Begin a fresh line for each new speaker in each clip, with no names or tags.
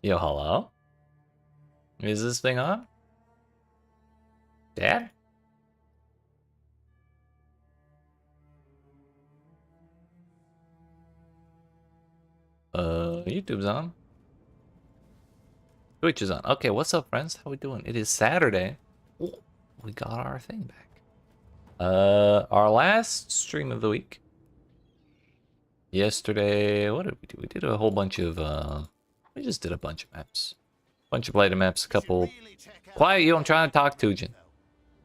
Yo, hello? Is this thing on? Dad? YouTube's on. Twitch is on. Okay, what's up, friends? How we doing? It is Saturday. Oh, we got our thing back. Our last stream of the week. Yesterday, what did we do? We did a whole bunch of, we just did a bunch of maps. Bunch of Blighted maps, a couple... Quiet, you, I'm trying to talk to Jin.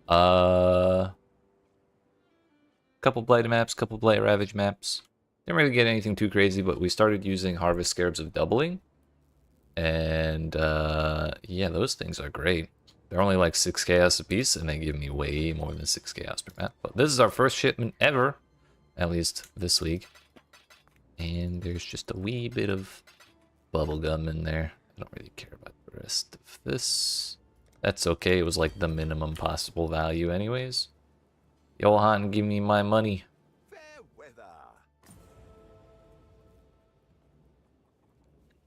Couple Blighted maps, couple Blight Ravage maps. Didn't really get anything too crazy, but we started using Harvest Scarabs of Doubling. And, yeah, those things are great. They're only like 6 chaos a piece, and they give me way more than 6 chaos per map. But this is our first shipment ever, at least this week. And there's just a wee bit of bubblegum in there. I don't really care about the rest of this. That's okay, it was like the minimum possible value anyways. Johan, give me my money.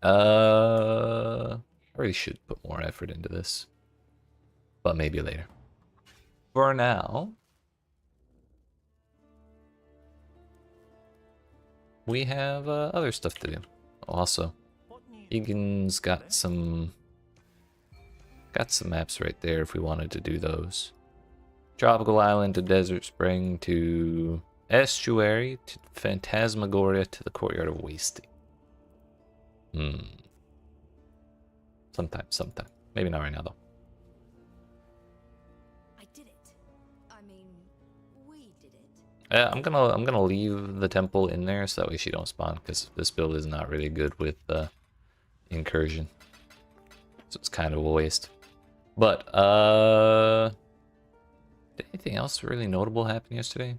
I really should put more effort into this. But maybe later. For now, we have other stuff to do. Also, Egan's got some maps right there if we wanted to do those. Tropical Island to Desert Spring to Estuary to Phantasmagoria to the Courtyard of Wasting. Sometime. Maybe not right now though.
I did it. I mean, we did it.
I'm gonna leave the temple in there so that way she don't spawn, because this build is not really good with incursion. So it's kind of a waste. But did anything else really notable happen yesterday?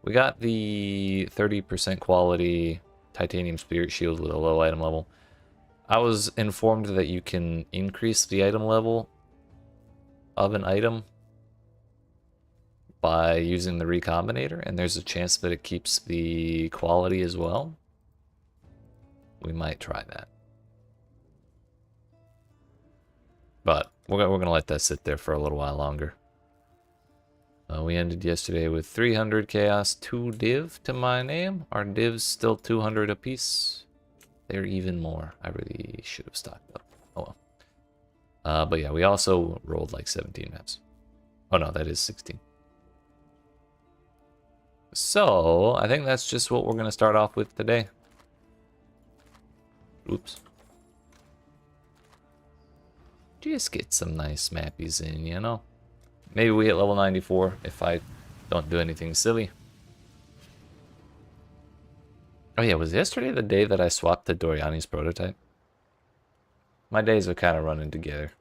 We got the 30% quality titanium spirit shield with a low item level. I was informed that you can increase the item level of an item by using the recombinator, and there's a chance that it keeps the quality as well. We might try that. But we're gonna let that sit there for a little while longer. We ended yesterday with 300 chaos, 2 div to my name. Our divs still 200 apiece. They're even more. I really should have stocked up. Oh well. But yeah, we also rolled like 17 maps. Oh no, that is 16. So I think that's just what we're gonna start off with today. Oops. Just get some nice mappies in, you know? Maybe we hit level 94 if I don't do anything silly. Oh yeah, was yesterday the day that I swapped to Doriani's prototype? My days are kind of running together.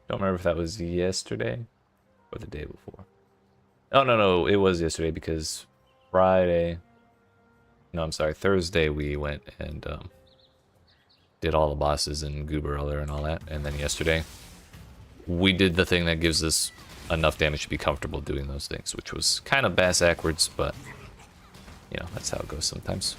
Don't remember if that was yesterday or the day before. Oh, no, it was yesterday because Friday... No, I'm sorry, Thursday we went and did all the bosses and Goober Other and all that. And then yesterday, we did the thing that gives us enough damage to be comfortable doing those things, which was kind of bass-ackwards, but, you know, that's how it goes sometimes.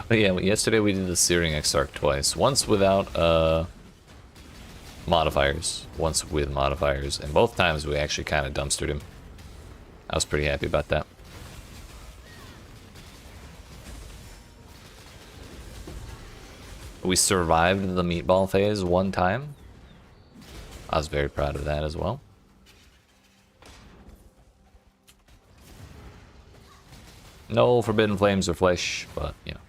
But yeah, yesterday we did the Searing Exarch twice. Once without modifiers, once with modifiers, and both times we actually kind of dumpstered him. I was pretty happy about that. We survived the meatball phase one time. I was very proud of that as well. No forbidden flames or flesh, but, you know,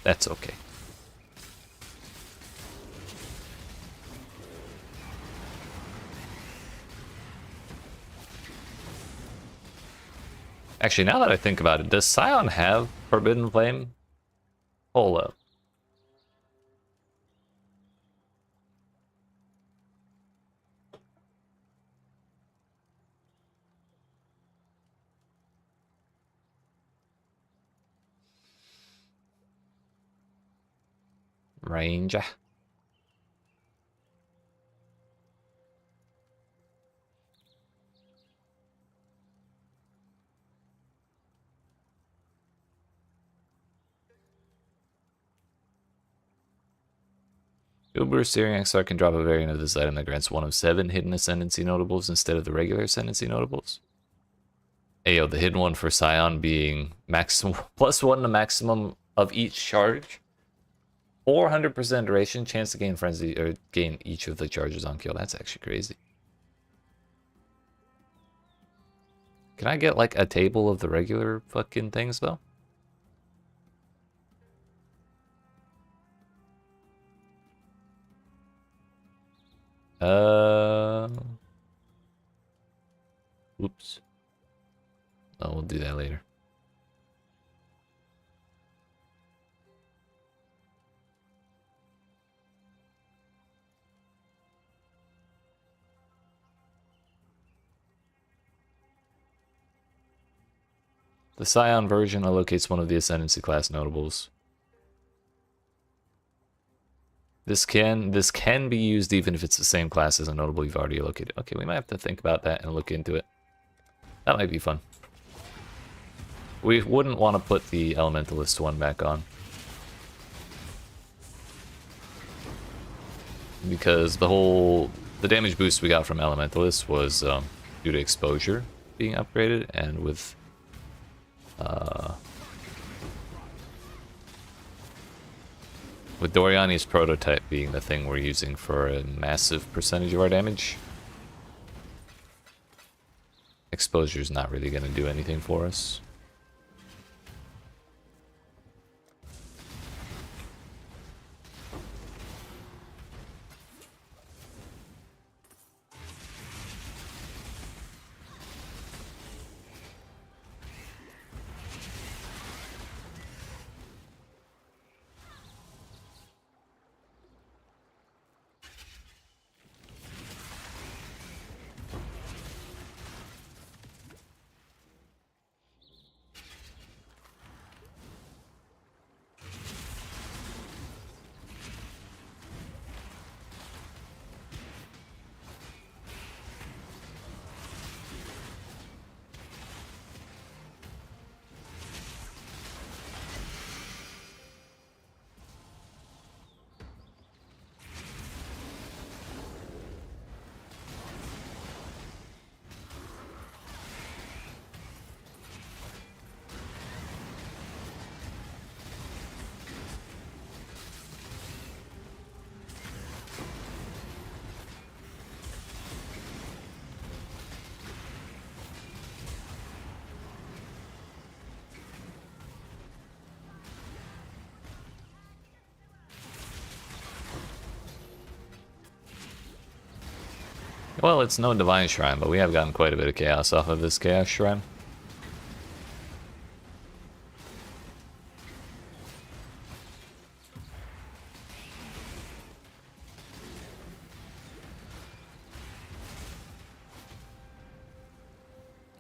that's okay. Actually, now that I think about it, does Scion have Forbidden Flame? Hold up. Ranger. Uber Searing XR can drop a variant of this item that grants 1 of 7 hidden Ascendancy notables instead of the regular Ascendancy notables. Ayo, the hidden one for Scion being maximum +1 to maximum of each charge. 400% duration, chance to gain frenzy or gain each of the charges on kill. That's actually crazy. Can I get like a table of the regular fucking things though? Oops. Oh, we'll do that later. The Scion version allocates one of the Ascendancy class notables. This can be used even if it's the same class as a notable you've already allocated. Okay, we might have to think about that and look into it. That might be fun. We wouldn't want to put the Elementalist one back on, because the damage boost we got from Elementalist was due to exposure being upgraded, and with Doriani's prototype being the thing we're using for a massive percentage of our damage, exposure is not really going to do anything for us. Well, it's no Divine Shrine, but we have gotten quite a bit of chaos off of this Chaos Shrine.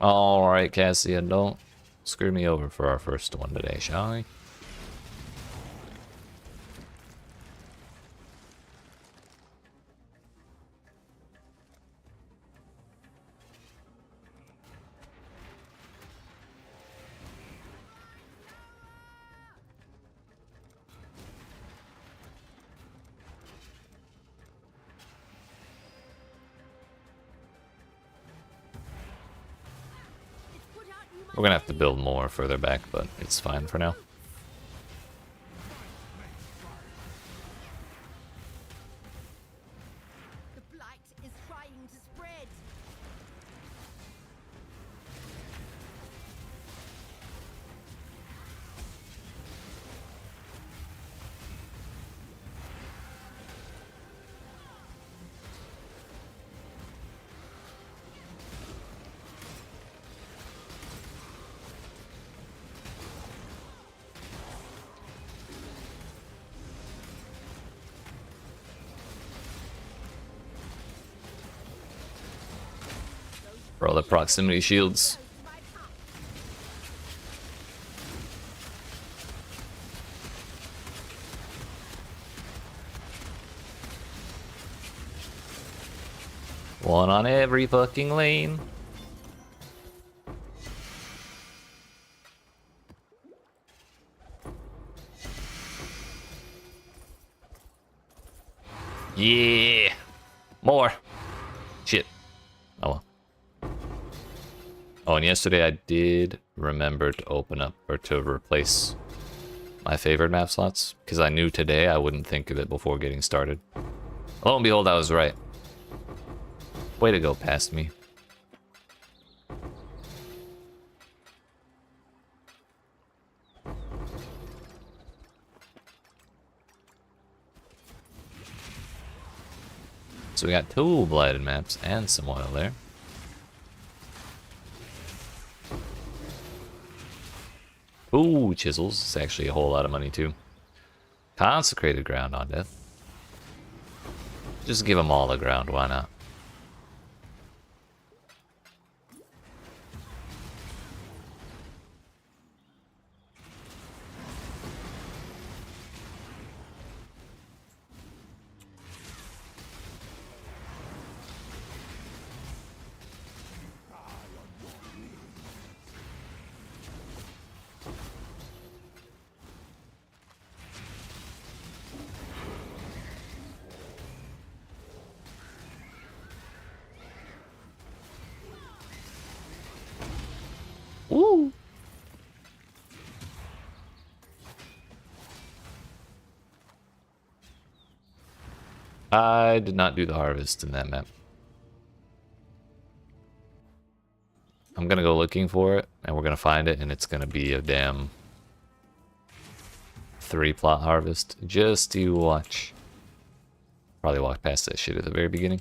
Alright, Cassia, don't screw me over for our first one today, shall we? We're gonna have to build more further back, but it's fine for now.
The blight is trying to spread.
For all the proximity shields. One on every fucking lane. Yeah! More! Shit. Oh well. Oh, and yesterday I did remember to open up or to replace my favorite map slots, because I knew today I wouldn't think of it before getting started. Lo and behold, I was right. Way to go past me. So we got 2 Blighted maps and some oil there. Ooh, chisels. It's actually a whole lot of money too. Consecrated ground on death. Just give them all the ground, why not? Woo! I did not do the harvest in that map. I'm gonna go looking for it, and we're gonna find it, and it's gonna be a damn 3 plot harvest. Just to watch. Probably walk past that shit at the very beginning.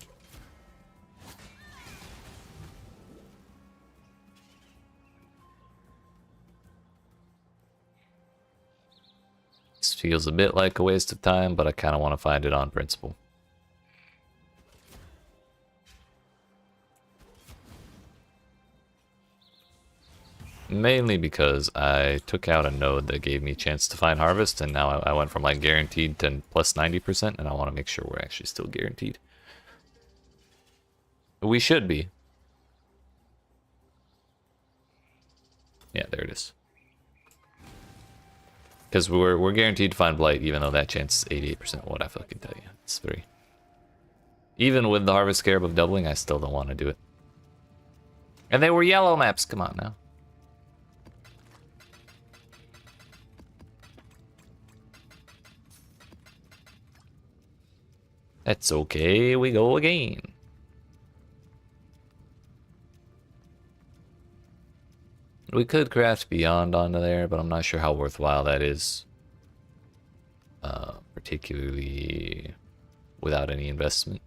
This feels a bit like a waste of time, but I kind of want to find it on principle. Mainly because I took out a node that gave me a chance to find harvest, and now I went from like guaranteed to plus 90%, and I want to make sure we're actually still guaranteed. We should be. Yeah, there it is. Because we're guaranteed to find Blight, even though that chance is 88%. What I fucking tell you. It's 3. Even with the Harvest Scarab of doubling, I still don't want to do it. And they were yellow maps. Come on now. That's okay. We go again. We could craft Beyond onto there, but I'm not sure how worthwhile that is. Particularly without any investment.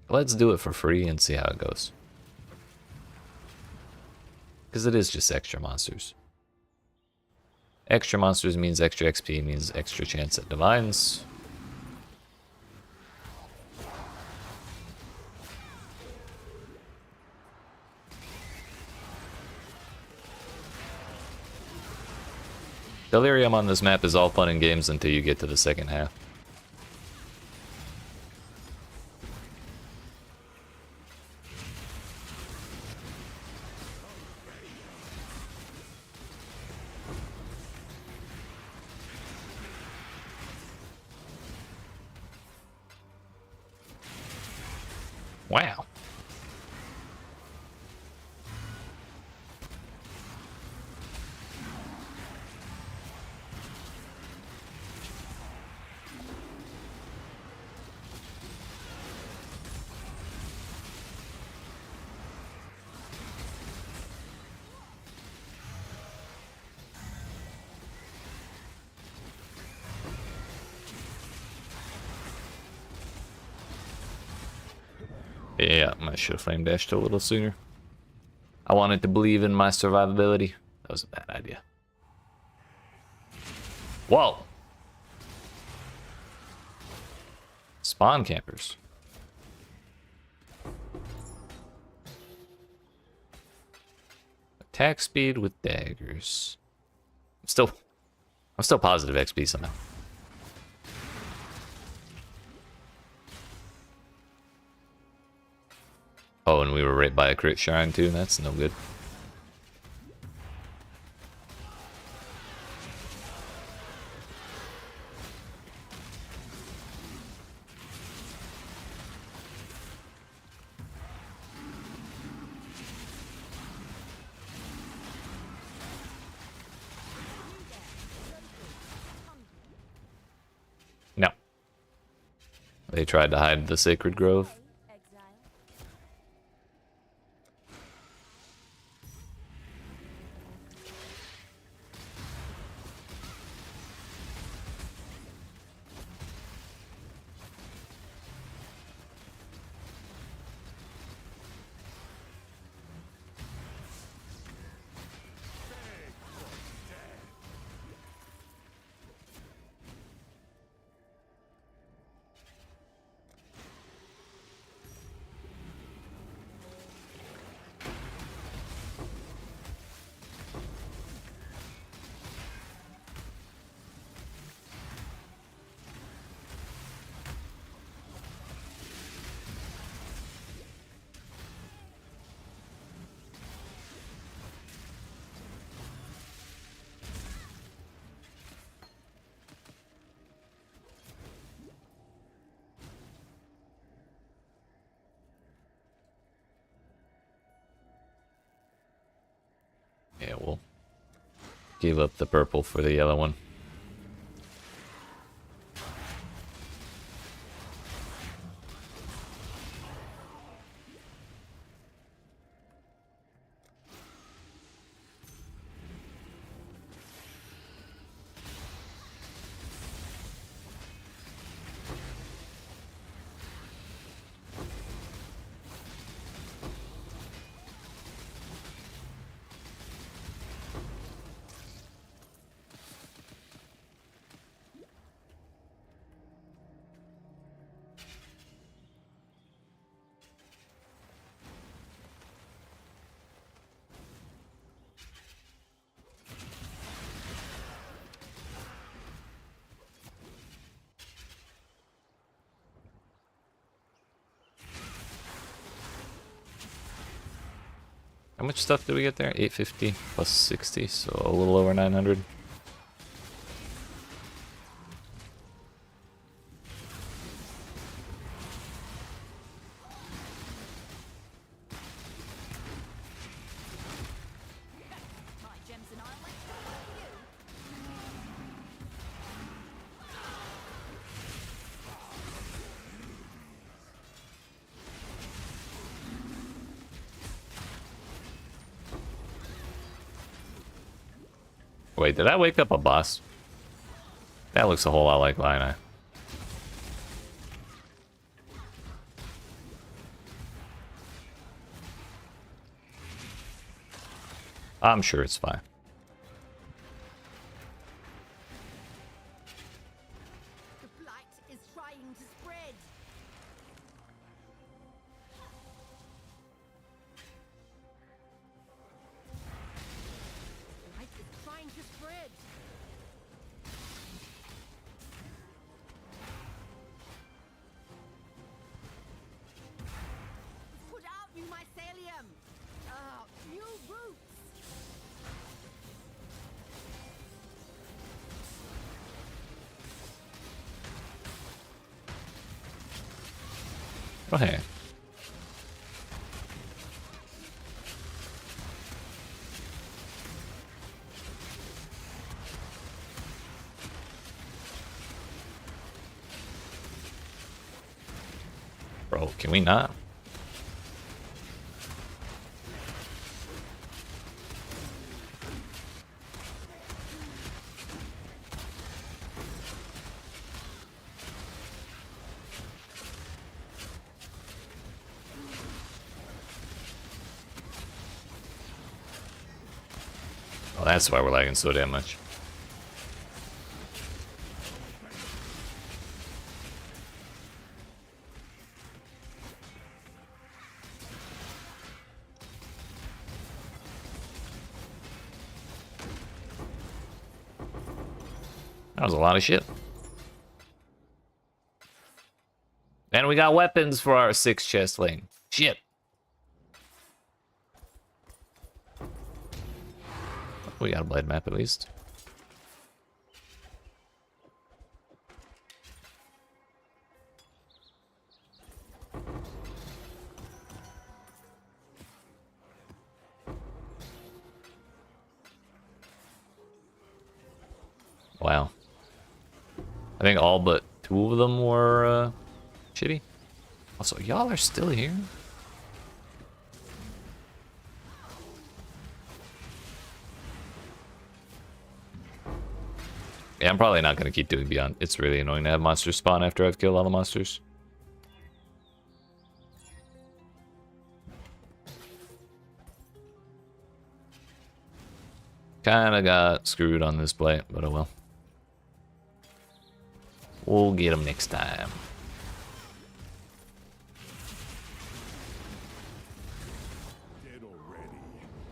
Let's do it for free and see how it goes. Because it is just extra monsters. Extra monsters means extra XP, means extra chance at divines. Delirium on this map is all fun and games until you get to the second half. Wow. Yeah, I should have flame dashed a little sooner. I wanted to believe in my survivability. That was a bad idea. Whoa! Spawn campers. Attack speed with daggers. I'm still positive XP somehow. Oh, and we were right by a crit shrine too. That's no good. No. They tried to hide the sacred grove.
Exile.
Yeah, we'll give up the purple for the yellow one. How much stuff did we get there? 850 plus 60, so a little over 900.
My gems and I like to follow you.
Wait, did I wake up a boss? That looks a whole lot like Lioneye. I'm sure it's fine.
The blight is trying to spread. The blight is trying to spread. Put out new mycelium. New roots.
Oh, hey. Bro, can we not? Oh, that's why we're lagging so damn much. That was a lot of shit. And we got weapons for our 6 chest lane. Shit. We got a blade map at least. Wow. I think all but 2 of them were shitty. Also, y'all are still here? Yeah, I'm probably not going to keep doing Beyond. It's really annoying to have monsters spawn after I've killed all the monsters. Kinda got screwed on this play, but oh well. We'll get them next time.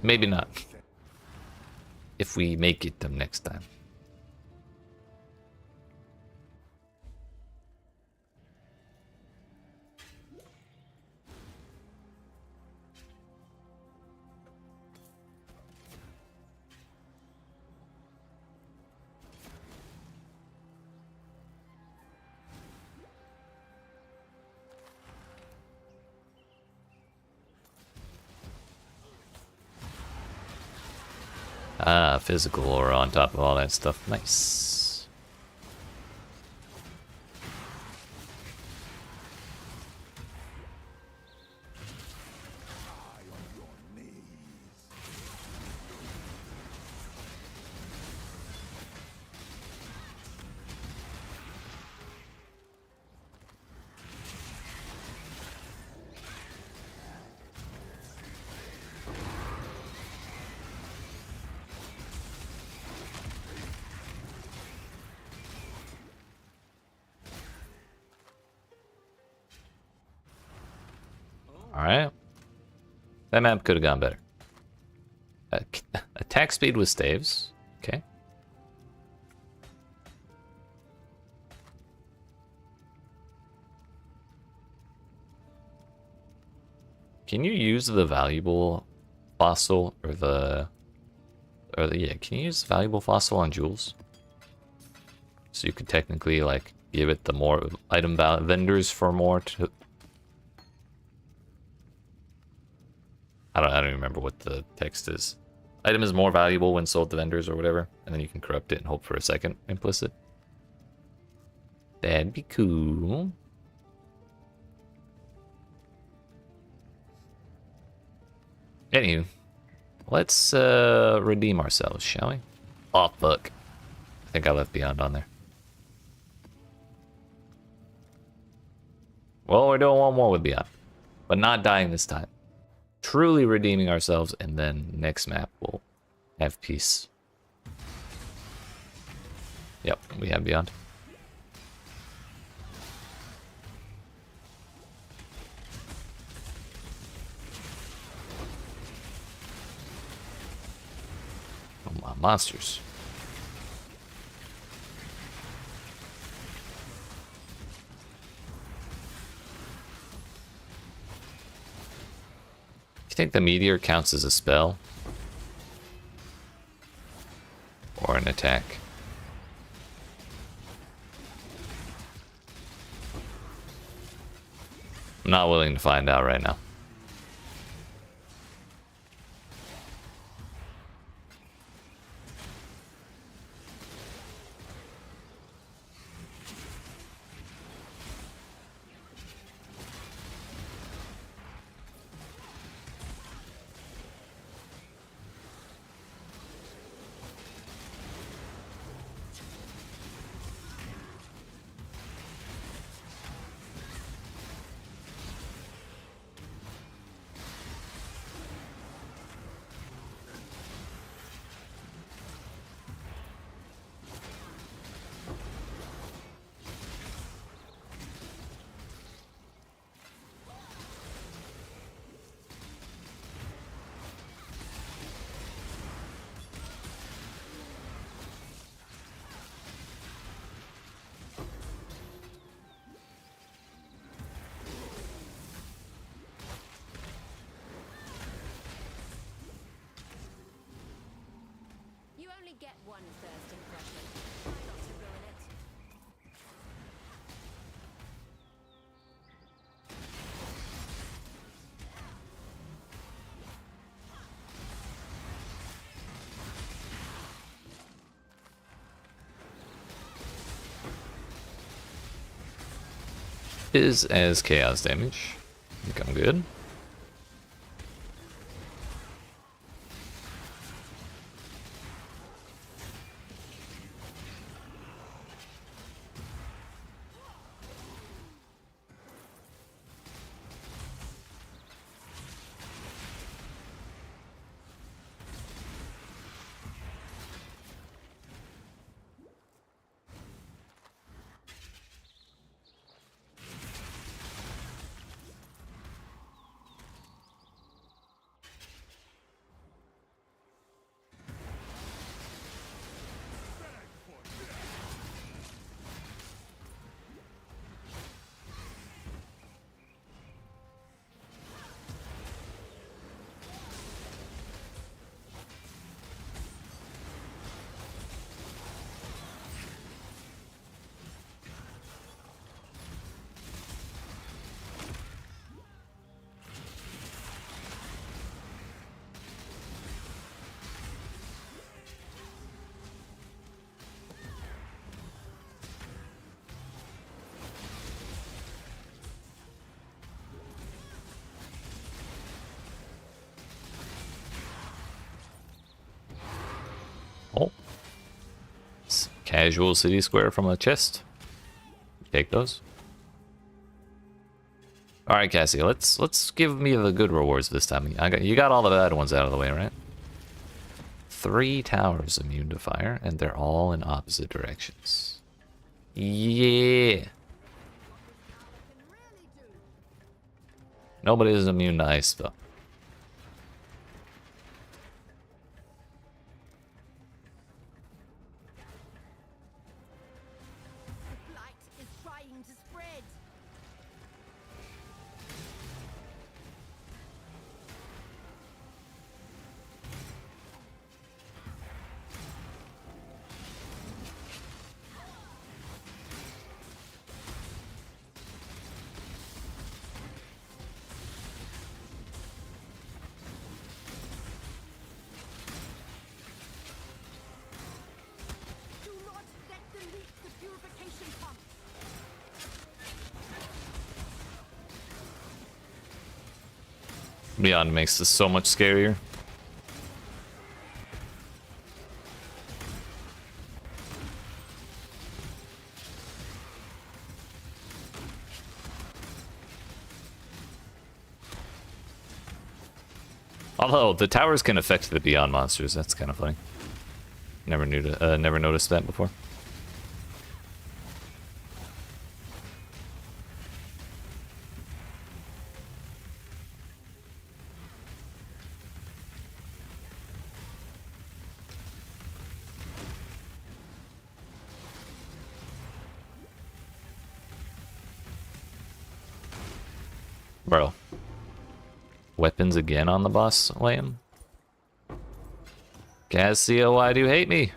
Maybe not. If we make it them next time. Ah, physical aura on top of all that stuff. Nice. Alright. That map could have gone better. Attack speed with staves. Okay. Can you use the valuable fossil or the yeah, can you use valuable fossil on jewels? So you could technically like give it the more item vendors for more to I don't remember what the text is. Item is more valuable when sold to vendors or whatever, and then you can corrupt it and hope for a second implicit. That'd be cool. Anywho, let's redeem ourselves, shall we? Oh fuck. I think I left Beyond on there. Well, we're doing one more with Beyond, but not dying this time. Truly redeeming ourselves, and then next map we'll have peace. Yep, we have Beyond. Oh my monsters. You think the meteor counts as a spell? Or an attack? I'm not willing to find out right now. is as chaos damage. I think I'm good. Oh. Casual city square from a chest. Take those. Alright, Cassie, let's give me the good rewards this time. You got all the bad ones out of the way, right? 3 towers immune to fire, and they're all in opposite directions. Yeah. Nobody is immune to ice, though.
The blight is trying to spread. Do not let them reach the purification pump.
Beyond makes this so much scarier. Although the towers can affect the Beyond monsters, that's kind of funny. Never noticed that before. Bro. Weapons again on the boss lane? Cassia, why do you hate me?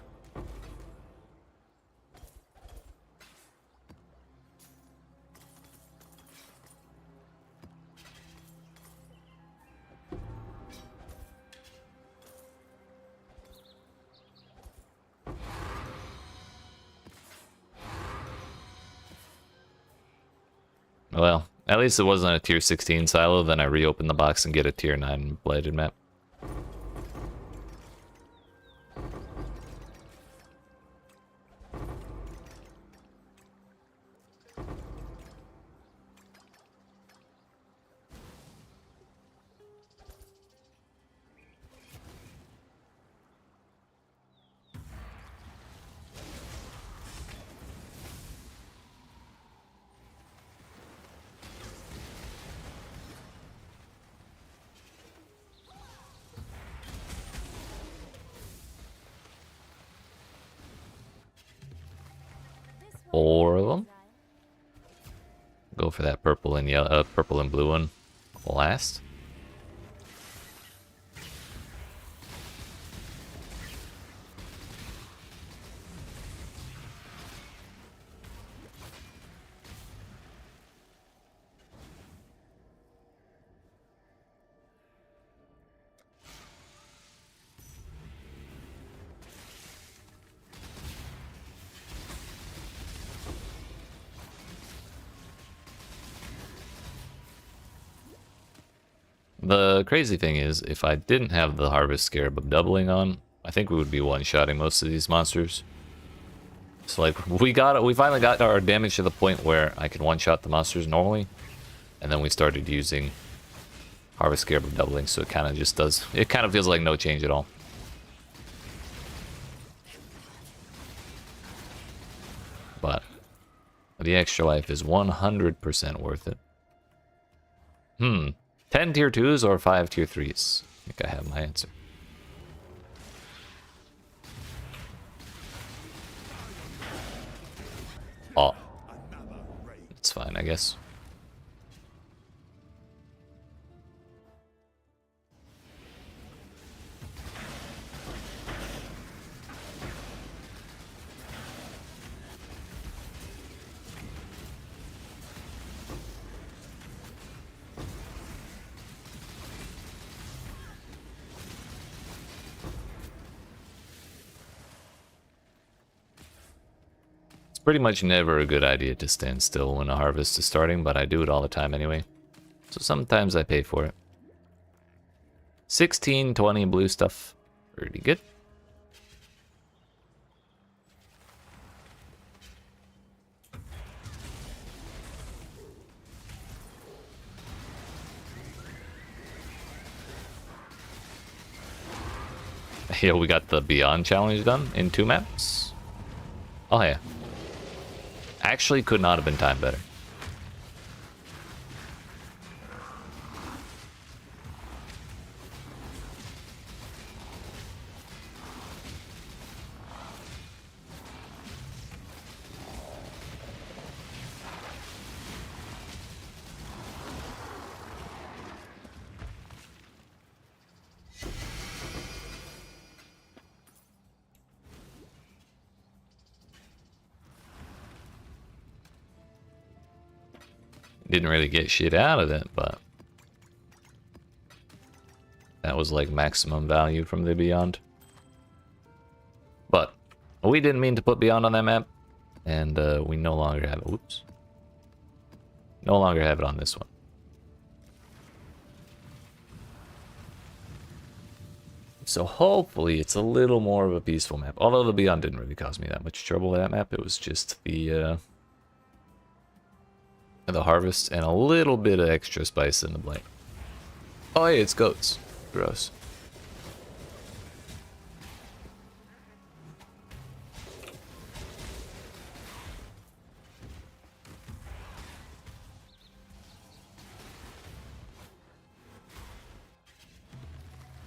Well, at least it wasn't a tier 16 silo, then I reopen the box and get a tier 9 Blighted map. Four of them. Go for that purple and yellow, purple and blue one last. The crazy thing is, if I didn't have the Harvest Scarab of doubling on, I think we would be one-shotting most of these monsters. So like, we finally got our damage to the point where I can one-shot the monsters normally, and then we started using Harvest Scarab of doubling, so it kind of just does, it kind of feels like no change at all. But the extra life is 100% worth it. 10 tier 2s or 5 tier 3s? I think I have my answer. Oh. It's fine, I guess. Pretty much never a good idea to stand still when a harvest is starting, but I do it all the time anyway. So sometimes I pay for it. 16, 20 blue stuff. Pretty good. Yeah, we got the Beyond challenge done in 2 maps. Oh yeah. Actually could not have been timed better. Didn't really get shit out of it, but that was like maximum value from the Beyond. But we didn't mean to put Beyond on that map, and we no longer have it. Whoops. No longer have it on this one. So hopefully it's a little more of a peaceful map. Although the Beyond didn't really cause me that much trouble with that map. It was just the harvest and a little bit of extra spice in the blight. Oh hey, it's goats. Gross.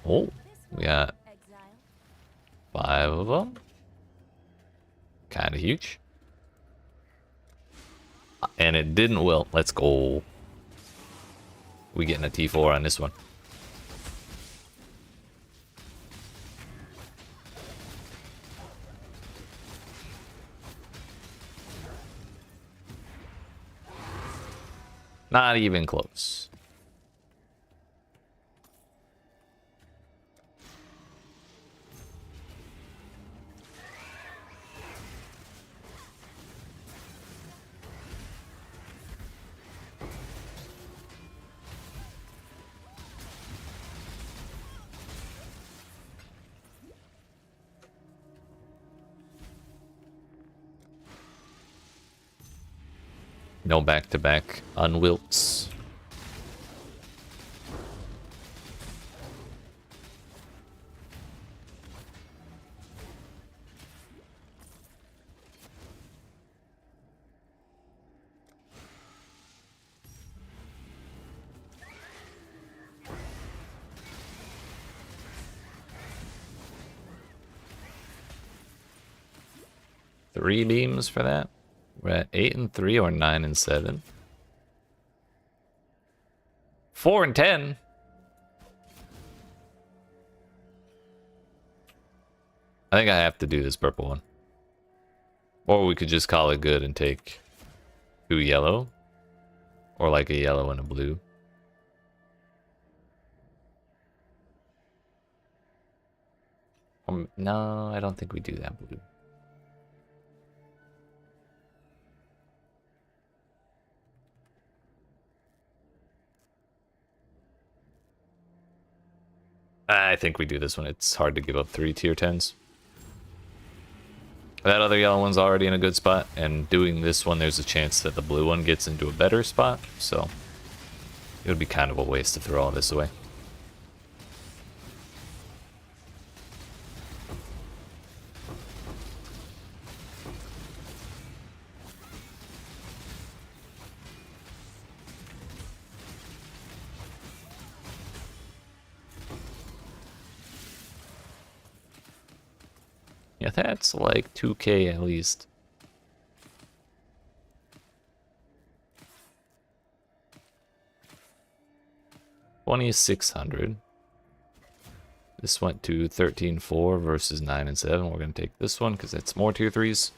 Oh, we got 5 of them. Kind of huge. And it didn't wilt. Let's go. We getting a T4 on this one. Not even close. No back-to-back unwilts. Three beams for that. We're at 8 and 3 or 9 and 7. 4 and 10. I think I have to do this purple one. Or we could just call it good and take 2 yellow. Or like a yellow and a blue. No, I don't think we do that blue. I think we do this one. It's hard to give up 3 tier 10s. That other yellow one's already in a good spot, and doing this one, there's a chance that the blue one gets into a better spot, so it would be kind of a waste to throw all this away. Yeah, that's like 2k at least. $2,600. This went to 13.4 versus 9 and 7. We're gonna take this one because it's more tier 3s.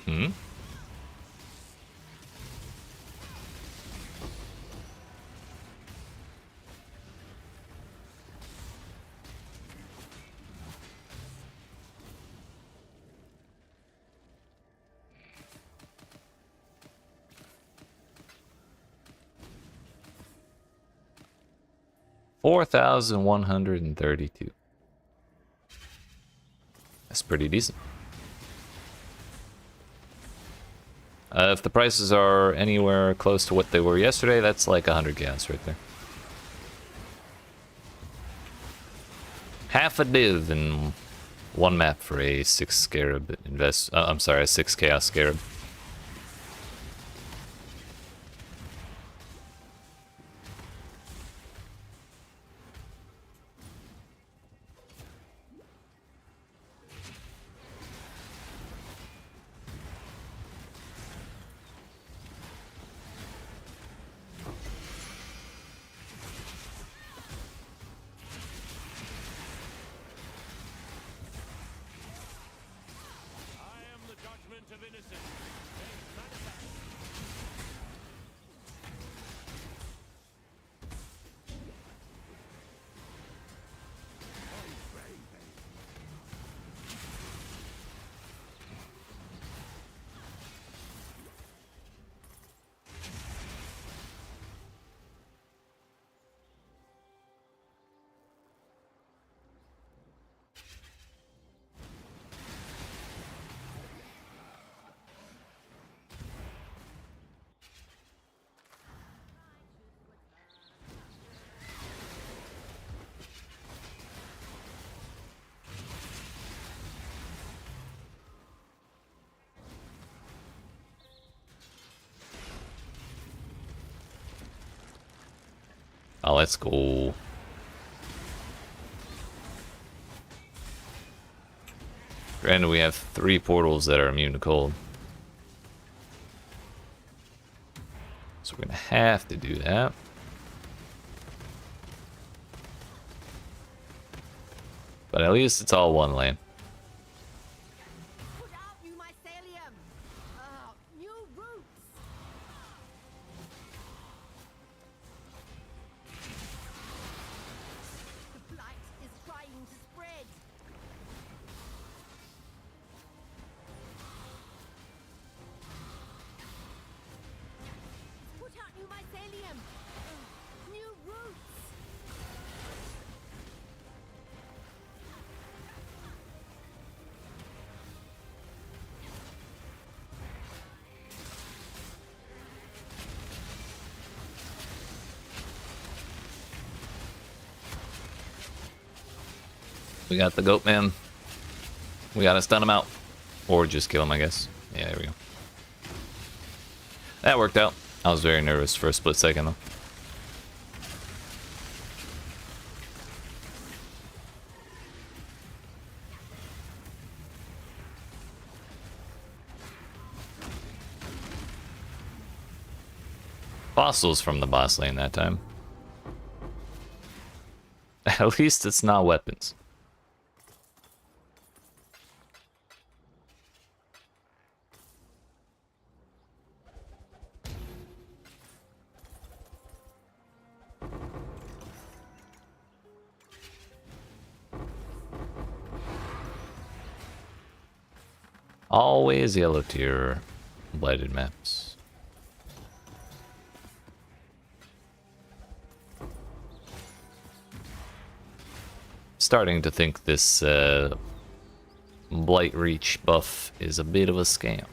Mm-hmm. $4,132. That's pretty decent. If the prices are anywhere close to what they were yesterday, that's like 100 gas right there. Half a div in one map for a 6 scarab I'm sorry, a 6 chaos scarab. Oh, let's go. Granted, we have 3 portals that are immune to cold. So we're gonna have to do that. But at least it's all one lane.
Put out new mycelium. New roots. The blight is trying to spread. Put out new mycelium. New roots.
We got the goat man. We gotta stun him out. Or just kill him, I guess. Yeah, there we go. That worked out. I was very nervous for a split second, though. Fossils from the boss lane that time. At least it's not weapons. Always yellow tier blighted maps. Starting to think this Blight Reach buff is a bit of a scam.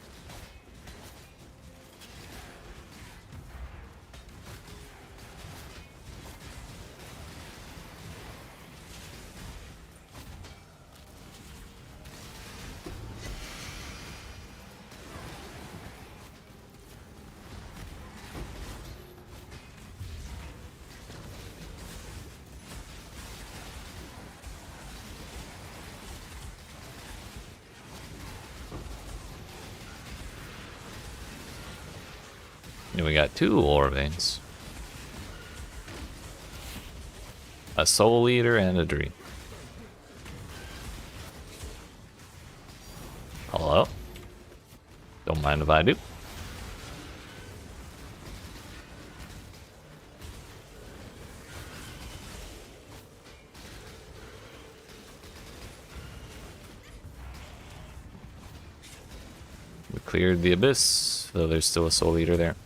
And we got 2 ore veins. A soul eater and a dream. Hello? Don't mind if I do. We cleared the abyss, though there's still a soul eater there.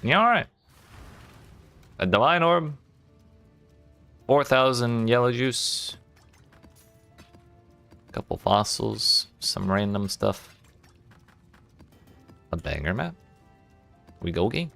Yeah, alright. A divine orb. 4,000 yellow juice. Couple fossils. Some random stuff. A banger map. We go game.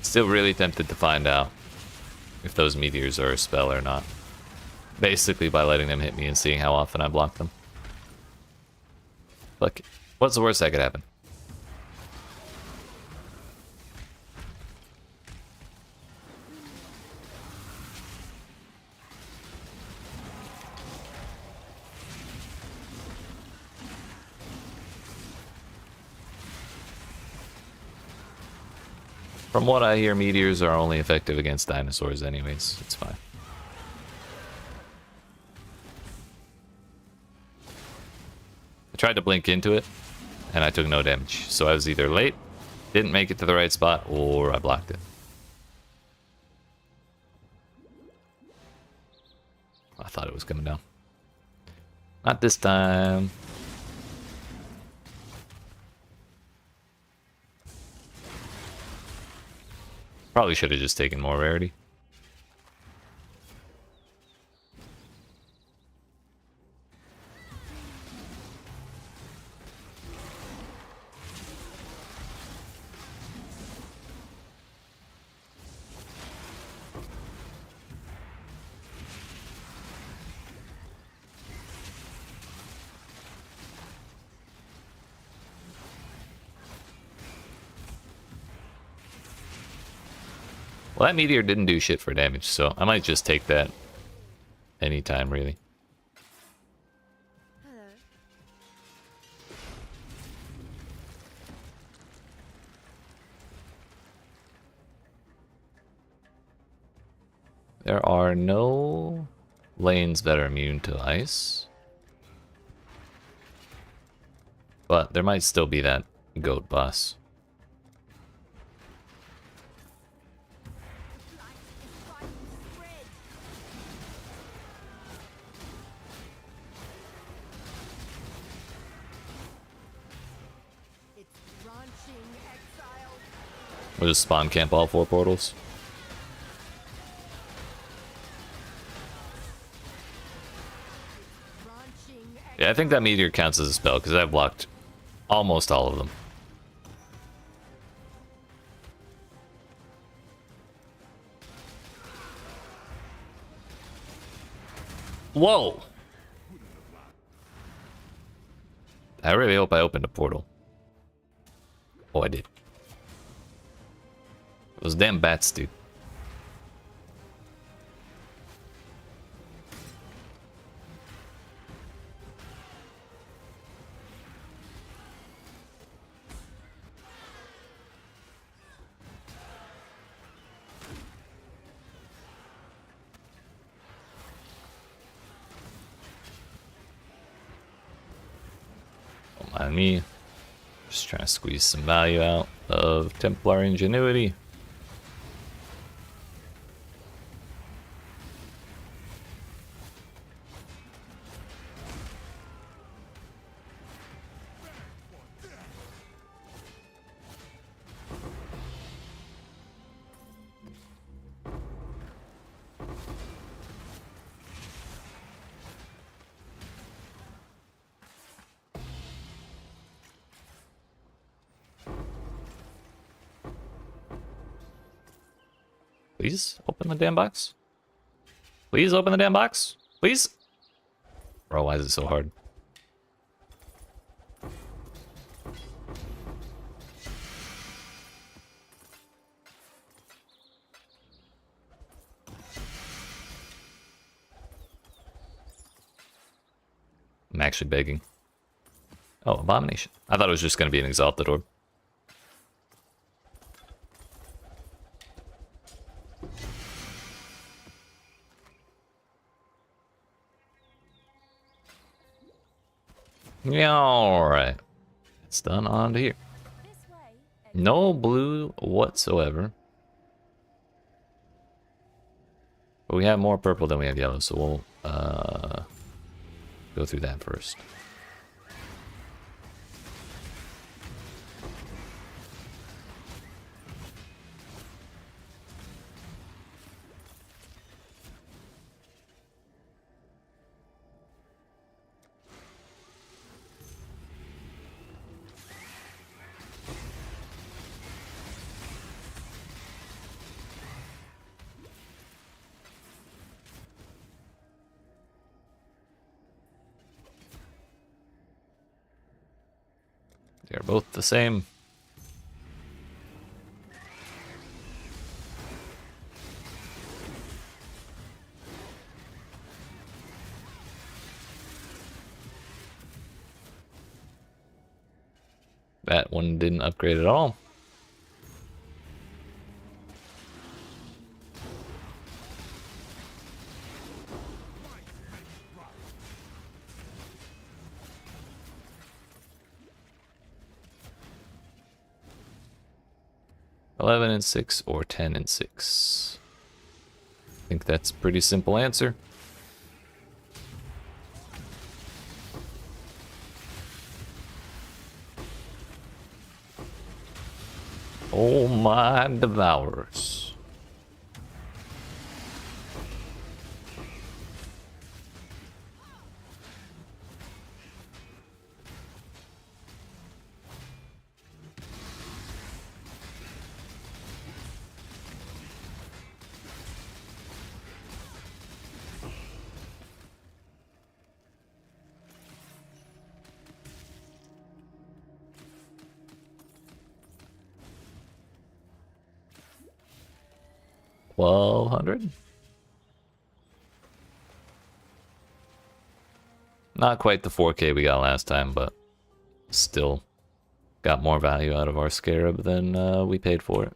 Still really tempted to find out if those meteors are a spell or not. Basically by letting them hit me and seeing how often I block them. Look, what's the worst that could happen? From what I hear, meteors are only effective against dinosaurs anyways. It's fine. I tried to blink into it, and I took no damage. So I was either late, didn't make it to the right spot, or I blocked it. I thought it was coming down. Not this time. Probably should have just taken more rarity. Well, that meteor didn't do shit for damage, so I might just take that anytime, really.
Hello.
There are no lanes that are immune to ice. But there might still be that goat boss.
It's launching Exile.
We'll just spawn camp all 4 portals.
Launching
Yeah, I think that meteor counts as a spell because I've blocked almost all of them. Whoa! I really hope I opened a portal. Oh, I did. Those damn bats, dude. Don't mind me. Just trying to squeeze some value out of Templar Ingenuity. Please open the damn box. Please open the damn box. Please. Bro, why is it so hard? I'm actually begging. Oh, Abomination. I thought it was just going to be an Exalted Orb. Yeah, alright. It's done on to here.
this way.
No blue whatsoever. But we have more purple than we have yellow, so we'll go through that first. They're both the same. That one didn't upgrade at all. $11 and $6 or $10 and $6. I think that's a pretty simple answer. Oh my devourers. $1,200. Not quite the 4K we got last time, but still got more value out of our Scarab than we paid for it.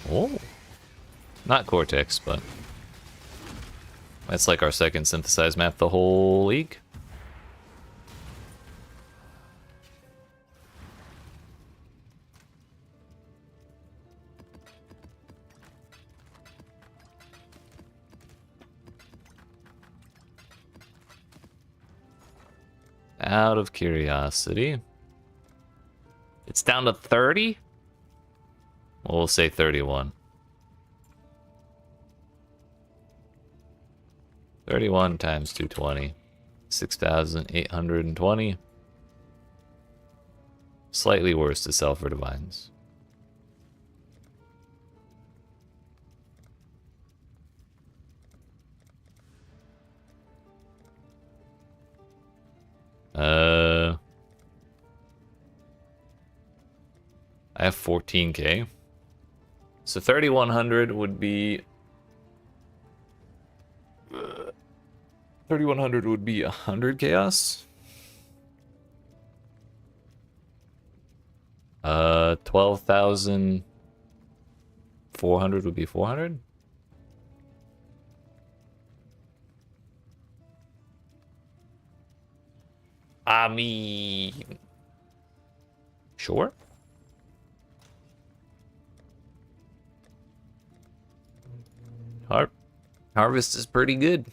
Oh. Not Cortex, but that's like our second synthesized map the whole league. Out of curiosity. It's down to 30? Well, we'll say 31. 31 times 220. 6,820. Slightly worse to sell for divines. I have 14k. So 3,100 would be 3,100 would be 100 chaos. 12,400 would be 400. I mean, sure. Harvest is pretty good.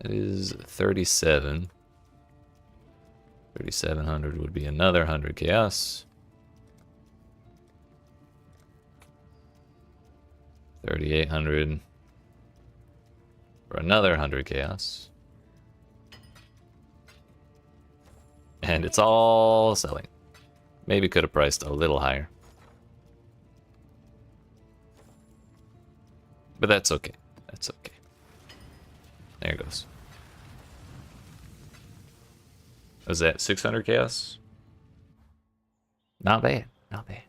It is 37. 3,700 would be another 100 chaos. 3,800 for another 100 chaos. And it's all selling. Maybe could have priced a little higher. But that's okay. That's okay. There it goes. Was that 600 chaos? Not bad. Not bad.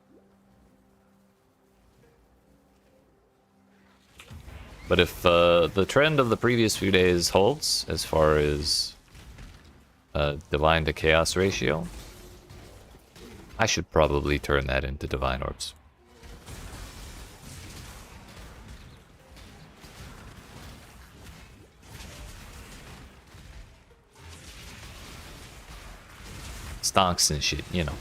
But if the trend of the previous few days holds, as far as divine to chaos ratio, I should probably turn that into divine orbs. Stonks and shit, you know.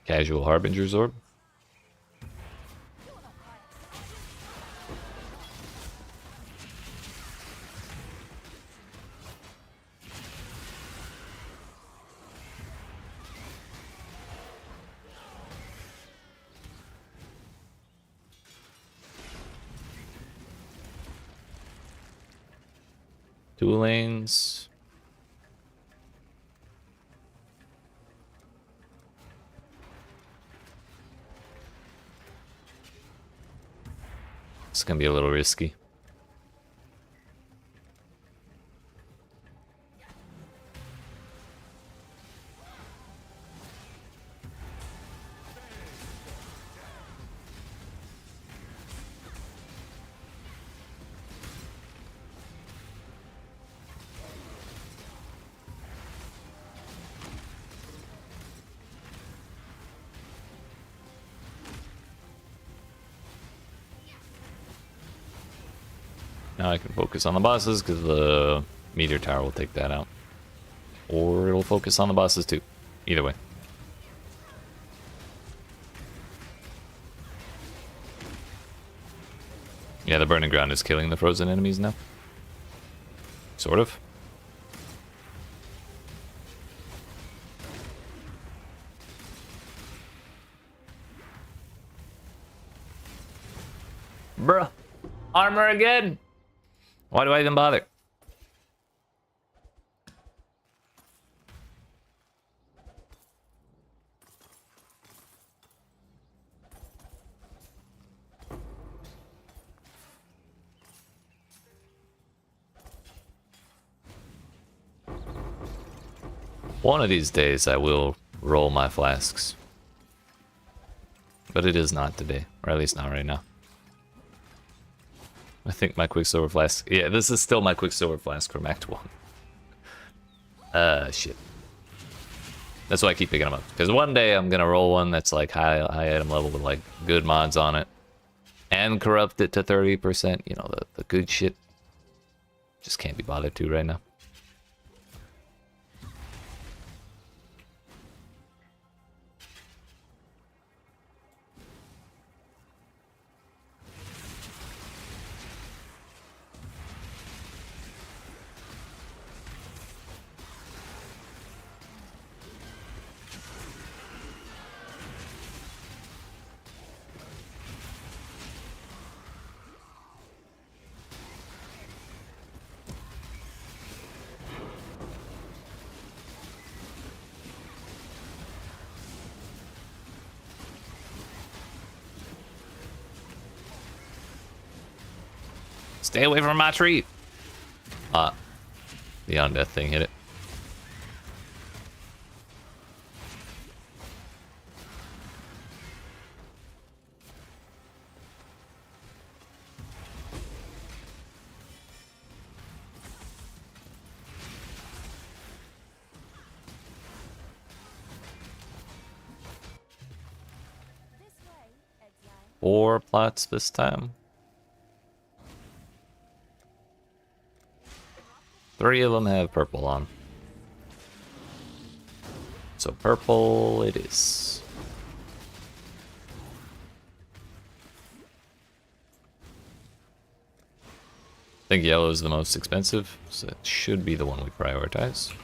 Casual Harbinger's Orb. Two lanes. It's gonna be a little risky. Now I can focus on the bosses because the meteor tower will take that out. Or it'll focus on the bosses too. Either way. Yeah, the burning ground is killing the frozen enemies now. Sort of. Bruh. Armor again! Why do I even bother? One of these days I will roll my flasks. But it is not today, or at least not right now. I think my Quicksilver flask... Yeah, this is still my Quicksilver flask from Act 1. Shit. That's why I keep picking them up. Because one day I'm gonna roll one that's like high item level with like good mods on it. And corrupt it to 30%, you know, the good shit. Just can't be bothered to right now. Stay away from my tree! Ah. The undeath thing hit it.
This way, Exile.
4 plots this time. 3 of them have purple on. So purple it is. I think yellow is the most expensive, so it should be the one we prioritize.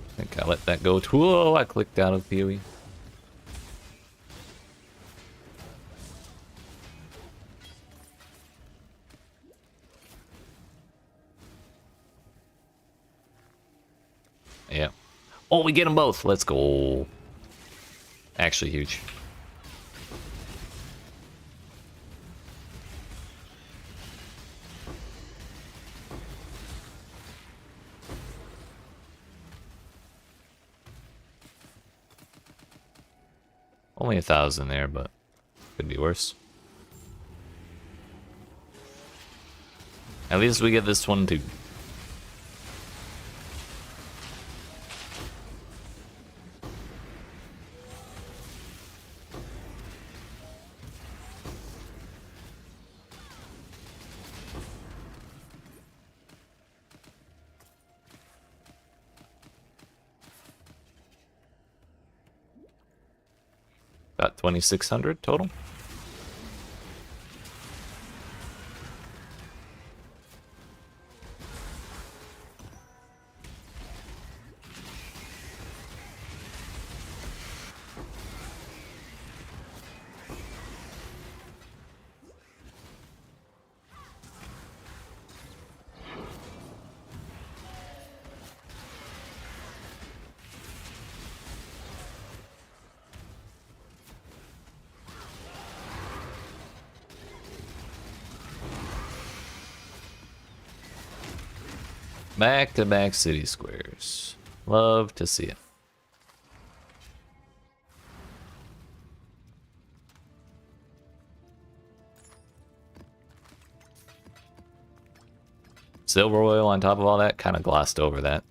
I think I let that go too. Whoa, I clicked out of PoE. Yeah. Oh, we get them both. Let's go. Actually huge. Only 1,000 there, but could be worse. At least we get this one too. About 2,600 total. Back-to-back city squares. Love to see it. Silver oil on top of all that, kind of glossed over that.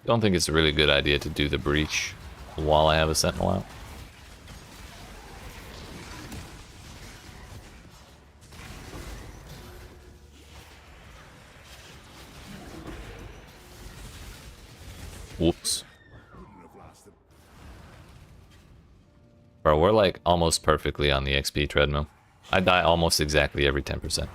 Don't think it's a really good idea to do the breach while I have a sentinel out. Whoops. Bro, we're like almost perfectly on the XP treadmill. I die almost exactly every 10%.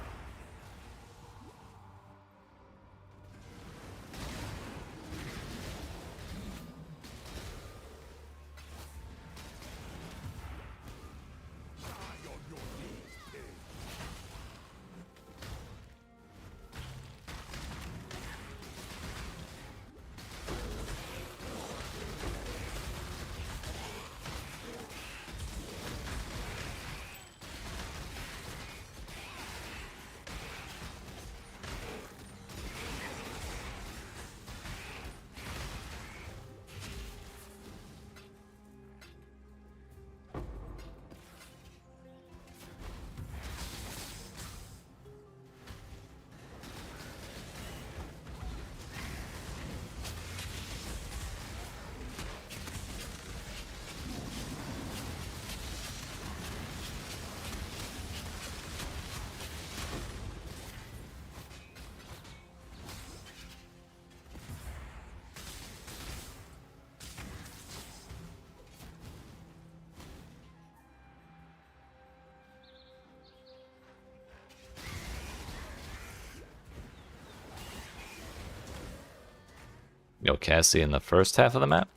Yo, Cassie in the first half of the map?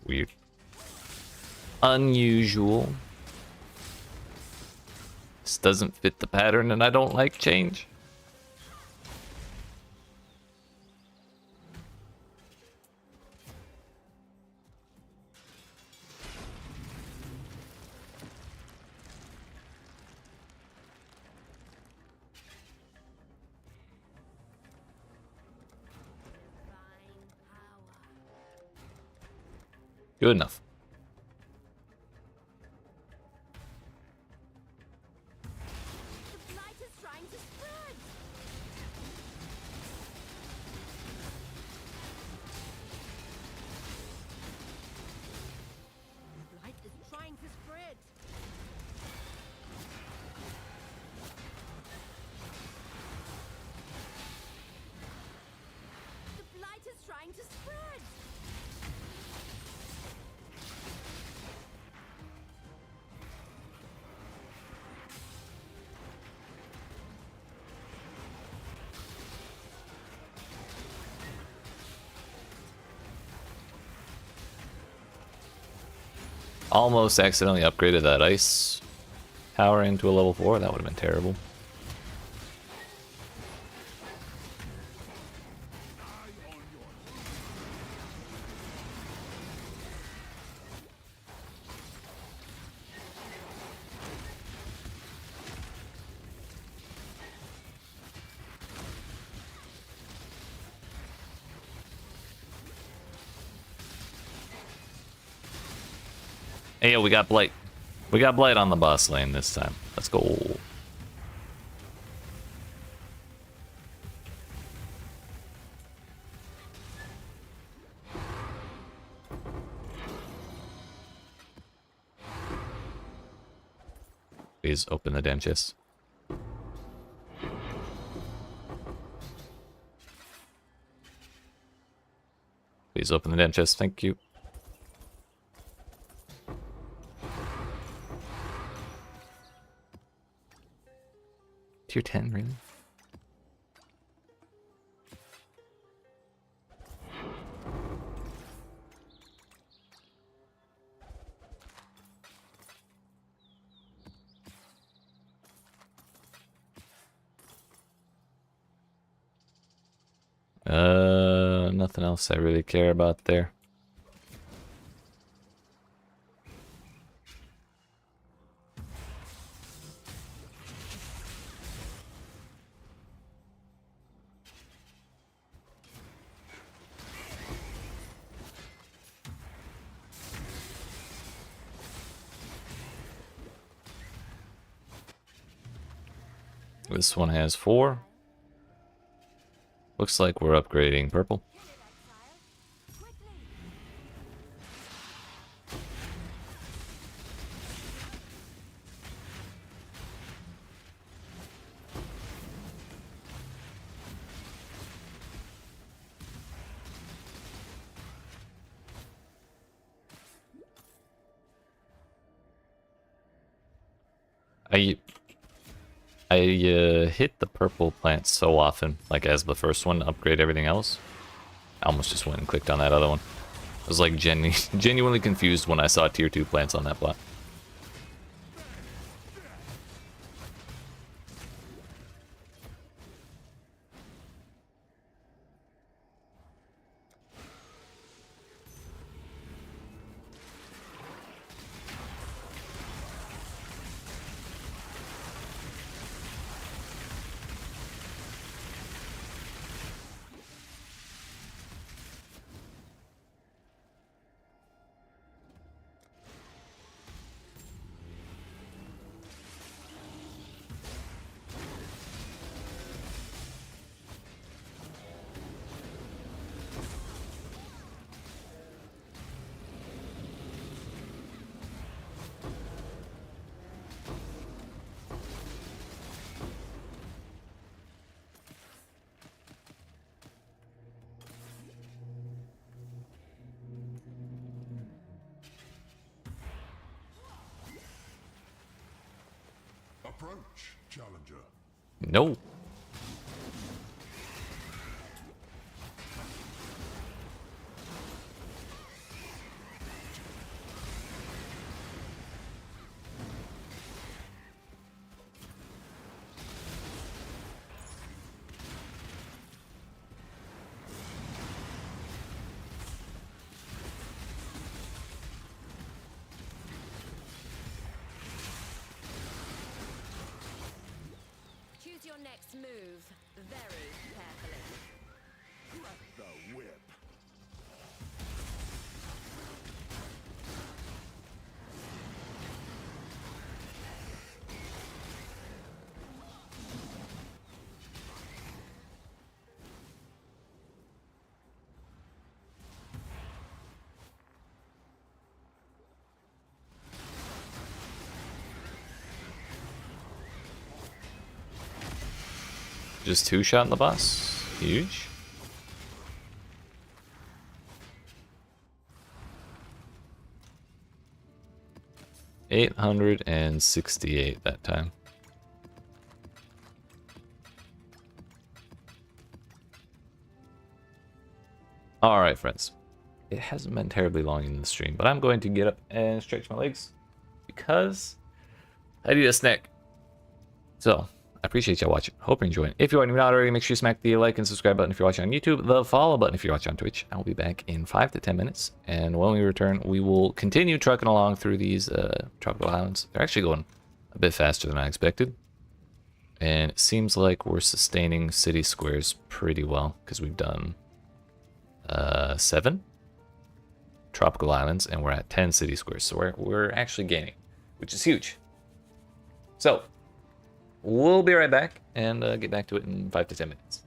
Weird. Unusual. This doesn't fit the pattern and I don't like change. Good enough.
The blight is trying to spread. The blight is trying to spread. The blight is trying to spread.
Almost accidentally upgraded that ice power into a level 4. That would have been terrible. Hey, yo, we got Blight. We got Blight on the boss lane this time. Let's go. Please open the damn chest. Please open the damn chest. Thank you. Tier 10, really? Nothing else I really care about there. This one has 4. Looks like we're upgrading purple. I hit the purple plant so often, like as the first one, upgrade everything else. I almost just went and clicked on that other one. I was like genuinely confused when I saw tier 2 plants on that plot.
Approach, challenger.
No.
Choose your next move very carefully.
Crack the whip.
Just 2-shot in the boss. Huge. $868 that time. Alright, friends. It hasn't been terribly long in the stream, but I'm going to get up and stretch my legs because I need a snack. So, I appreciate y'all watching. Hope you're enjoying. If you are not already, make sure you smack the like and subscribe button if you're watching on YouTube, the follow button if you're watching on Twitch. I will be back in 5 to 10 minutes, and when we return, we will continue trucking along through these tropical islands. They're actually going a bit faster than I expected, and it seems like we're sustaining city squares pretty well because we've done 7 tropical islands, and we're at 10 city squares, so we're actually gaining, which is huge. So, we'll be right back and get back to it in 5 to 10 minutes.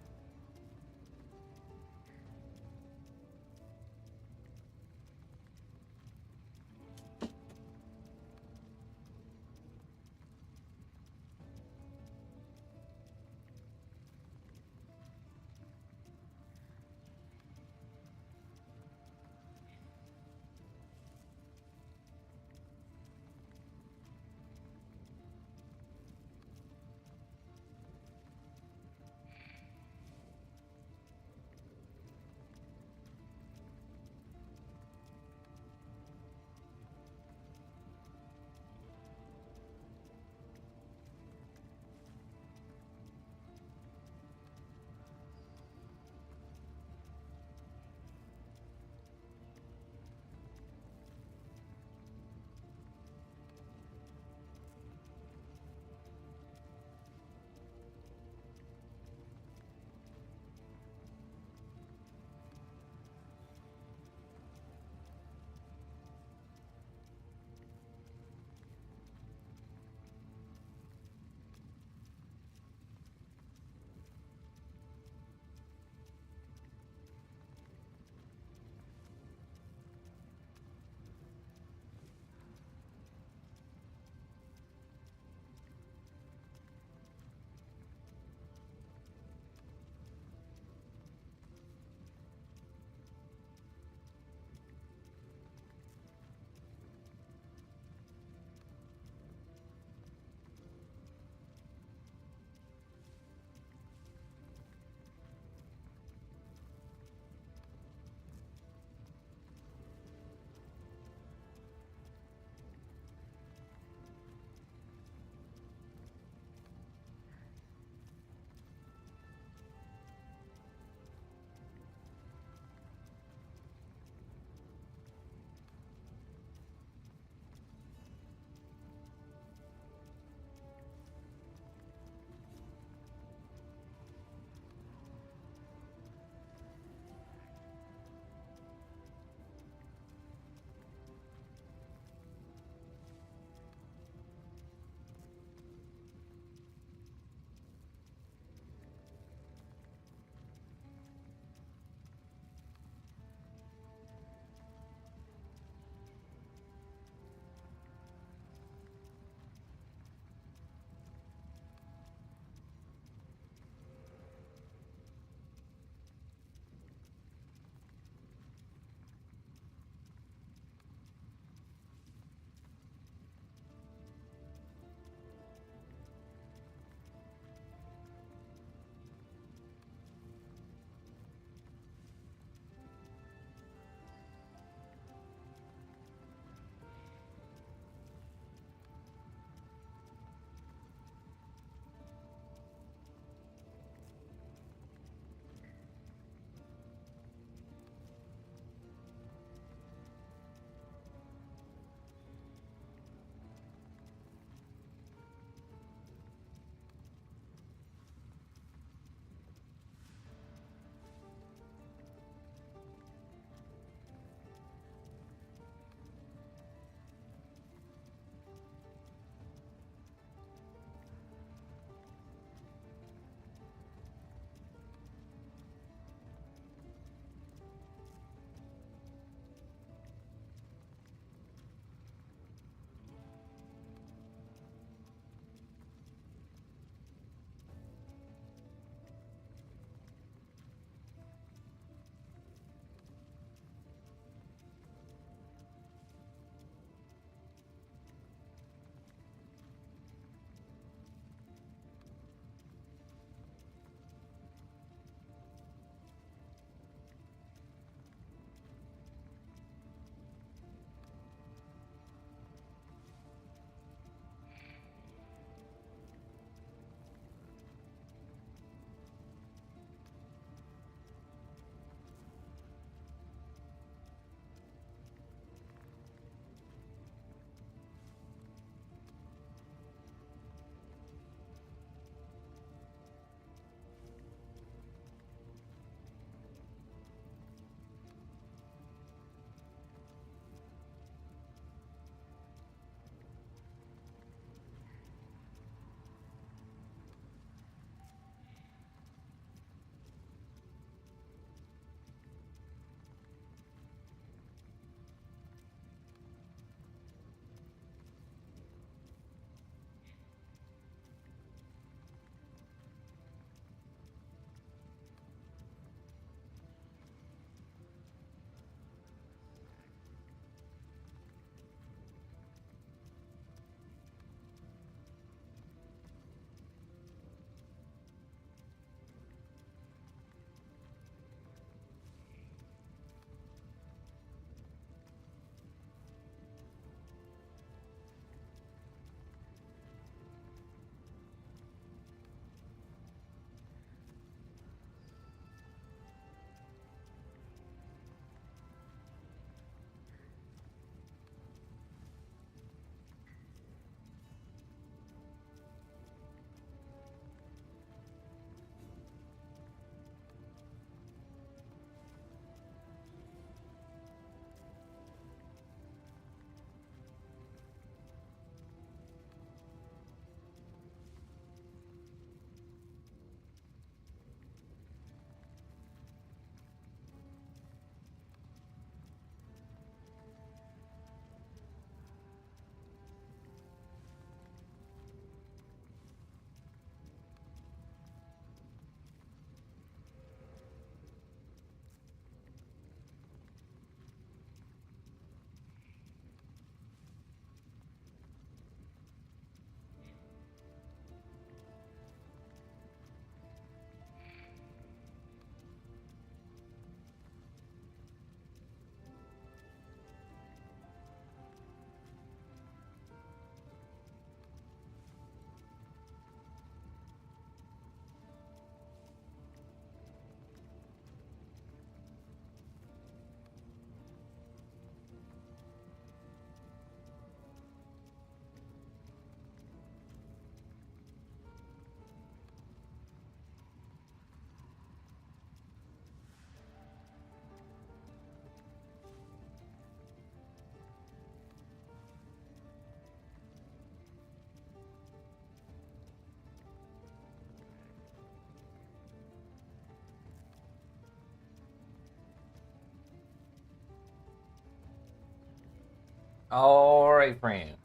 Alright, friends.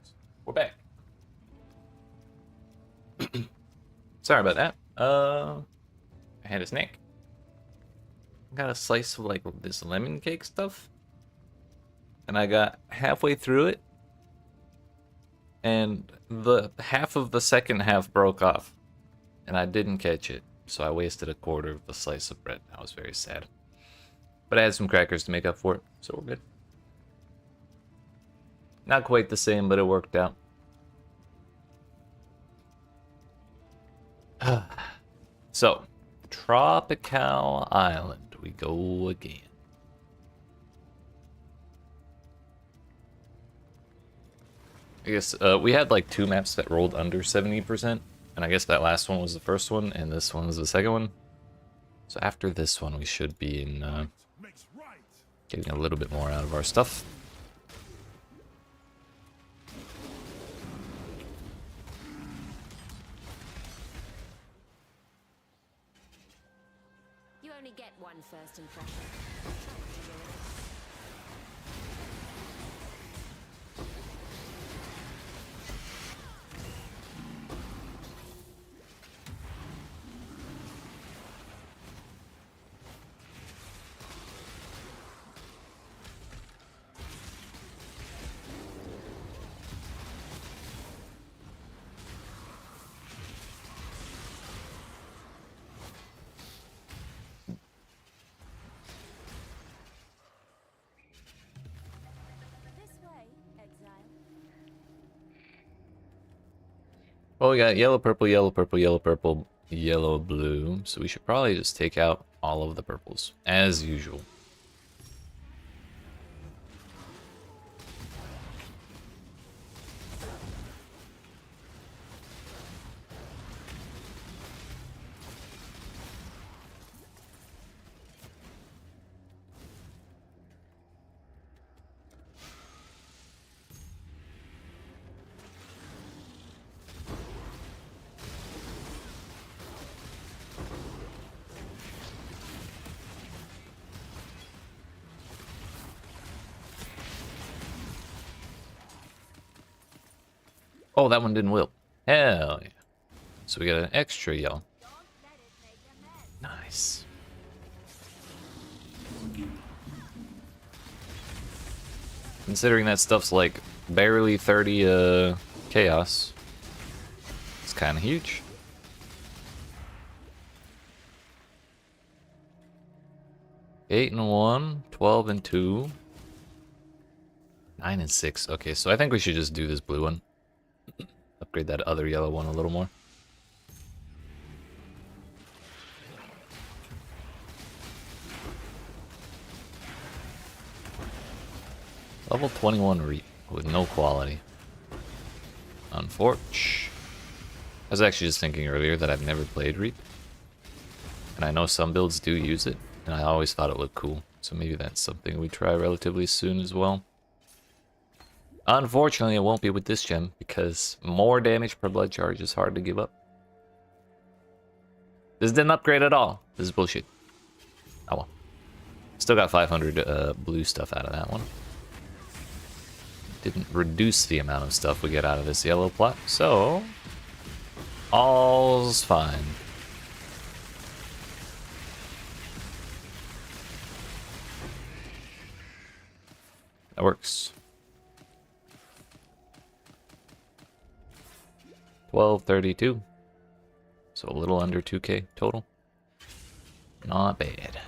We're back. Sorry about that. I had a snack. Got a slice of like this lemon cake stuff. And I got halfway through it. And the half of the second half broke off. And I didn't catch it. So I wasted a quarter of the slice of bread. I was very sad. But I had some crackers to make up for it. So we're good. Not quite the same, but it worked out. So, Tropical Island, we go again. I guess we had like 2 maps that rolled under 70%, and I guess that last one was the first one, and this one was the second one. So after this one, we should be in
Makes right.
getting a little bit more out of our stuff.
You only get one first impression. Try to do it. This way, Exile.
Well, we got yellow, purple, yellow, purple, yellow, purple, yellow, blue. So we should probably just take out all of the purples, as usual. Oh, that one didn't wilt. Hell yeah. So we got an extra yellow.
Don't let it make a mess.
Nice. Considering that stuff's like barely 30 chaos, it's kind of huge. Eight and 1, 12 and 2, 9 and 6. Okay, so I think we should just do this blue one. Upgrade that other yellow one a little more. Level 21 Reap with no quality. Unfortunate. I was actually just thinking earlier that I've never played Reap. And I know some builds do use it, and I always thought it looked cool. So maybe that's something we try relatively soon as well. Unfortunately, it won't be with this gem, because more damage per blood charge is hard to give up. This didn't upgrade at all. This is bullshit. Oh well. Still got 500 blue stuff out of that one. Didn't reduce the amount of stuff we get out of this yellow plot, so all's fine. That works. 1232. So a little under 2k total. Not bad.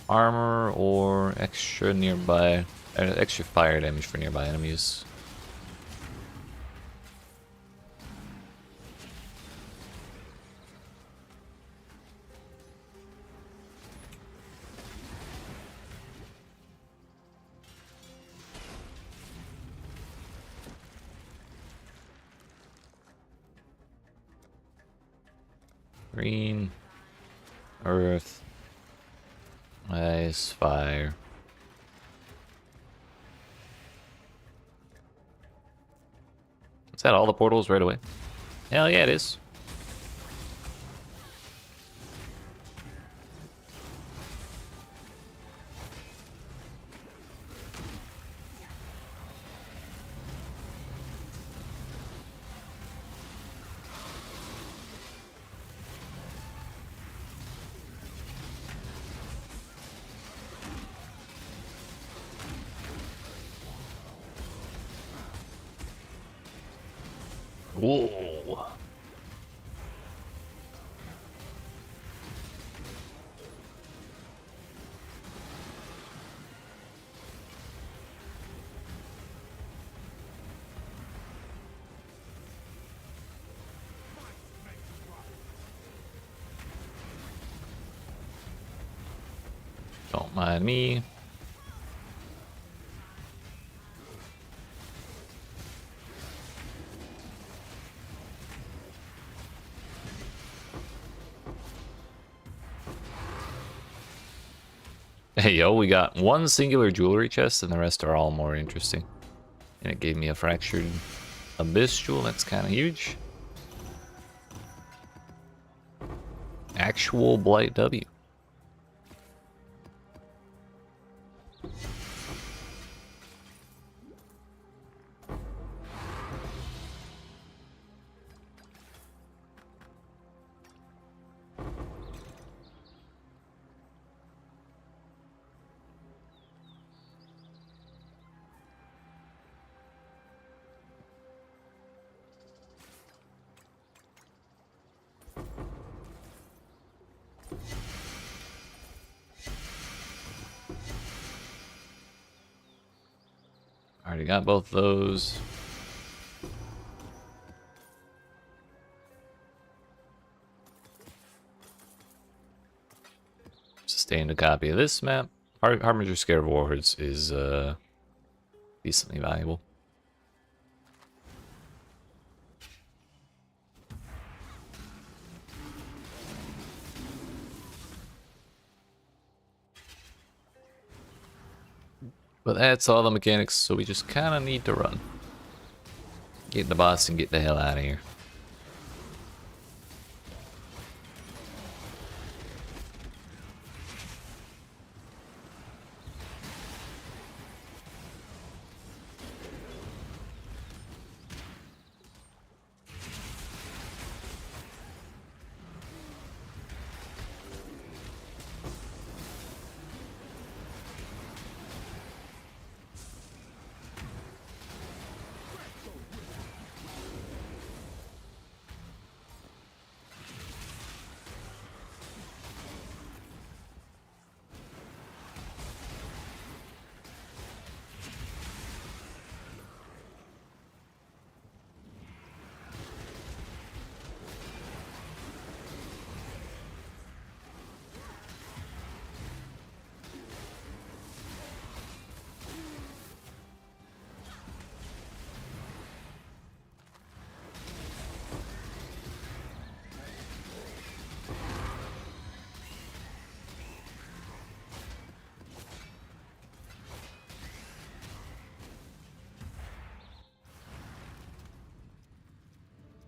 Armor or extra nearby, extra fire damage for nearby enemies. Green, earth, ice, fire. Is that all the portals right away? Hell yeah, it is. Whoa. Don't mind me. Hey yo, we got one singular jewelry chest and the rest are all more interesting. And it gave me a fractured abyss jewel, that's kind of huge. Actual Blight W. Already got both those. Sustained a copy of this map. Harbinger Scare of Warhords is decently valuable. But that's all the mechanics, so we just kind of need to run. Get the boss and get the hell out of here.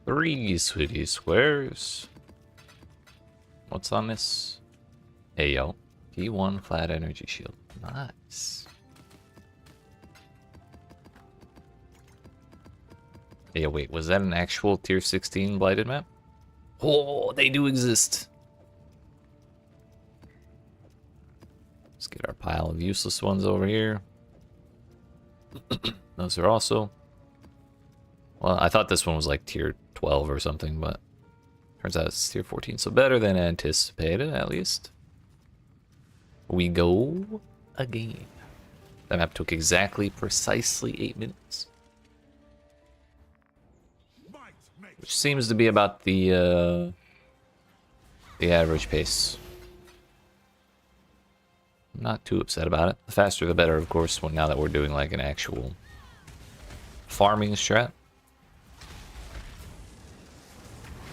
Three sweetie squares. What's on this? Hey yo. P1 flat energy shield. Nice. Hey, wait, was that an actual tier 16 Blighted map? Oh, they do exist. Let's get our pile of useless ones over here. Those are also... Well, I thought this one was like tier 12 or something, but turns out it's tier 14, so better than anticipated, at least. We go again. That map took exactly, precisely 8 minutes. Which seems to be about the average pace. I'm not too upset about it. The faster the better, of course, now that we're doing like an actual farming strat.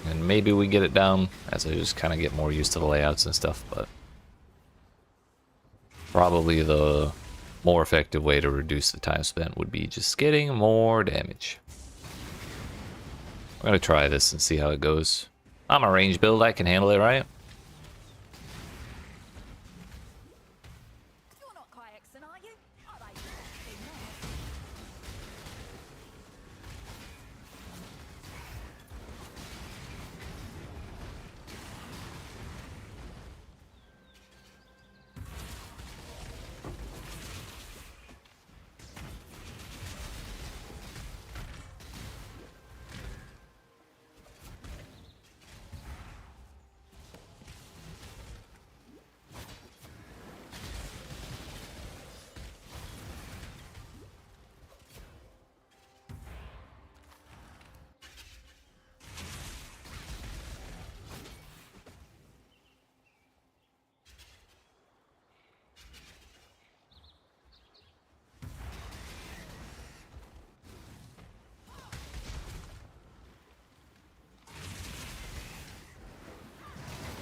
And maybe we get it down as I just kind of get more used to the layouts and stuff, but probably the more effective way to reduce the time spent would be just getting more damage. I'm gonna try this and see how it goes. I'm a range build, I can handle it, right?
You're not Kayakson, are you? Are they?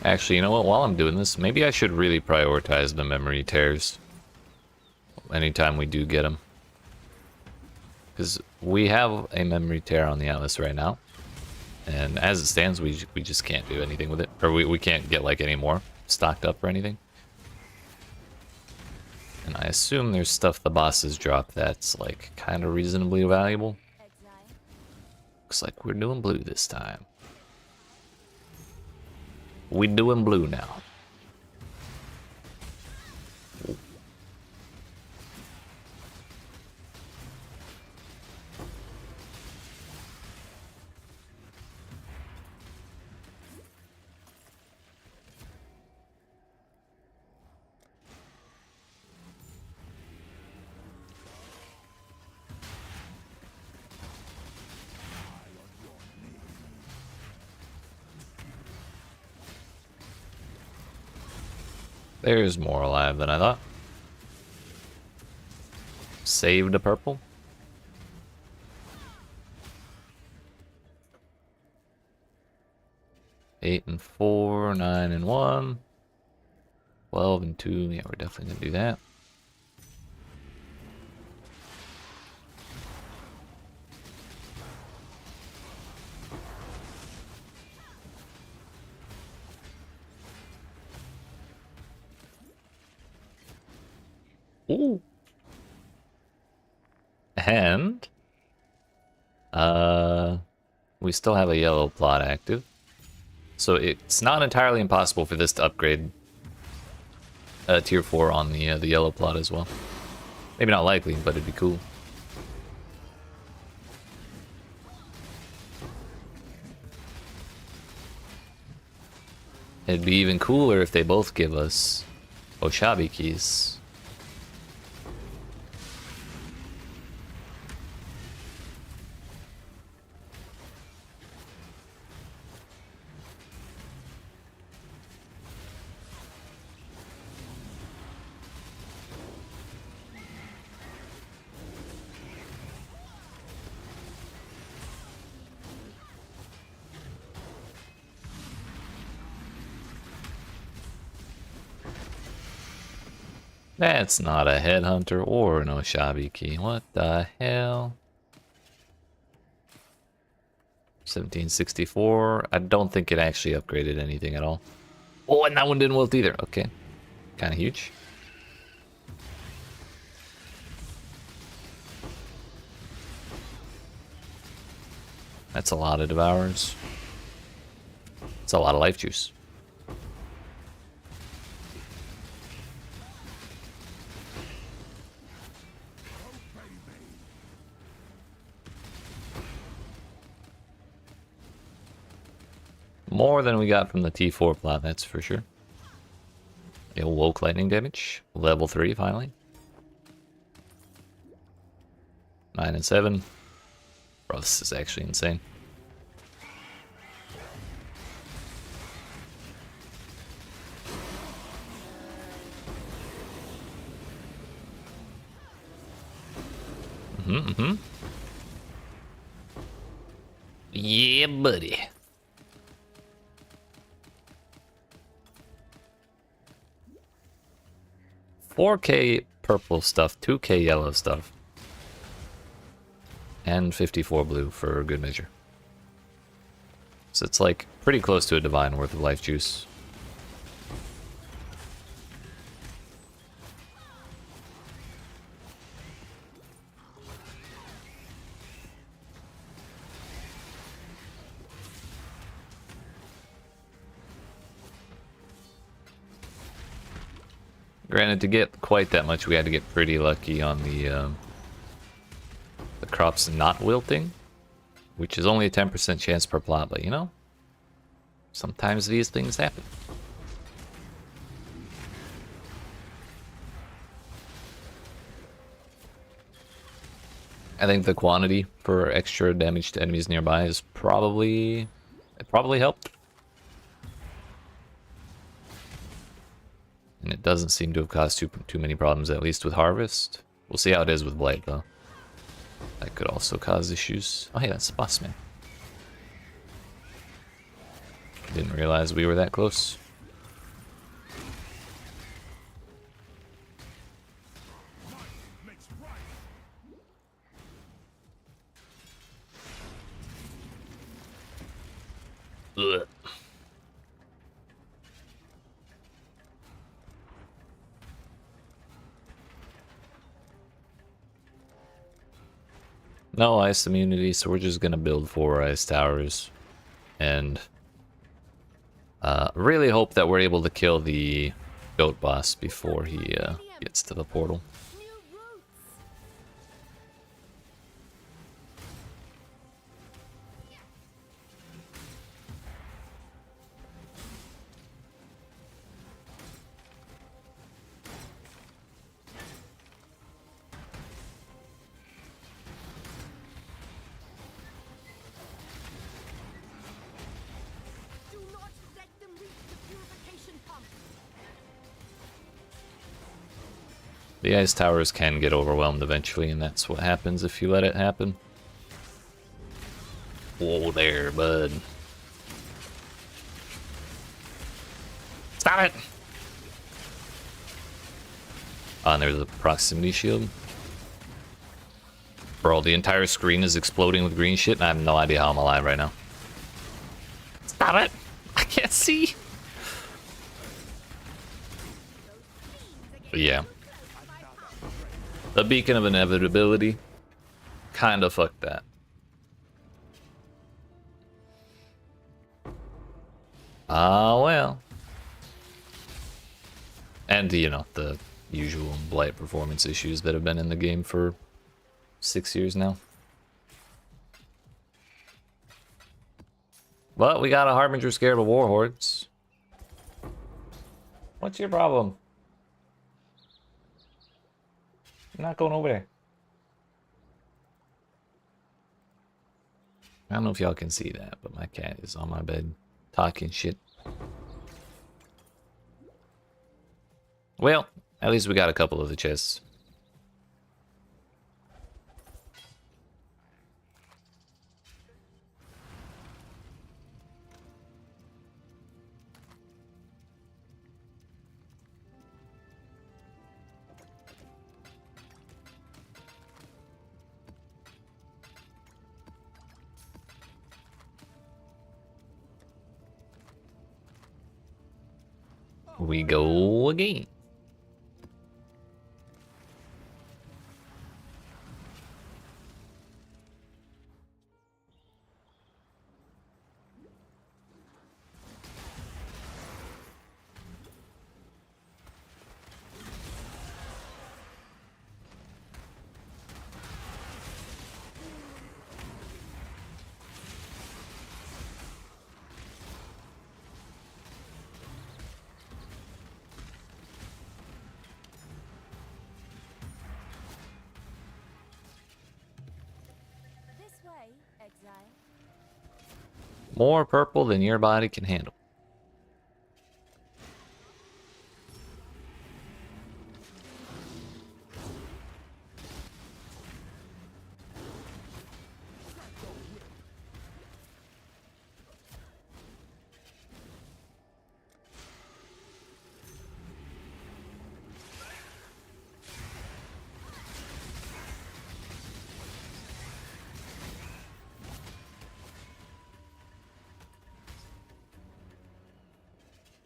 Actually, you know what? While I'm doing this, maybe I should really prioritize the memory tears anytime we do get them. Because we have a memory tear on the Atlas right now. And as it stands, we just can't do anything with it. Or we can't get like any more stocked up or anything. And I assume there's stuff the bosses drop that's like kind of reasonably valuable.
Exile.
Looks like we're doing blue this time. We doing blue now. There's more alive than I thought. Saved a purple. Eight and 4, 9 and 1. 12 and 2. Yeah, we're definitely gonna do that. Ooh. And we still have a yellow plot active. So it's not entirely impossible for this to upgrade tier 4 on the yellow plot as well. Maybe not likely, but it'd be cool. It'd be even cooler if they both give us Oshabi keys. That's not a headhunter or an Oshabi key. What the hell? 1764. I don't think it actually upgraded anything at all. Oh, and that one didn't wilt either. Okay. Kind of huge. That's a lot of devours. It's a lot of life juice. More than we got from the T4 plot, that's for sure. A woke lightning damage. Level 3, finally. 9 and 7. Bro, this is actually insane. Yeah, buddy. 4k purple stuff, 2k yellow stuff, and 54 blue for good measure. So it's like pretty close to a divine worth of life juice. Granted, to get quite that much, we had to get pretty lucky on the crops not wilting, which is only a 10% chance per plot, but you know, sometimes these things happen. I think the quantity for extra damage to enemies nearby is probably helped. And it doesn't seem to have caused too many problems, at least with Harvest. We'll see how it is with Blight, though. That could also cause issues. Oh, hey, that's the boss, man. Didn't realize we were that close. Ugh. No ice immunity, so we're just gonna build 4 ice towers. And really hope that we're able to kill the goat boss before he gets to the portal.
New roots. Do not let them reach the purification pump.
The ice towers can get overwhelmed eventually, and that's what happens if you let it happen. Whoa there, bud. Stop it! Oh, and there's a proximity shield. Bro, the entire screen is exploding with green shit, and I have no idea how I'm alive right now. Stop it! I can't see! But yeah. The beacon of inevitability kinda fucked that. Ah, well. And, you know, the usual Blight performance issues that have been in the game for 6 years now. But we got a Harbinger scared of war hordes. What's your problem? I'm not going over there. I don't know if y'all can see that, but my cat is on my bed talking shit. Well, at least we got a couple of the chests. We go again.
This way, Exile.
More purple than your body can handle.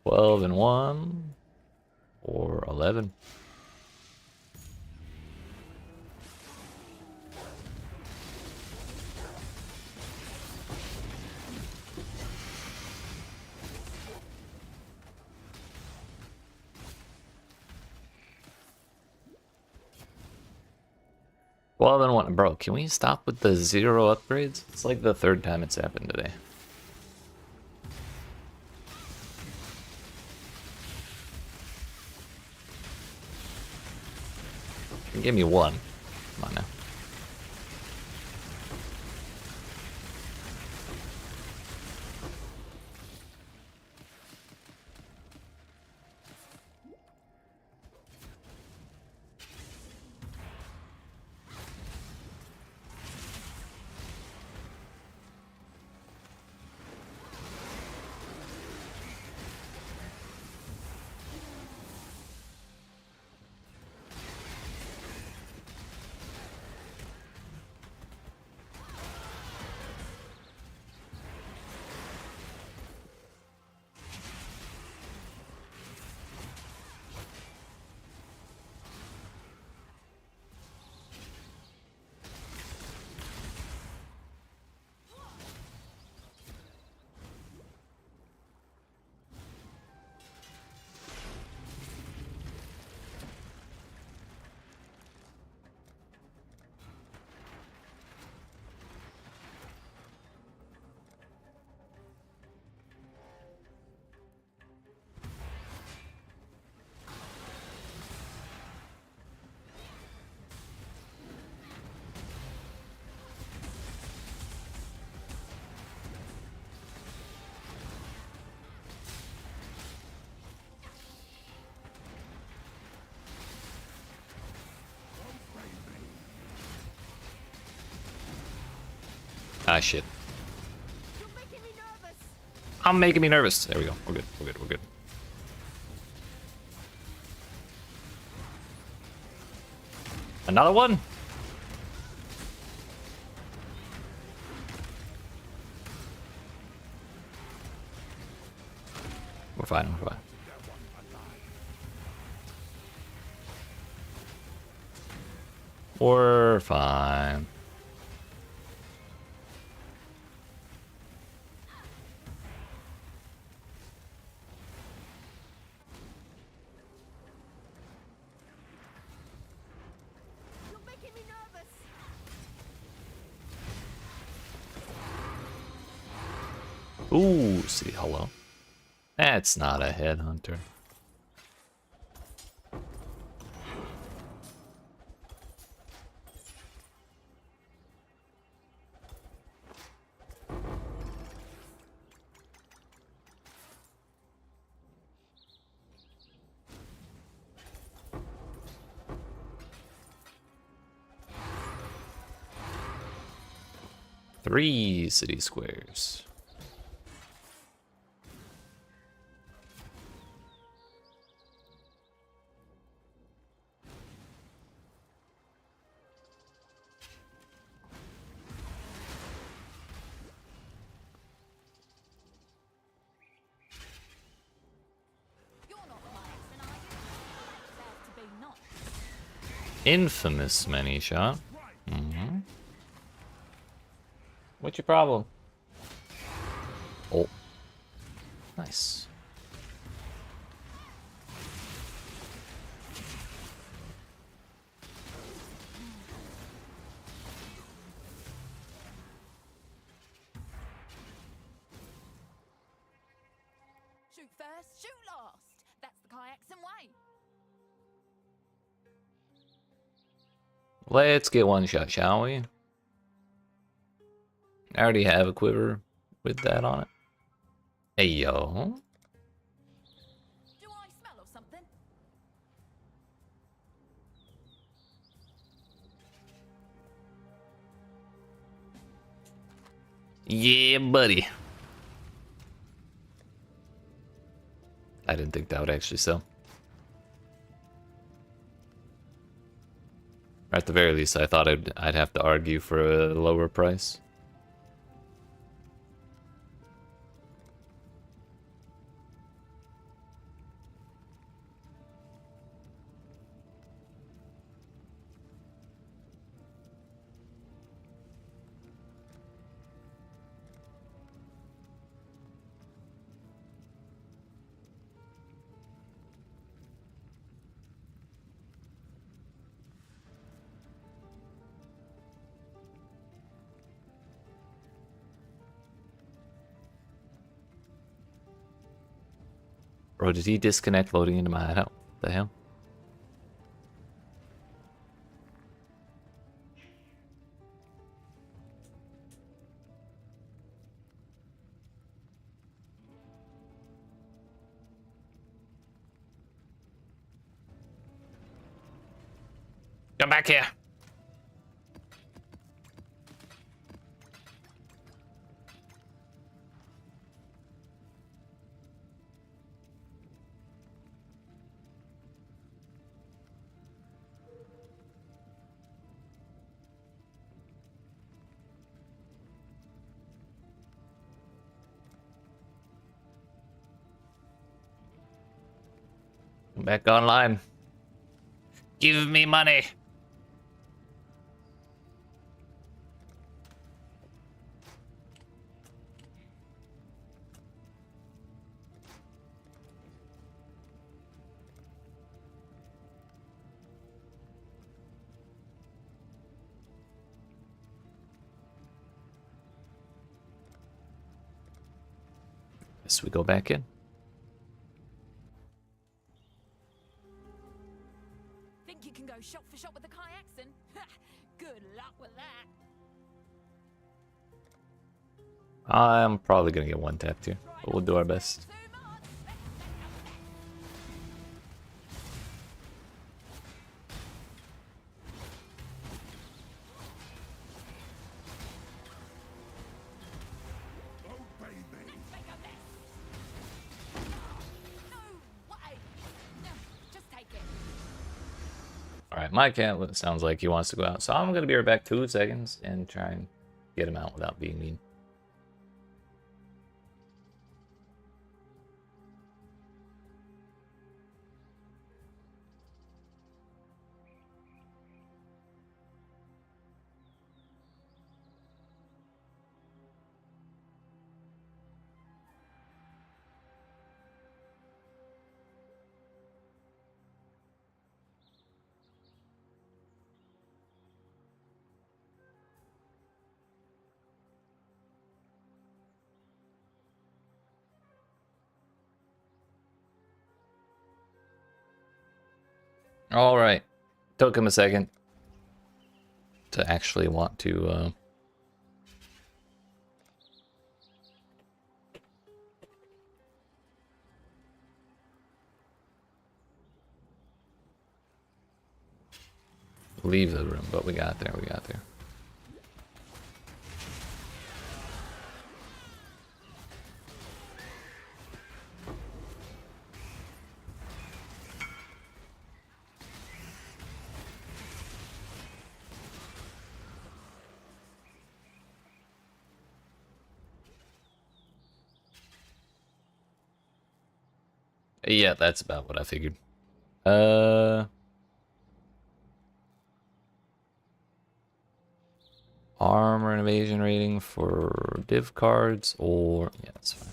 12 and 1 or 11. Well, then what, bro? Can we stop with the 0 upgrades? It's like the 3rd time it's happened today. Give me 1. Come on now. Ah, shit.
You're making me nervous.
I'm making me nervous. There we go. We're good. We're good. We're good. Another one? We're fine. We're fine. We're fine.
You're making me nervous.
Ooh, see, hello. That's not a headhunter. Three city squares.
You're not my ex, are you? There to be not.
Infamous many shot. What's your problem? Oh. Nice.
Shoot first, shoot last. That's the Kayakson way.
Let's get one shot, shall we? I already have a quiver with that on it. Hey, yo.
Do I smell of something?
Yeah, buddy. I didn't think that would actually sell. Or at the very least, I thought I'd have to argue for a lower price. Bro, did he disconnect loading into my hideout? What the hell? Come back here. Come back online. Give me money. Guess we go back in.
Think you can go shot for shot with the kayaks then? Good luck with that.
I'm probably gonna get one tapped here, but we'll do our best.
Too much.
Obey me.
Make a mess. No way. No, just take it.
Alright, my cat sounds like he wants to go out, so I'm gonna be right back 2 seconds and try and get him out without being mean. All right. Took him a second to actually want to leave the room, but we got there. We got there. Yeah, that's about what I figured. Armor and evasion rating for div cards, or yeah, that's fine.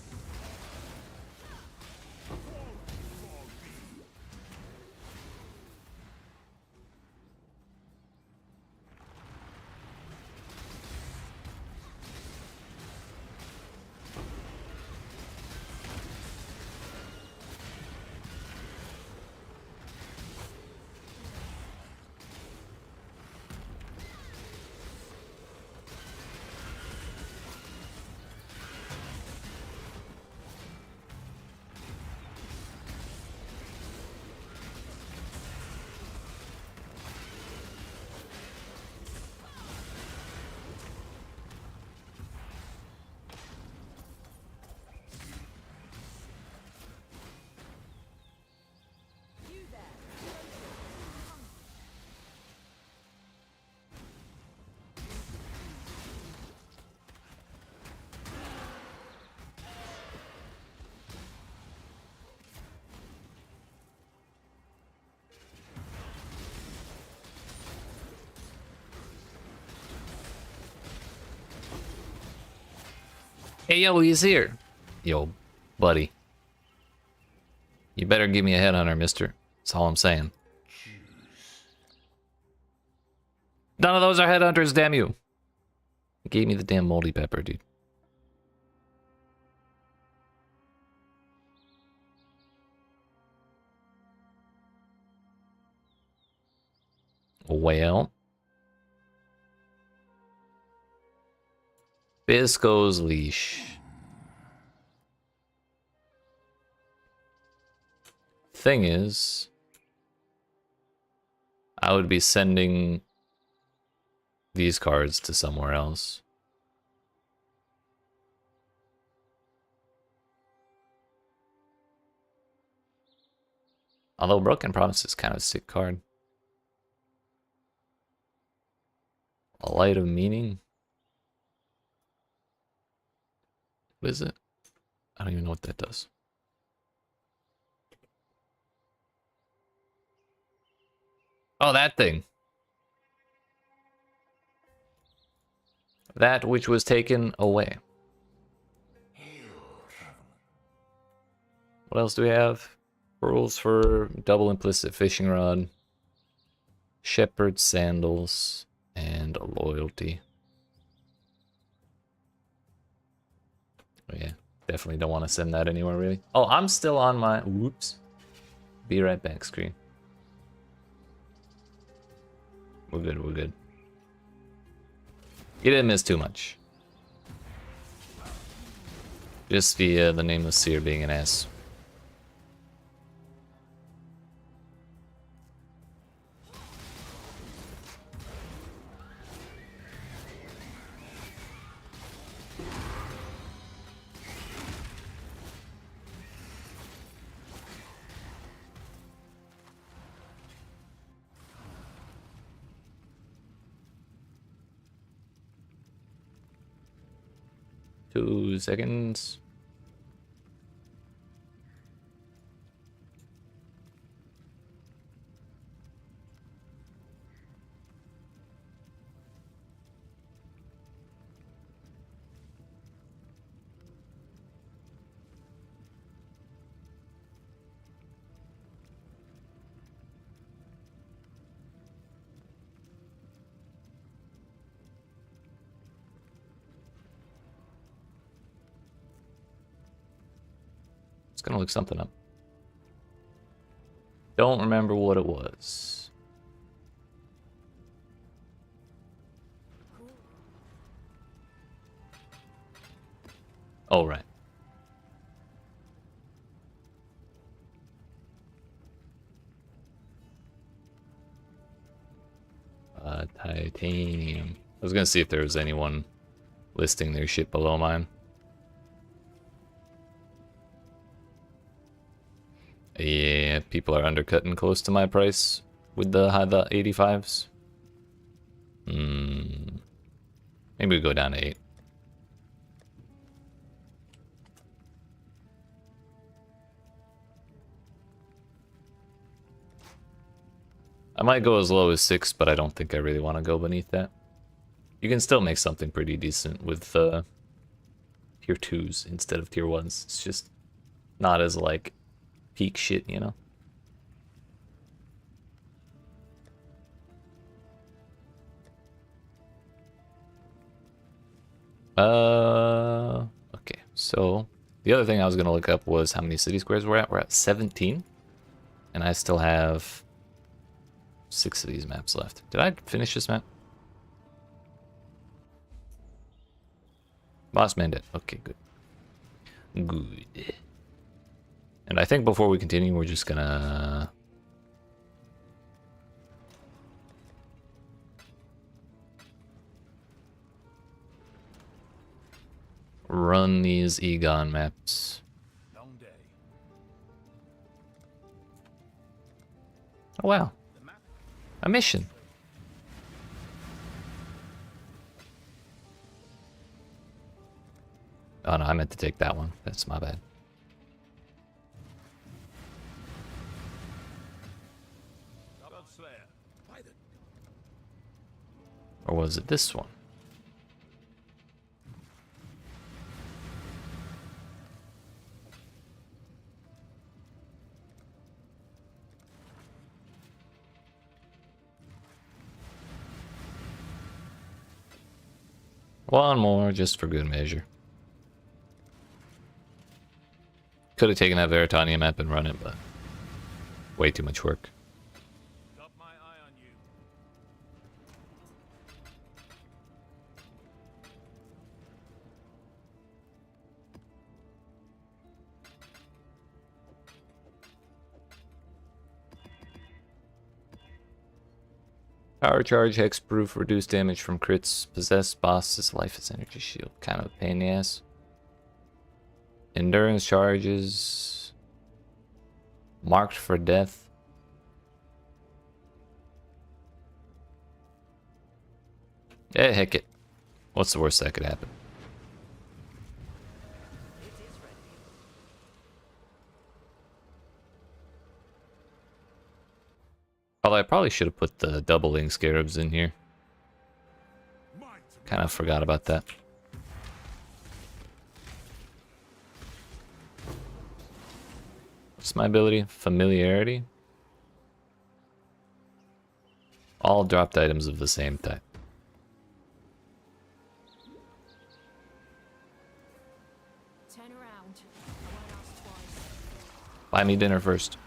You there.
Hey, yo, he's here. Yo, buddy. You better give me a headhunter, mister. That's all I'm saying. None of those are headhunters, damn you. He gave me the damn moldy pepper, dude. Well, Bisco's leash. Thing is, I would be sending these cards to somewhere else. Although Broken Promise is kind of a sick card. A Light of Meaning? What is it? I don't even know what that does. Oh, that thing. That which was taken away. What else do we have? Rules for double implicit fishing rod, shepherd sandals, and loyalty. Oh, yeah, definitely don't want to send that anywhere really. Oh, I'm still on my whoops. Be right back screen. We're good, we're good. You didn't miss too much. Just the Nameless Seer being an ass. Two seconds. It's gonna look something up. Don't remember what it was. Oh, right. Titanium. I was gonna see if there was anyone listing their shit below mine. Yeah, people are undercutting close to my price with the 85s. Maybe we go down to 8. I might go as low as 6, but I don't think I really want to go beneath that. You can still make something pretty decent with tier 2s instead of tier 1s. It's just not as, like, peak shit, you know? Okay, so the other thing I was gonna look up was how many city squares we're at. We're at 17, and I still have 6 of these maps left. Did I finish this map? Boss Mandate. Okay, good. Good. And I think before we continue, we're just gonna run these Egon maps.
Long day.
Oh wow, a mission. Oh no, I meant to take that one. That's my bad. Or was it this one? One more, just for good measure. Could have taken that Veritania map and run it, but way too much work.
Got my eye on you.
Power charge, hexproof, reduced damage from crits, possessed bosses, life is energy shield. Kind of a pain in the ass. Endurance charges. Marked for death. Eh, heck it. What's the worst that could happen? Although I probably should have put the doubling scarabs in here. Kind of forgot about that. What's my ability? Familiarity. All dropped items of the same type.
Turn around. I won't ask twice.
Buy me dinner first.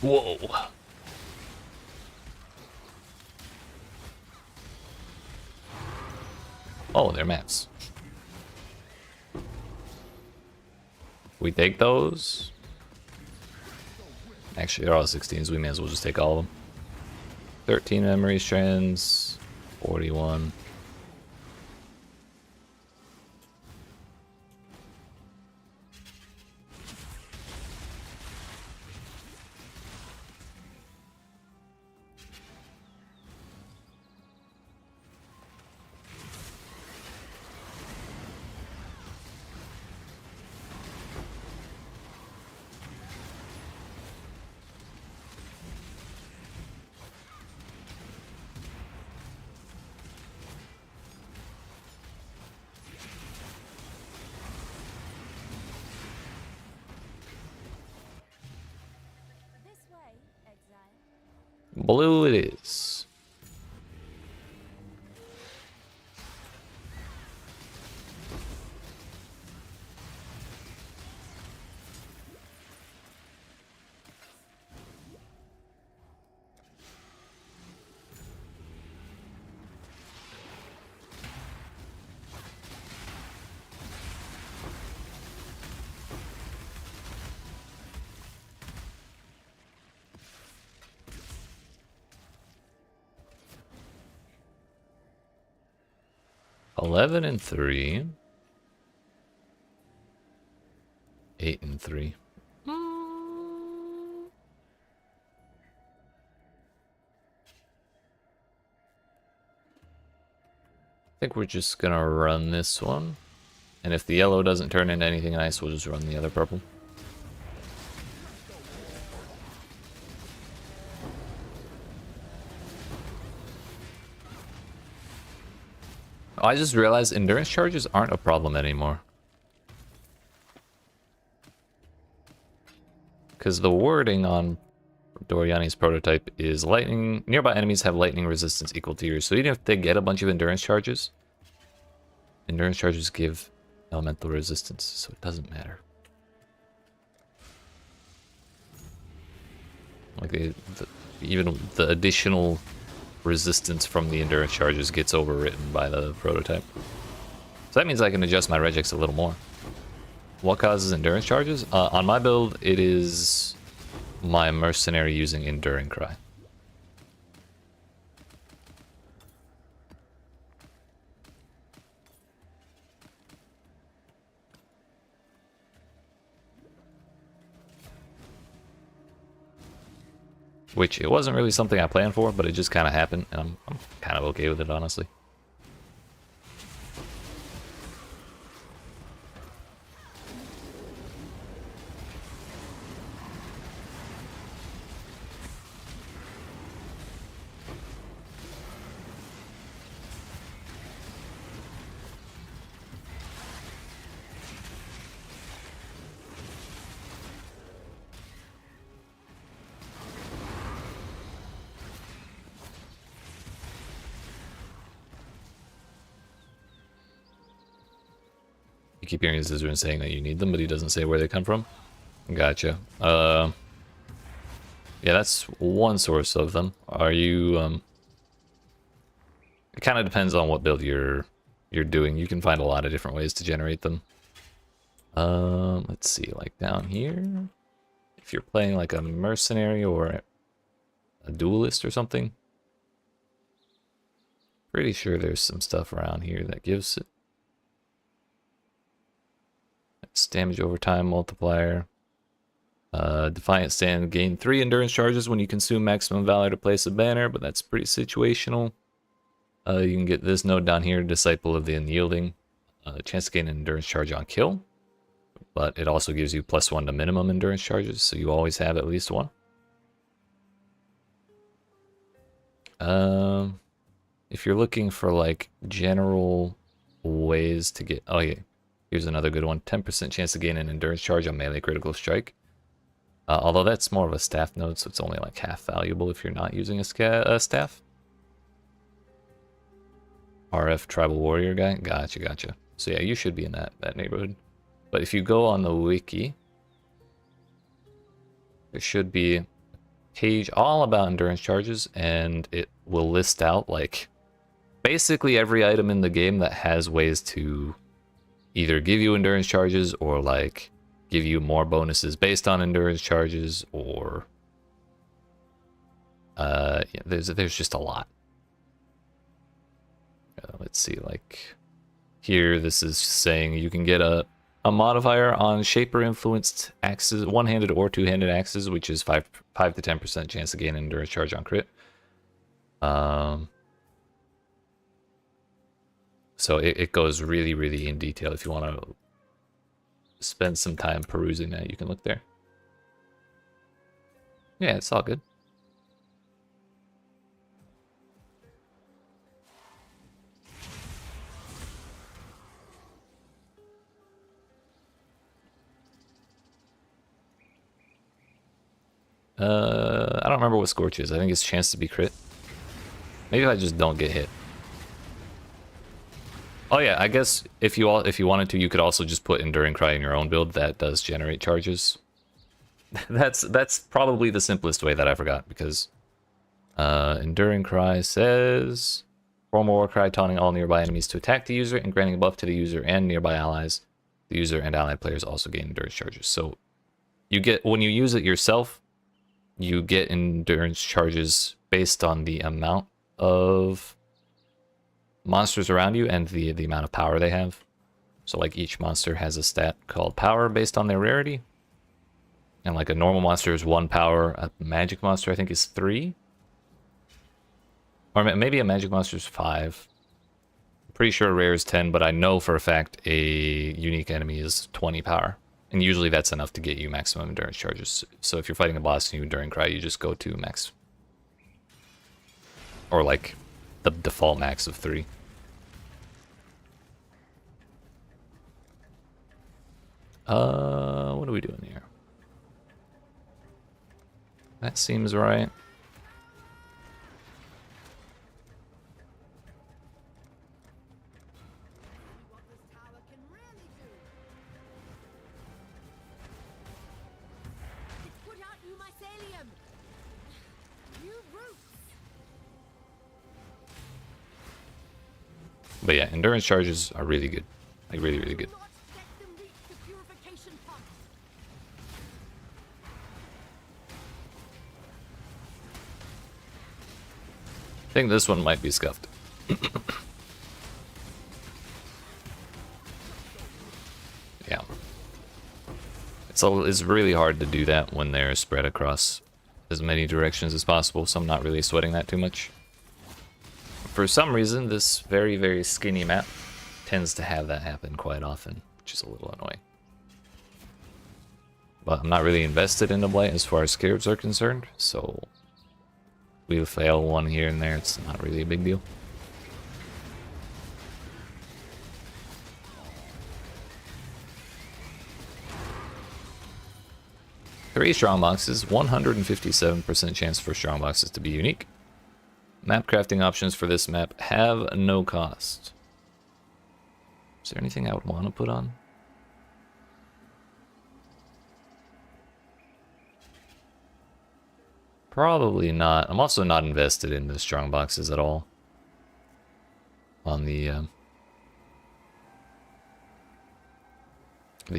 Whoa. Oh, they're maps. We take those. Actually, they're all 16s. We may as well just take all of them. 13 memory strands. 41.
This way, Exile.
Blue it is. Eleven and 3. 8 and 3. I think we're just gonna run this one. And if the yellow doesn't turn into anything nice, we'll just run the other purple. Oh, I just realized endurance charges aren't a problem anymore. Because the wording on Doriani's prototype is lightning. Nearby enemies have lightning resistance equal to yours. So even if they get a bunch of endurance charges give elemental resistance, so it doesn't matter. Like even the additional resistance from the endurance charges gets overwritten by the prototype. So that means I can adjust my regex a little more. What causes endurance charges? On my build, it is my mercenary using Enduring Cry. Which it wasn't really something I planned for, but it just kind of happened, and I'm kind of okay with it, honestly. keep hearing Zizun saying that you need them, but he doesn't say where they come from. Gotcha. Yeah, that's one source of them. Are you, it kind of depends on what build you're doing. You can find a lot of different ways to generate them. Let's see, like down here, if you're playing like a mercenary or a duelist or something, pretty sure there's some stuff around here that gives it. It's damage over time multiplier. Defiant Stand, gain 3 endurance charges when you consume maximum valor to place a banner, but that's pretty situational. You can get this node down here, Disciple of the Unyielding. Chance to gain an endurance charge on kill, but it also gives you +1 to minimum endurance charges, so you always have at least 1. If you're looking for like general ways to get, oh yeah, here's another good one: 10% chance to gain an endurance charge on melee critical strike. Although that's more of a staff node, so it's only like half valuable if you're not using a staff. RF Tribal Warrior guy, gotcha. So yeah, you should be in that neighborhood. But if you go on the wiki, there should be a page all about endurance charges, and it will list out like basically every item in the game that has ways to either give you endurance charges or like give you more bonuses based on endurance charges, or yeah, there's just a lot. Let's see, like here, this is saying you can get a modifier on Shaper influenced axes, one-handed or two-handed axes, which is 5 to 10% chance to gain an endurance charge on crit. So it goes really in detail. If you want to spend some time perusing that, you can look there. Yeah, it's all good. I don't remember what Scorch is. I think it's chance to be crit. Maybe if I just don't get hit. Oh yeah, I guess if you wanted to, you could also just put Enduring Cry in your own build. That does generate charges. that's probably the simplest way that I forgot, because Enduring Cry says form a war cry taunting all nearby enemies to attack the user and granting a buff to the user and nearby allies. The user and allied players also gain endurance charges. So you get, when you use it yourself, you get endurance charges based on the amount of monsters around you and the amount of power they have. So like each monster has a stat called power based on their rarity. And like a normal monster is 1 power, a magic monster I think is 3. Or maybe a magic monster is 5. I'm pretty sure a rare is 10, but I know for a fact a unique enemy is 20 power. And usually that's enough to get you maximum endurance charges. So if you're fighting a boss and you Enduring Cry, you just go to max. Or like the default max of 3. What are we doing here? That seems right.
What this tower can really do. It's put out new mycelium. New roots.
But yeah, endurance charges are really good. Like really good.
Do not let them reach the purification pot.
I think this one might be scuffed. Yeah. It's really hard to do that when they're spread across as many directions as possible, so I'm not really sweating that too much. For some reason, this very skinny map tends to have that happen quite often, which is a little annoying. But I'm not really invested in the Blight as far as scarabs are concerned, so we'll fail one here and there, it's not really a big deal. Three strong boxes, 157% chance for strong boxes to be unique. Map crafting options for this map have no cost. Is there anything I would want to put on? Probably not. I'm also not invested in the strong boxes at all. On the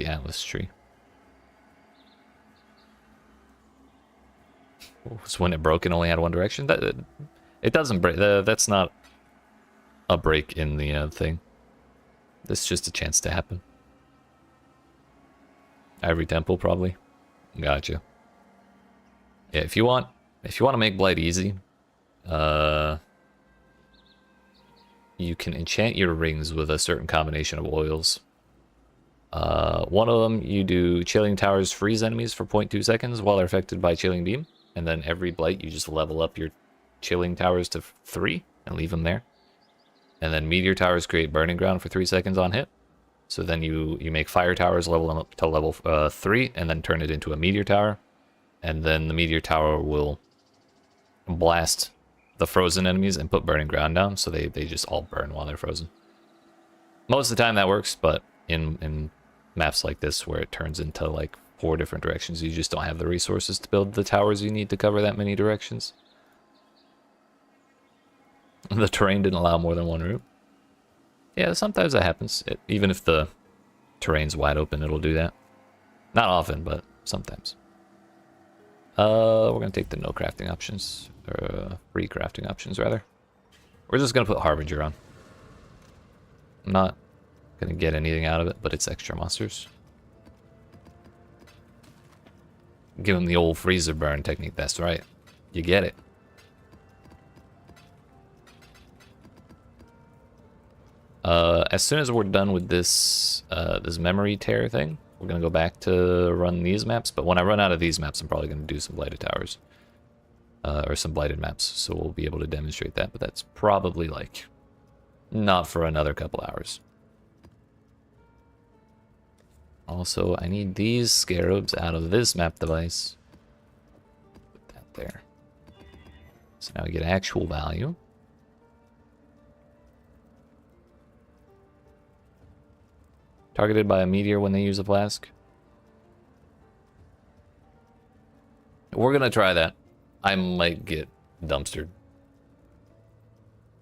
Atlas tree. Was when it broke and only had one direction. That it doesn't break. That's not a break in the thing. That's just a chance to happen. Ivory Temple probably. Gotcha. Yeah, if you want to make Blight easy, you can enchant your rings with a certain combination of oils. One of them, you do Chilling Towers freeze enemies for 0.2 seconds while they're affected by Chilling Beam. And then every Blight, you just level up your Chilling Towers to 3 and leave them there. And then Meteor Towers create Burning Ground for 3 seconds on hit. So then you make Fire Towers, level them up to level 3, and then turn it into a Meteor Tower. And then the Meteor Tower will blast the frozen enemies and put Burning Ground down, so they just all burn while they're frozen. Most of the time that works, but in maps like this where it turns into like 4 different directions, you just don't have the resources to build the towers you need to cover that many directions. The terrain didn't allow more than one route. Yeah, sometimes that happens. Even if the terrain's wide open, it'll do that. Not often, but sometimes. We're gonna take the no crafting options, or free crafting options rather. We're just gonna put Harbinger on. I'm not gonna get anything out of it, but it's extra monsters. Give him the old freezer burn technique, that's right. You get it. As soon as we're done with this this memory tear thing, we're gonna go back to run these maps. But when I run out of these maps, I'm probably gonna do some Blighted Towers. Or some Blighted maps, so we'll be able to demonstrate that, but that's probably like not for another couple hours. Also, I need these scarabs out of this map device. Put that there. So now we get actual value. Targeted by a meteor when they use a flask. We're gonna try that. I might get dumpstered.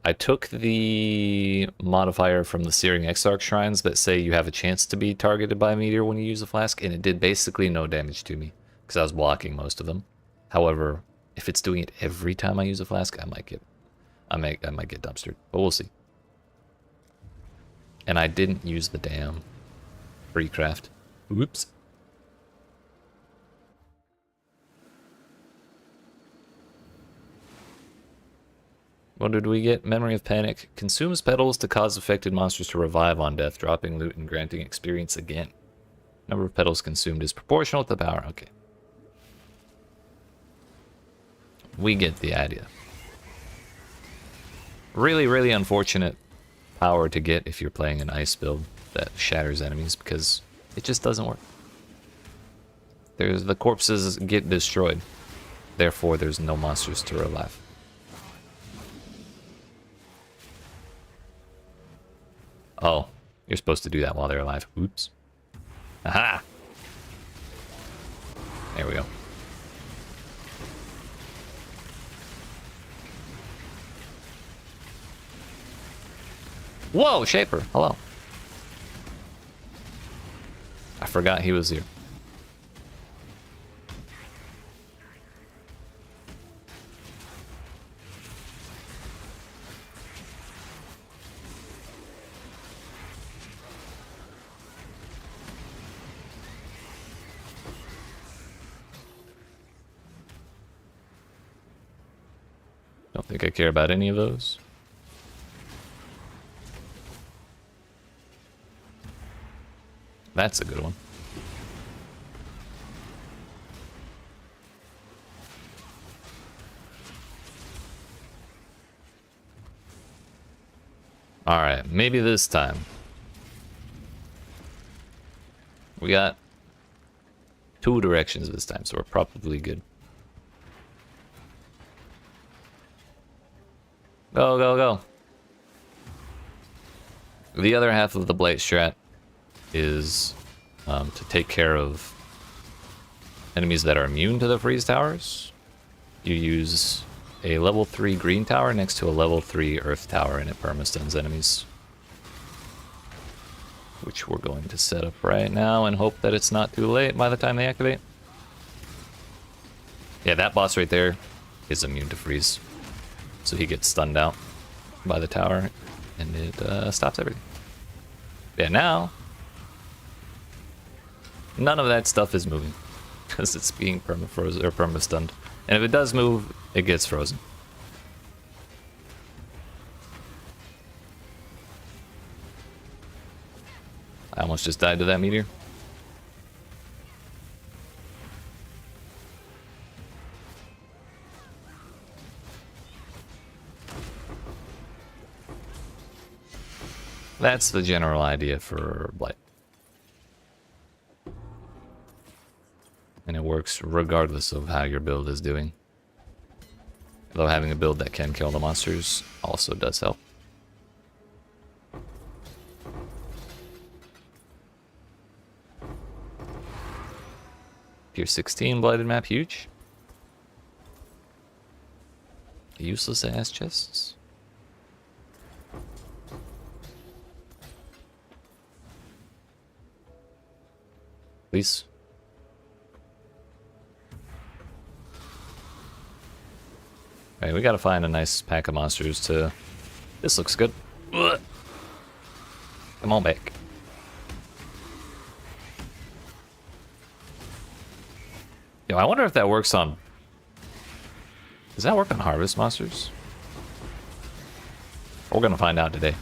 I took the modifier from the Searing Exarch shrines that say you have a chance to be targeted by a meteor when you use a flask, and it did basically no damage to me because I was blocking most of them. However, if it's doing it every time I use a flask, I might get dumpstered, but we'll see. And I didn't use the damn free craft. Whoops. What did we get? Memory of Panic. Consumes petals to cause affected monsters to revive on death, dropping loot and granting experience again. Number of petals consumed is proportional to the power. Okay. We get the idea. Really, really unfortunate power to get if you're playing an ice build that shatters enemies, because it just doesn't work. The corpses get destroyed. Therefore, there's no monsters to revive. Oh, you're supposed to do that while they're alive. Oops. Aha! There we go. Whoa, Shaper! Hello. I forgot he was here. Don't think I care about any of those. That's a good one. Alright, maybe this time. We got 2 directions this time, so we're probably good. Go, go, go. The other half of the Blight strat is to take care of enemies that are immune to the freeze towers. you use a level 3 green tower next to a level 3 earth tower, and it permastuns enemies. Which we're going to set up right now and hope that it's not too late by the time they activate. Yeah, that boss right there is immune to freeze. So he gets stunned out by the tower, and it stops everything. Yeah, now none of that stuff is moving because it's being perma-frozen or perma-stunned. And if it does move, it gets frozen. I almost just died to that meteor. That's the general idea for Blight. And it works regardless of how your build is doing. Though having a build that can kill the monsters also does help. Tier 16 Blighted map, huge. Useless ass chests. Please. Alright, we gotta find a nice pack of monsters to... This looks good. Ugh. Come on back. Yo, I wonder if that works on... Does that work on harvest monsters? We're gonna find out today.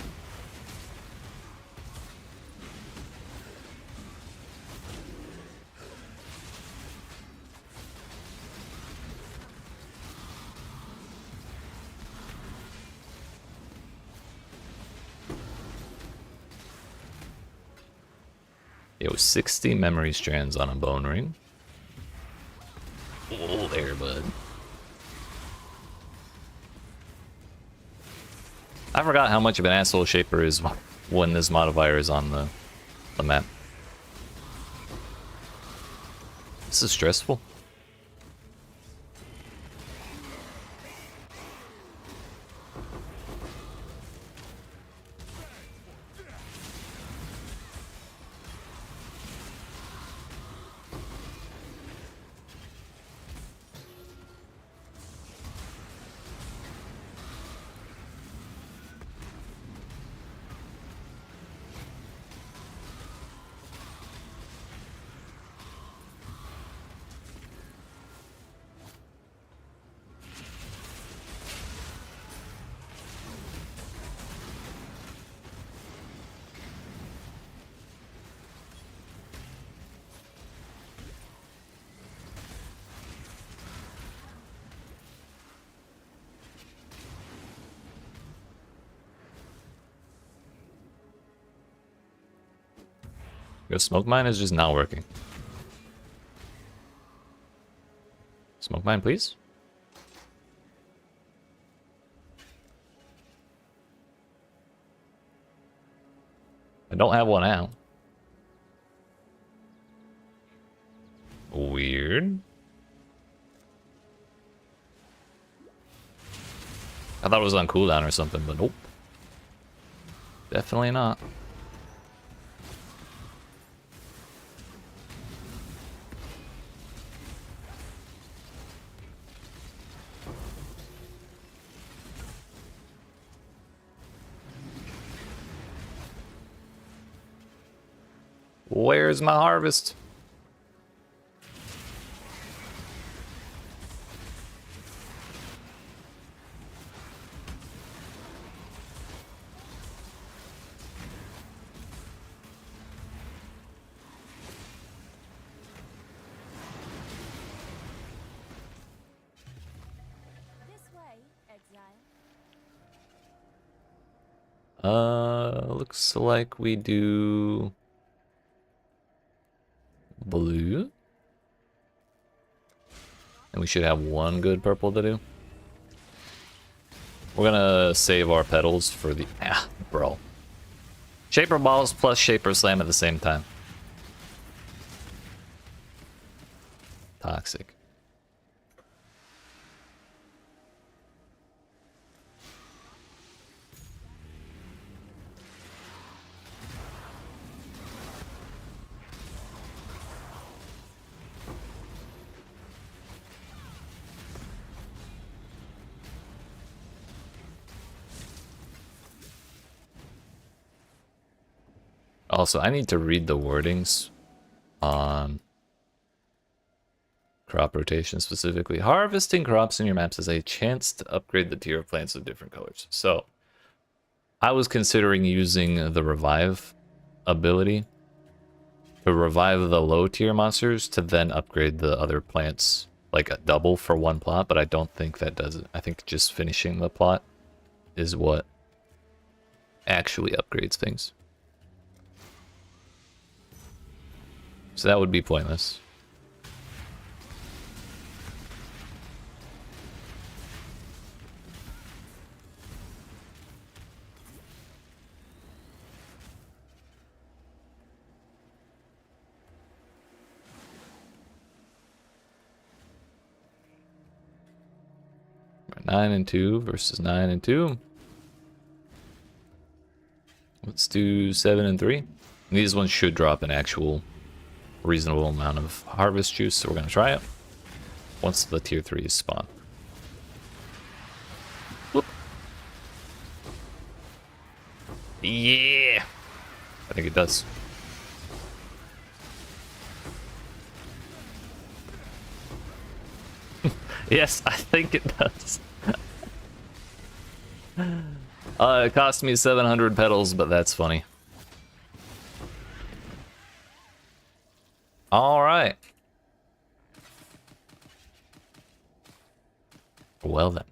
Yo, 60 memory strands on a bone ring. Oh, there, bud. I forgot how much of an asshole Shaper is when this modifier is on the map. This is stressful. Your smoke mine is just not working. Smoke mine, please. I don't have one out. Weird. I thought it was on cooldown or something, but nope. Definitely not. Where's my harvest?
This way, Exile.
Looks like we do blue. And we should have one good purple to do. We're gonna save our petals for the... Ah, bro. Shaper balls plus Shaper slam at the same time. Toxic. Also, I need to read the wordings on crop rotation specifically. Harvesting crops in your maps is a chance to upgrade the tier of plants of different colors. So, I was considering using the revive ability to revive the low tier monsters to then upgrade the other plants like a double for one plot, but I don't think that does it. I think just finishing the plot is what actually upgrades things. So that would be pointless. Right, 9 and 2 versus 9 and 2. Let's do 7 and 3. These ones should drop an actual reasonable amount of harvest juice, so we're going to try it once the tier 3 is spawned. Whoop. Yeah! I think it does. Yes, I think it does. It cost me 700 petals, but that's funny. All right. Well then.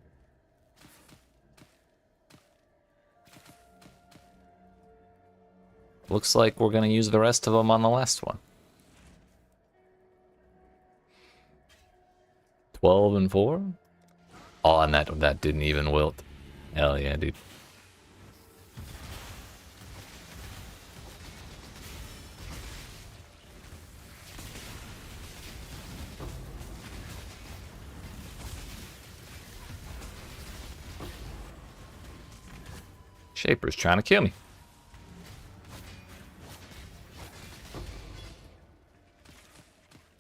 Looks like we're gonna use the rest of them on the last one. 12 and 4. Oh, and that didn't even wilt. Hell yeah, dude. Shaper's trying to kill me.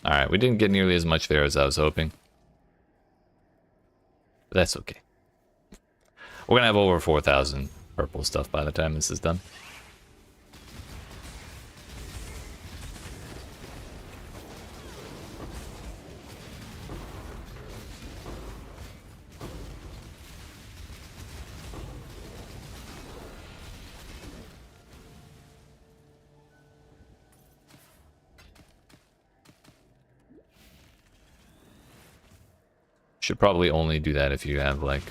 Alright, we didn't get nearly as much there as I was hoping. But that's okay. We're gonna have over 4,000 purple stuff by the time this is done. Should probably only do that if you have like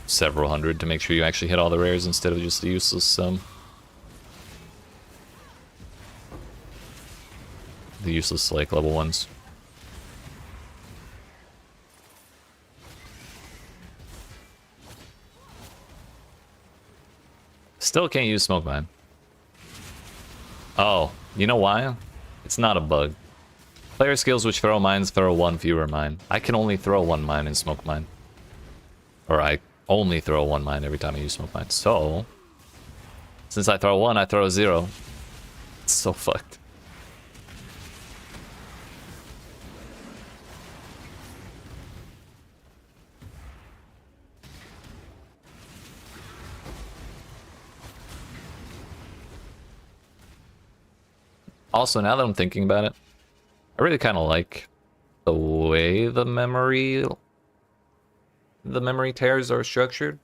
several hundred to make sure you actually hit all the rares instead of just the useless sum. The useless like level ones. Still can't use smoke mine. Oh, you know why? It's not a bug. Player skills which throw mines throw one fewer mine. I can only throw one mine in smoke mine. Or I only throw one mine every time I use smoke mine. So, since I throw one, I throw 0. It's so fucked. Also, now that I'm thinking about it, I really kind of like the way the memory tears are structured.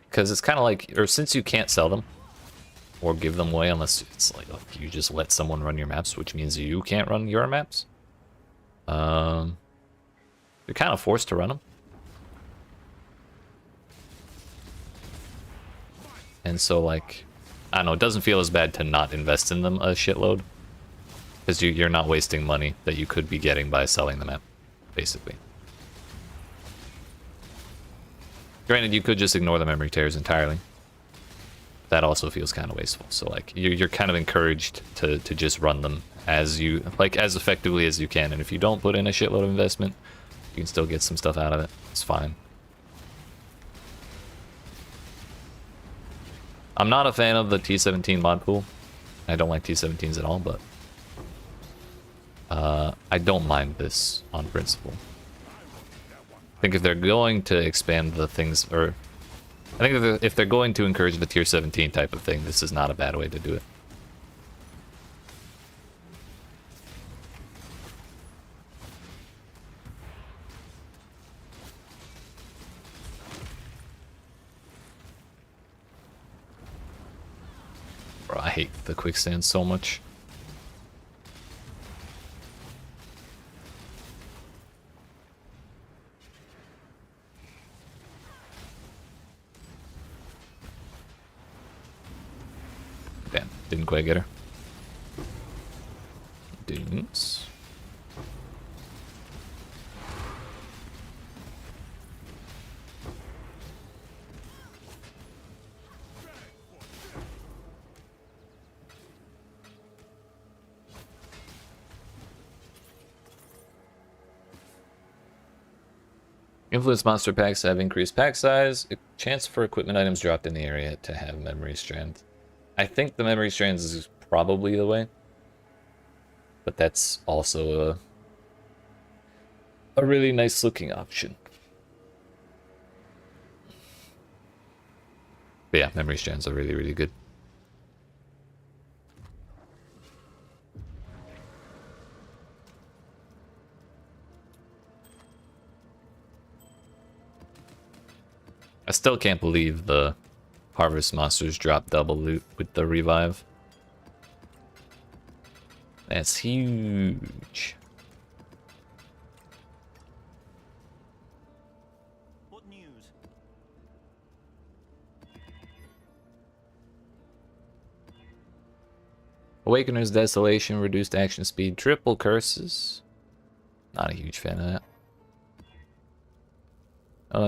Because it's kind of like, or since you can't sell them or give them away unless it's like you just let someone run your maps, which means you can't run your maps. You're kind of forced to run them. And so like, I don't know, it doesn't feel as bad to not invest in them a shitload. Because you're not wasting money that you could be getting by selling the map, basically. Granted, you could just ignore the memory tears entirely. That also feels kind of wasteful. So like, you're kind of encouraged to just run them as you like as effectively as you can. And if you don't put in a shitload of investment, you can still get some stuff out of it. It's fine. I'm not a fan of the T17 mod pool. I don't like T17s at all, but I don't mind this on principle. I think if they're going to expand the things, or I think if they're going to encourage the tier 17 type of thing, this is not a bad way to do it. Bro, I hate the quicksand so much. Damn, didn't quite get her. Dunes. Influence monster packs have increased pack size. A chance for equipment items dropped in the area to have memory strand. I think the memory strands is probably the way. But that's also a really nice looking option. But yeah, memory strands are really, really good. I still can't believe the Harvest Monsters drop double loot with the revive. That's huge.
What news?
Awakener's Desolation, reduced action speed, triple curses. Not a huge fan of that.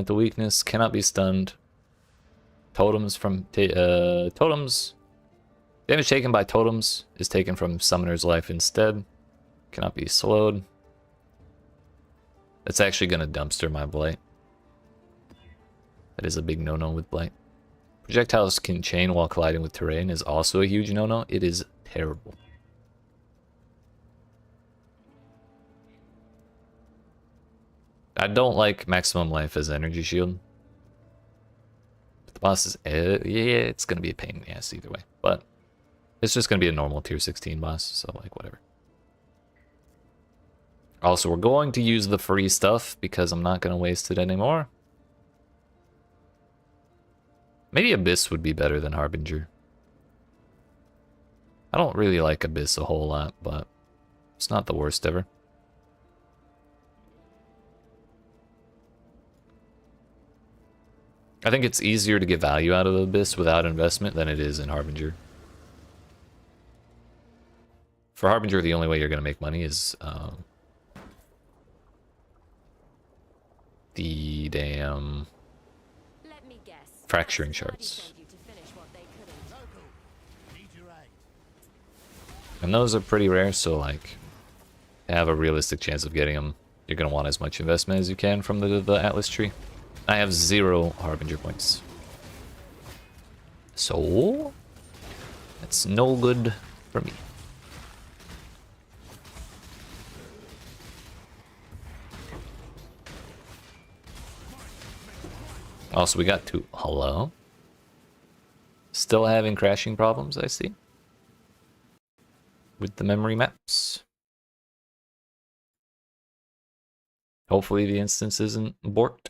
The weakness cannot be stunned. Totems from totems. Damage taken by totems is taken from summoner's life instead. Cannot be slowed. That's actually gonna dumpster my blight. That is a big no-no with blight. Projectiles can chain while colliding with terrain is also a huge no-no. It is terrible. I don't like maximum life as energy shield. But the boss is, yeah, it's gonna be a pain in the ass either way. But it's just gonna be a normal tier 16 boss, so like whatever. Also, we're going to use the free stuff because I'm not gonna waste it anymore. Maybe Abyss would be better than Harbinger. I don't really like Abyss a whole lot, but it's not the worst ever. I think it's easier to get value out of Abyss without investment than it is in Harbinger. For Harbinger, the only way you're going to make money is the damn
Let me guess.
fracturing
Somebody
shards.
sent you to finish what they couldn't.
Need your aid.
And those are pretty rare, so like, to have a realistic chance of getting them, you're going to want as much investment as you can from the Atlas tree. I have 0 Harbinger points. So, that's no good for me. Also, we got 2. Hello? Still having crashing problems, I see. With the memory maps. Hopefully the instance isn't borked.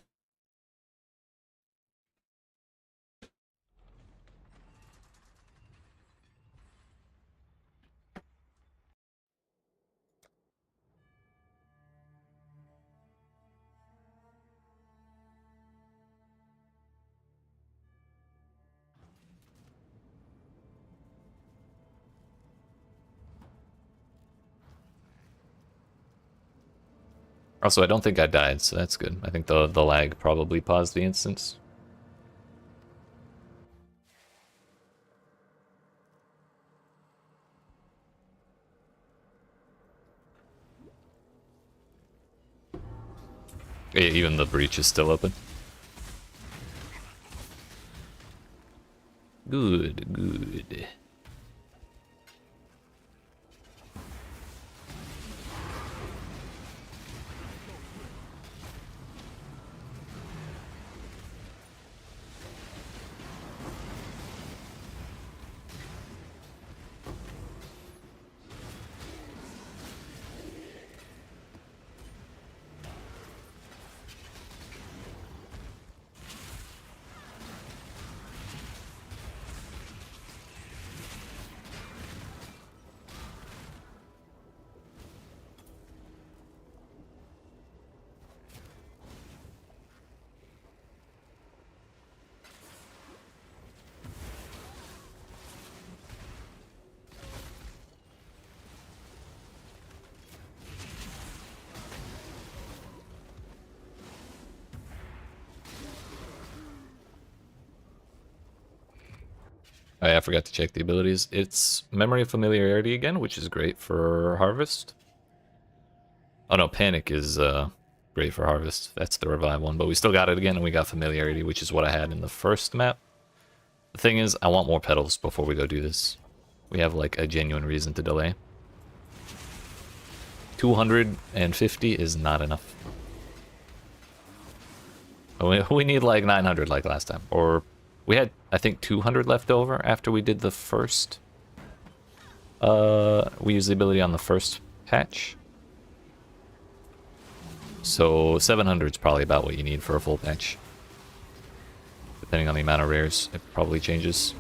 Also, I don't think I died, so that's good. I think the lag probably paused the instance. Yeah, even the breach is still open. Good, good. Oh yeah, I forgot to check the abilities. It's Memory of Familiarity again, which is great for Harvest. Oh no, Panic is great for Harvest. That's the revive one, but we still got it again, and we got Familiarity, which is what I had in the first map. The thing is, I want more petals before we go do this. We have like a genuine reason to delay. 250 is not enough. We need like 900 like last time. Or we had, I think, 200 left over after we did the first. We used the ability on the first patch. So 700 is probably about what you need for a full patch. Depending on the amount of rares, it probably changes.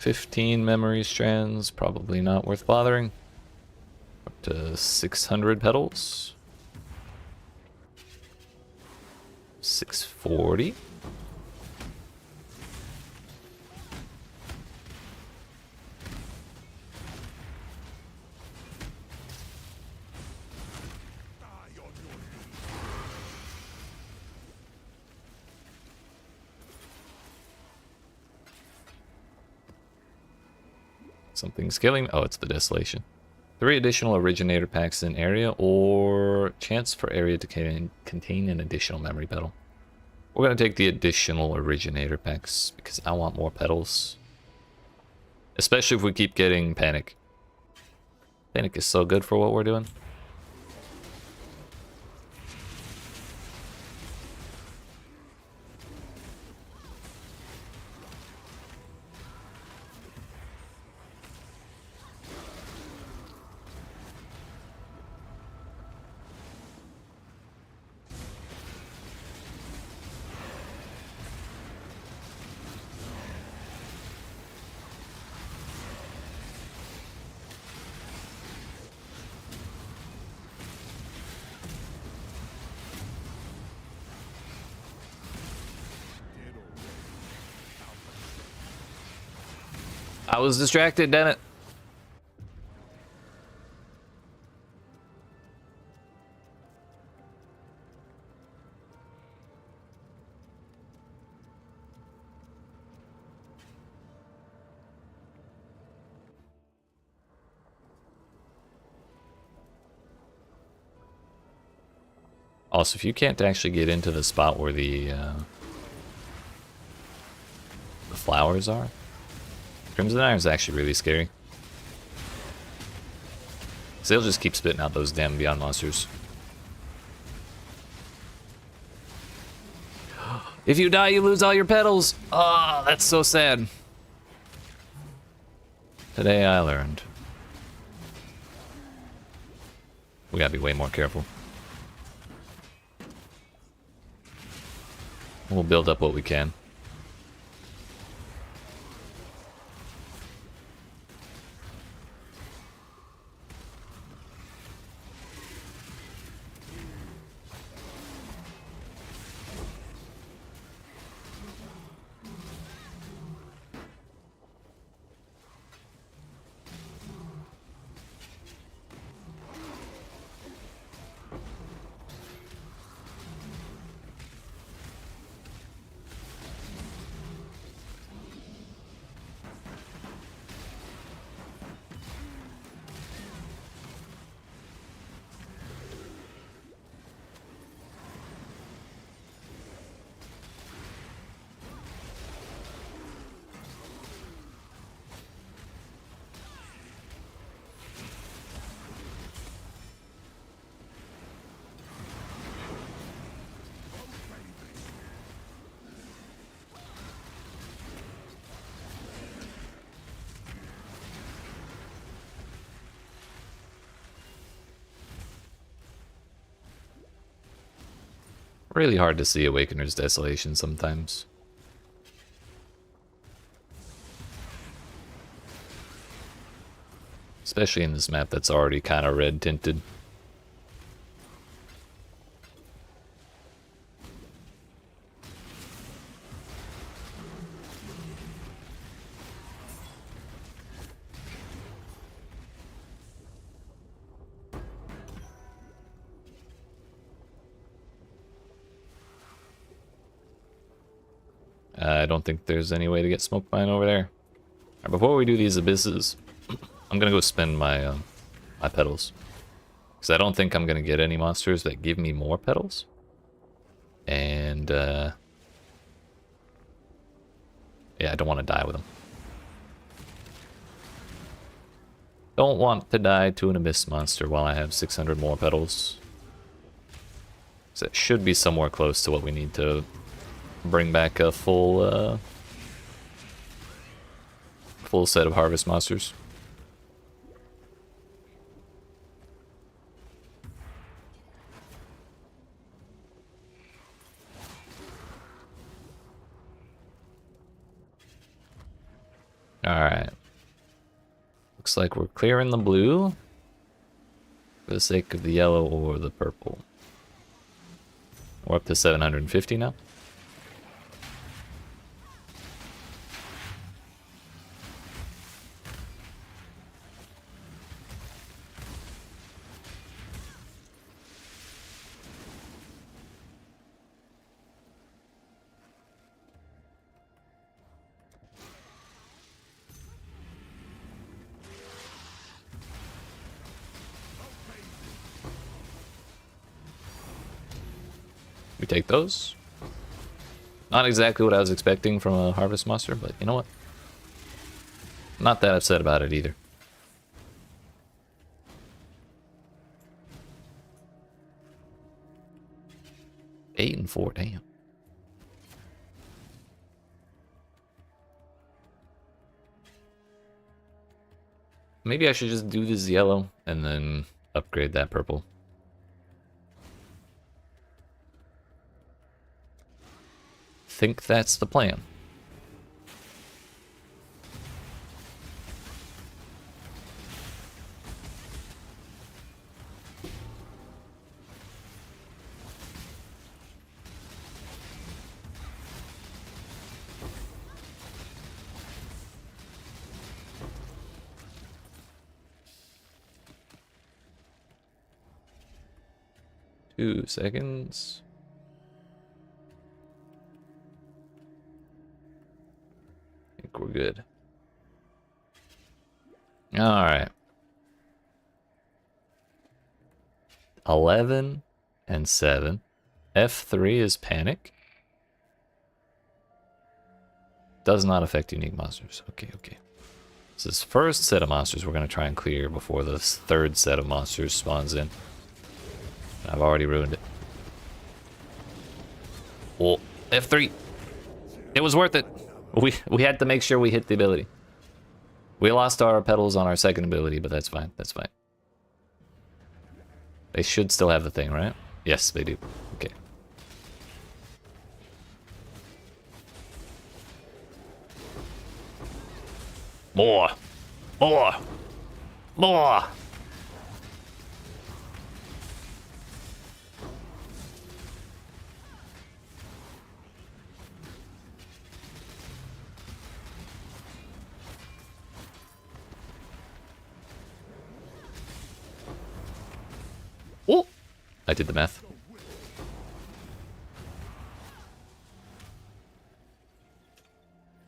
$15 memory strands, probably not worth bothering. Up to 600 petals. 640. Something's killing me. Oh, it's the Desolation. 3 additional originator packs in area, or chance for area to contain an additional memory petal. We're going to take the additional originator packs because I want more petals. Especially if we keep getting Panic. Panic is so good for what we're doing. I was distracted, damn it. Also, if you can't actually get into the spot where the flowers are, Crimson Iron is actually really scary. So they'll just keep spitting out those damn Beyond monsters. If you die, you lose all your petals. Oh, that's so sad. Today I learned. We gotta be way more careful. We'll build up what we can. Really hard to see Awakener's Desolation sometimes. Especially in this map that's already kind of red tinted. I don't think there's any way to get smoke mine over there. Right, before we do these abysses, I'm gonna go spend my my petals, because I don't think I'm gonna get any monsters that give me more petals. And yeah, I don't want to die with them. Don't want to die to an abyss monster while I have 600 more petals. So it should be somewhere close to what we need to bring back a full full set of harvest monsters. Alright. Looks like we're clearing the blue for the sake of the yellow or the purple. We're up to 750 now. We take those. Not exactly what I was expecting from a harvest monster, but you know what? Not that upset about it either. Eight and 4, damn. Maybe I should just do this yellow and then upgrade that purple. Think that's the plan. Two seconds. I think we're good. All right. 11 and 7. F3 is panic. Does not affect unique monsters. Okay, okay. So this first set of monsters we're going to try and clear before the third set of monsters spawns in. I've already ruined it. Well, F3. It was worth it. We had to make sure we hit the ability. We lost our petals on our second ability, but that's fine. That's fine. They should still have the thing, right? Yes, they do. Okay. More. More. More. Oh, I did the math.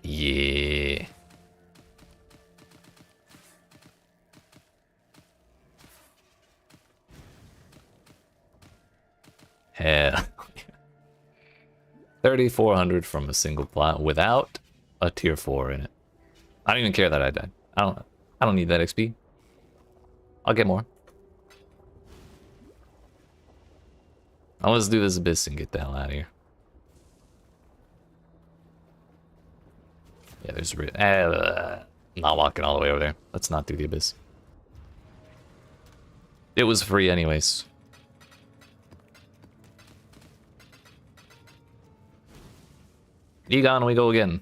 Yeah. Hell. 3,400 from a single plot without a tier 4 in it. I don't even care that I died. I don't need that XP. I'll get more. Let's do this abyss and get the hell out of here. Yeah, there's not walking all the way over there. Let's not do the abyss. It was free anyways. Egon, we go again.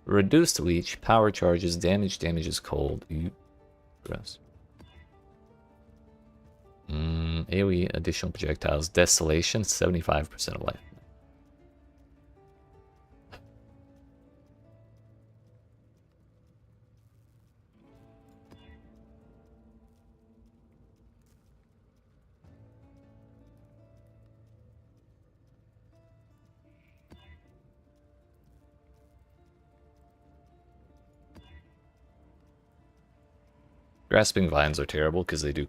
Reduced leech, power charges, damage is cold. Ew. Gross. AoE, additional projectiles, desolation, 75% of life. Grasping Vines are terrible because they do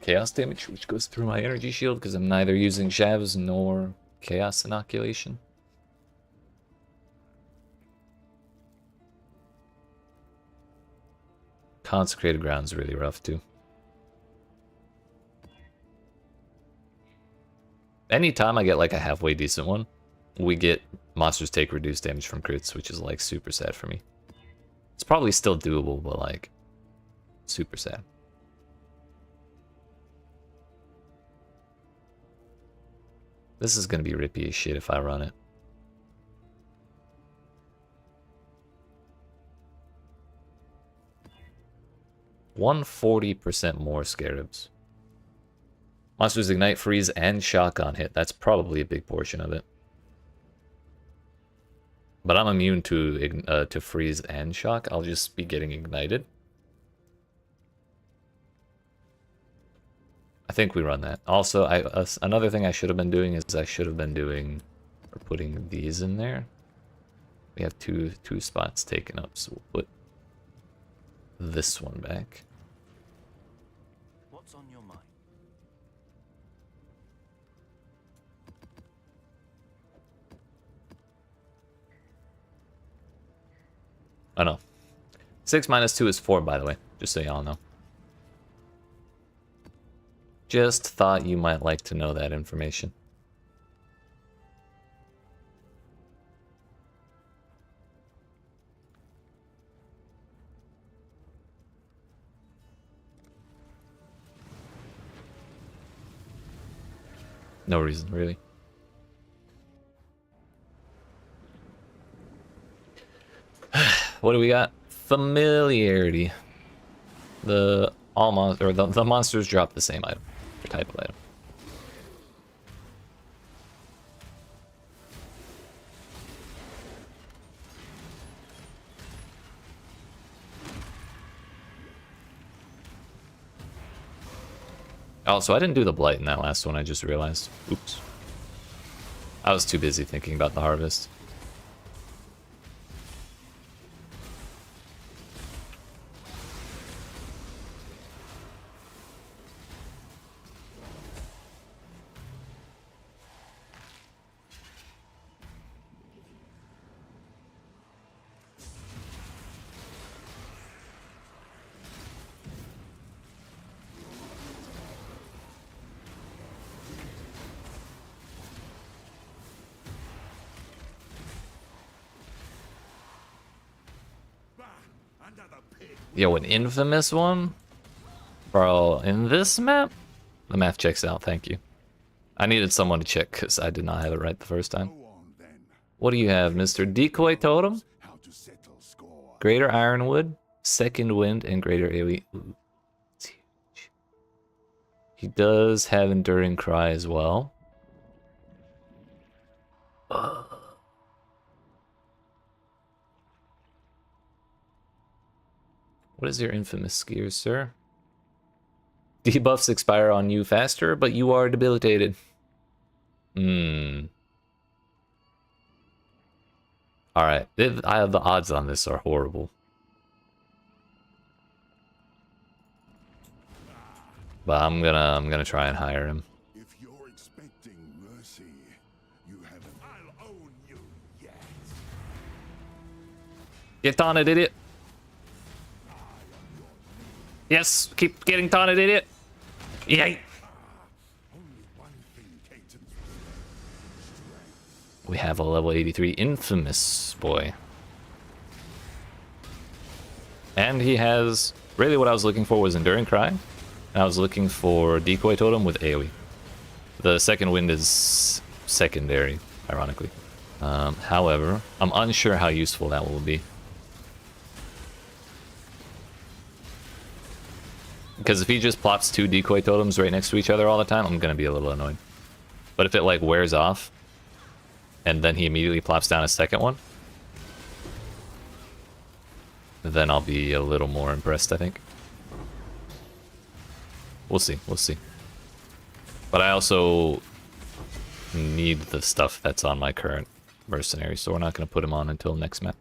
chaos damage, which goes through my energy shield because I'm neither using Shavs nor Chaos Inoculation. Consecrated Ground's really rough too. Anytime I get like a halfway decent one, we get monsters take reduced damage from crits, which is like super sad for me. It's probably still doable, but like super sad. This is gonna be rippy as shit if I run it. $140% more scarabs. Monsters ignite, freeze, and shock on hit. That's probably a big portion of it. But I'm immune to freeze and shock. I'll just be getting ignited. I think we run that. Also, another thing I should have been doing is I should have been doing or putting these in there. We have two spots taken up, so we'll put this one back.
What's on your mind?
Oh no. 6 minus 2 is 4, by the way, just so y'all know. Just thought you might like to know that information. No reason, really. What do we got? Familiarity. The monsters drop the same item, or type of item. Oh, so I didn't do the blight in that last one, I just realized. Oops. I was too busy thinking about the harvest. Yo, an infamous one? Bro, in this map? The math checks out, thank you. I needed someone to check because I did not have it right the first time. What do you have, Mr. Decoy Totem? Greater Ironwood, Second Wind, and Greater AoE. Ooh, it's huge. He does have Enduring Cry as well. What is your infamous skier, sir? Debuffs expire on you faster, but you are debilitated. Alright, the odds on this are horrible. But I'm gonna try and hire him.
If you're expecting mercy, you haven't. I'll own you yet.
Get taunted, idiot! Yes, keep getting taunted, idiot! Yay! We have a level 83 infamous boy. And he has... Really what I was looking for was Enduring Cry. I was looking for decoy totem with AoE. The second wind is secondary, ironically. However, I'm unsure how useful that will be. Because if he just plops 2 decoy totems right next to each other all the time, I'm going to be a little annoyed. But if it like wears off, and then he immediately plops down a second one, then I'll be a little more impressed, I think. We'll see, we'll see. But I also need the stuff that's on my current mercenary, so we're not going to put him on until next map.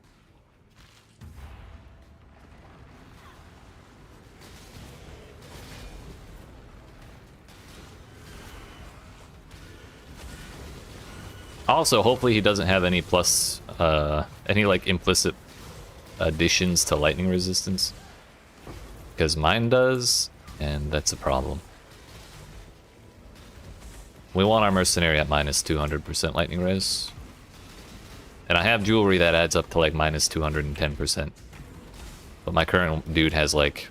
Also, hopefully he doesn't have any plus, any like implicit additions to lightning resistance. Because mine does, and that's a problem. We want our mercenary at minus 200% lightning res. And I have jewelry that adds up to like minus 210%. But my current dude has like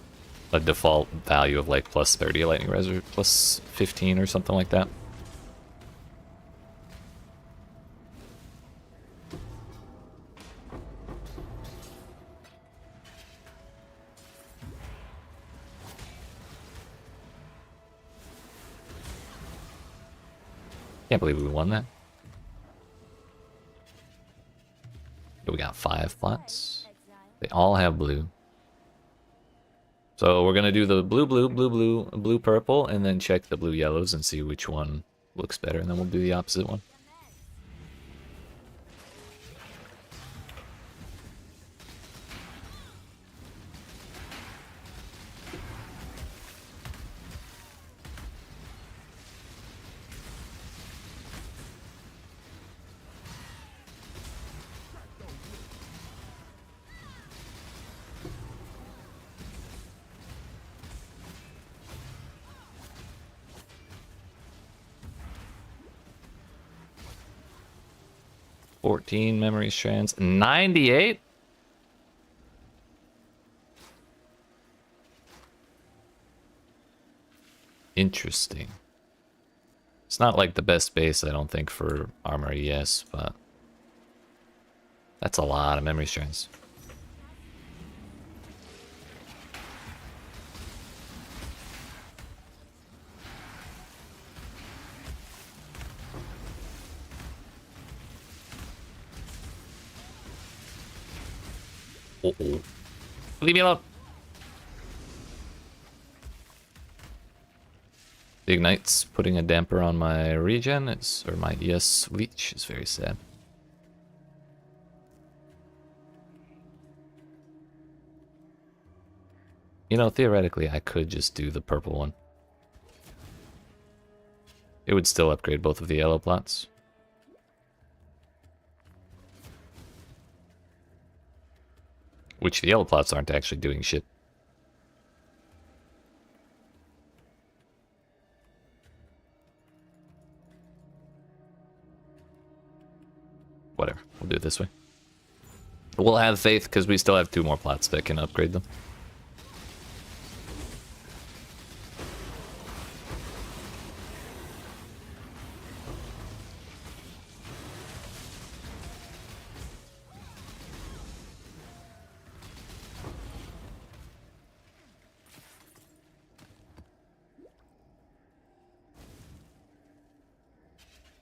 a default value of like plus 30 lightning res or plus 15 or something like that. Can't believe we won that. We got 5 plots. They all have blue. So we're gonna do the blue, blue, blue, blue, blue, purple, and then check the blue yellows and see which one looks better, and then we'll do the opposite one. $14 memory strands. 98? Interesting. It's not like the best base, I don't think, for armor, yes, but that's a lot of memory strands. Uh-oh. Leave me alone. The Ignite's putting a damper on my regen, or my ES leech, is very sad. You know, theoretically, I could just do the purple one. It would still upgrade both of the yellow plots. Which the yellow plots aren't actually doing shit. Whatever, we'll do it this way. We'll have faith because we still have 2 more plots that can upgrade them.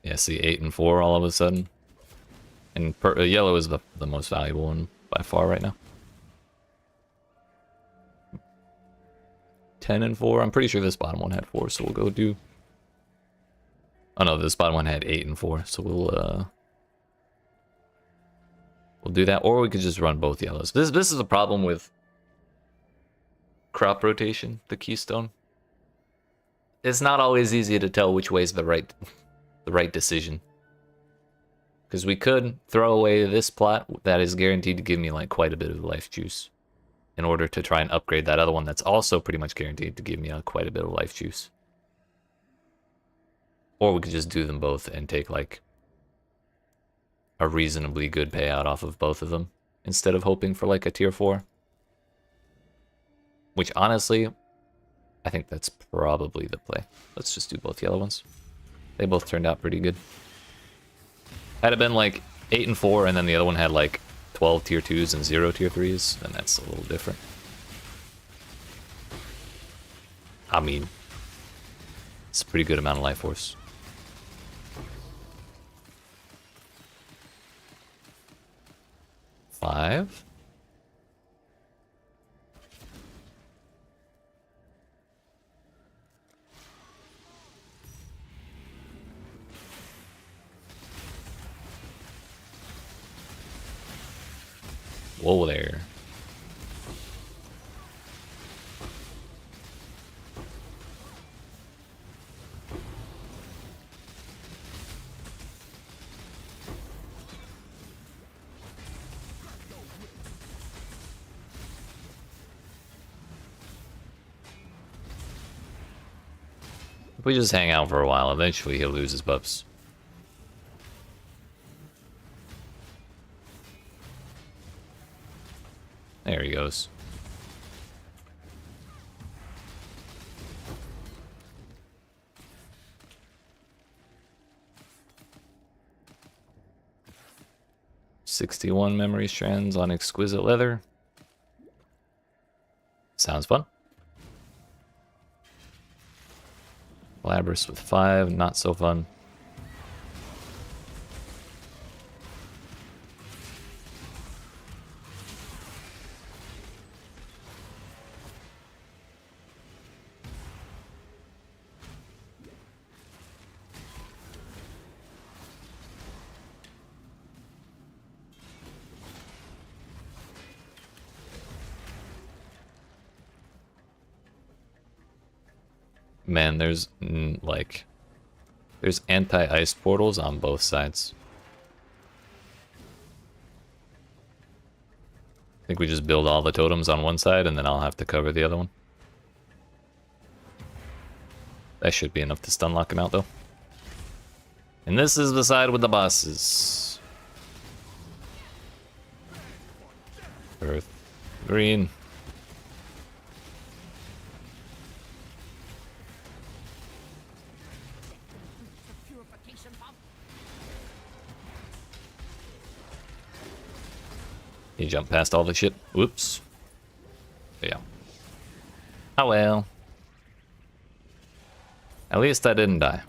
Yeah, see 8 and 4 all of a sudden. And yellow is the most valuable one by far right now. 10 and 4. I'm pretty sure this bottom one had 4, so we'll go do... Oh no, this bottom one had 8 and 4, so we'll do that, or we could just run both yellows. This is a problem with crop rotation, the keystone. It's not always easy to tell which way is the right decision. Because we could throw away this plot that is guaranteed to give me like quite a bit of life juice in order to try and upgrade that other one that's also pretty much guaranteed to give me quite a bit of life juice. Or we could just do them both and take like a reasonably good payout off of both of them instead of hoping for like a tier 4. Which honestly, I think that's probably the play. Let's just do both yellow ones. They both turned out pretty good. Had it been like 8 and 4, and then the other one had like 12 tier 2s and 0 tier 3s, then that's a little different. I mean, it's a pretty good amount of life force. Five. Whoa there. If we just hang out for a while, eventually he'll lose his buffs. There he goes. "61 memory strands on exquisite leather." Sounds fun. Labrys with 5, not so fun. Man, there's there's anti-ice portals on both sides. I think we just build all the totems on one side and then I'll have to cover the other one. That should be enough to stun lock him out though. And this is the side with the bosses. Earth, green. He jumped past all the shit. Whoops. Yeah. Oh well. At least I didn't die.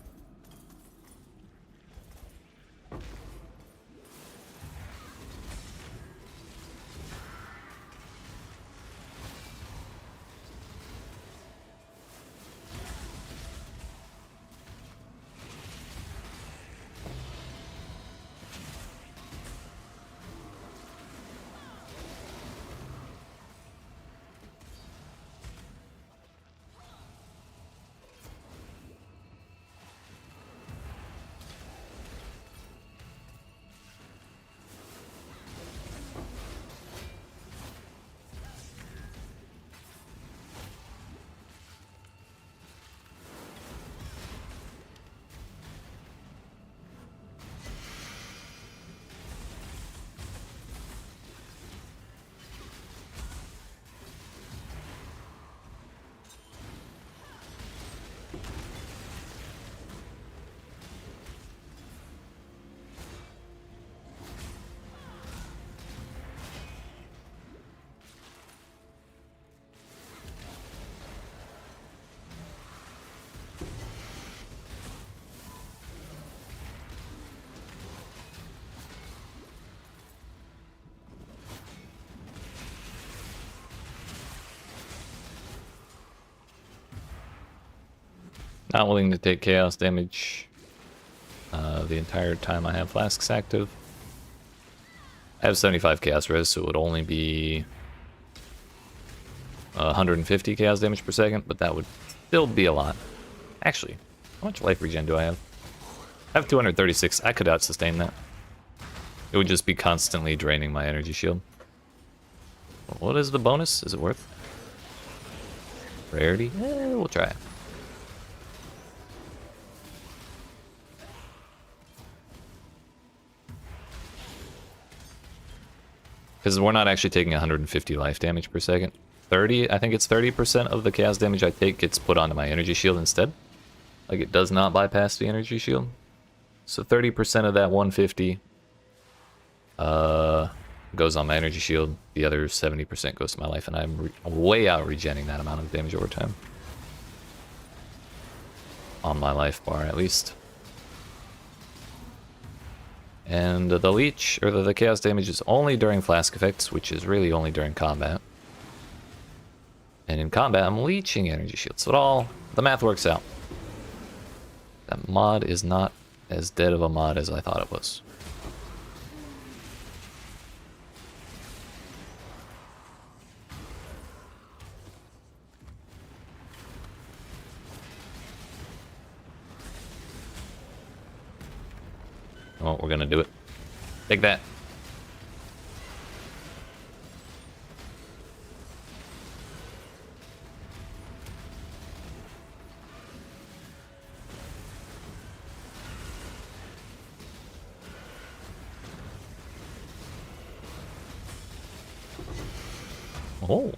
Not willing to take chaos damage the entire time I have flasks active. I have 75 chaos res, so it would only be 150 chaos damage per second, but that would still be a lot. Actually, how much life regen do I have? I have 236. I could out-sustain that. It would just be constantly draining my energy shield. What is the bonus? Is it worth? Rarity? We'll try it. Because we're not actually taking 150 life damage per second. 30, I think it's 30% of the chaos damage I take gets put onto my energy shield instead. Like, it does not bypass the energy shield. So 30% of that 150 goes on my energy shield. The other 70% goes to my life, and I'm way out regenning that amount of damage over time. On my life bar, at least. And the leech, or the chaos damage, is only during flask effects, which is really only during combat. And in combat, I'm leeching energy shields. So the math works out. That mod is not as dead of a mod as I thought it was. Oh, we're gonna do it. Take that. Oh.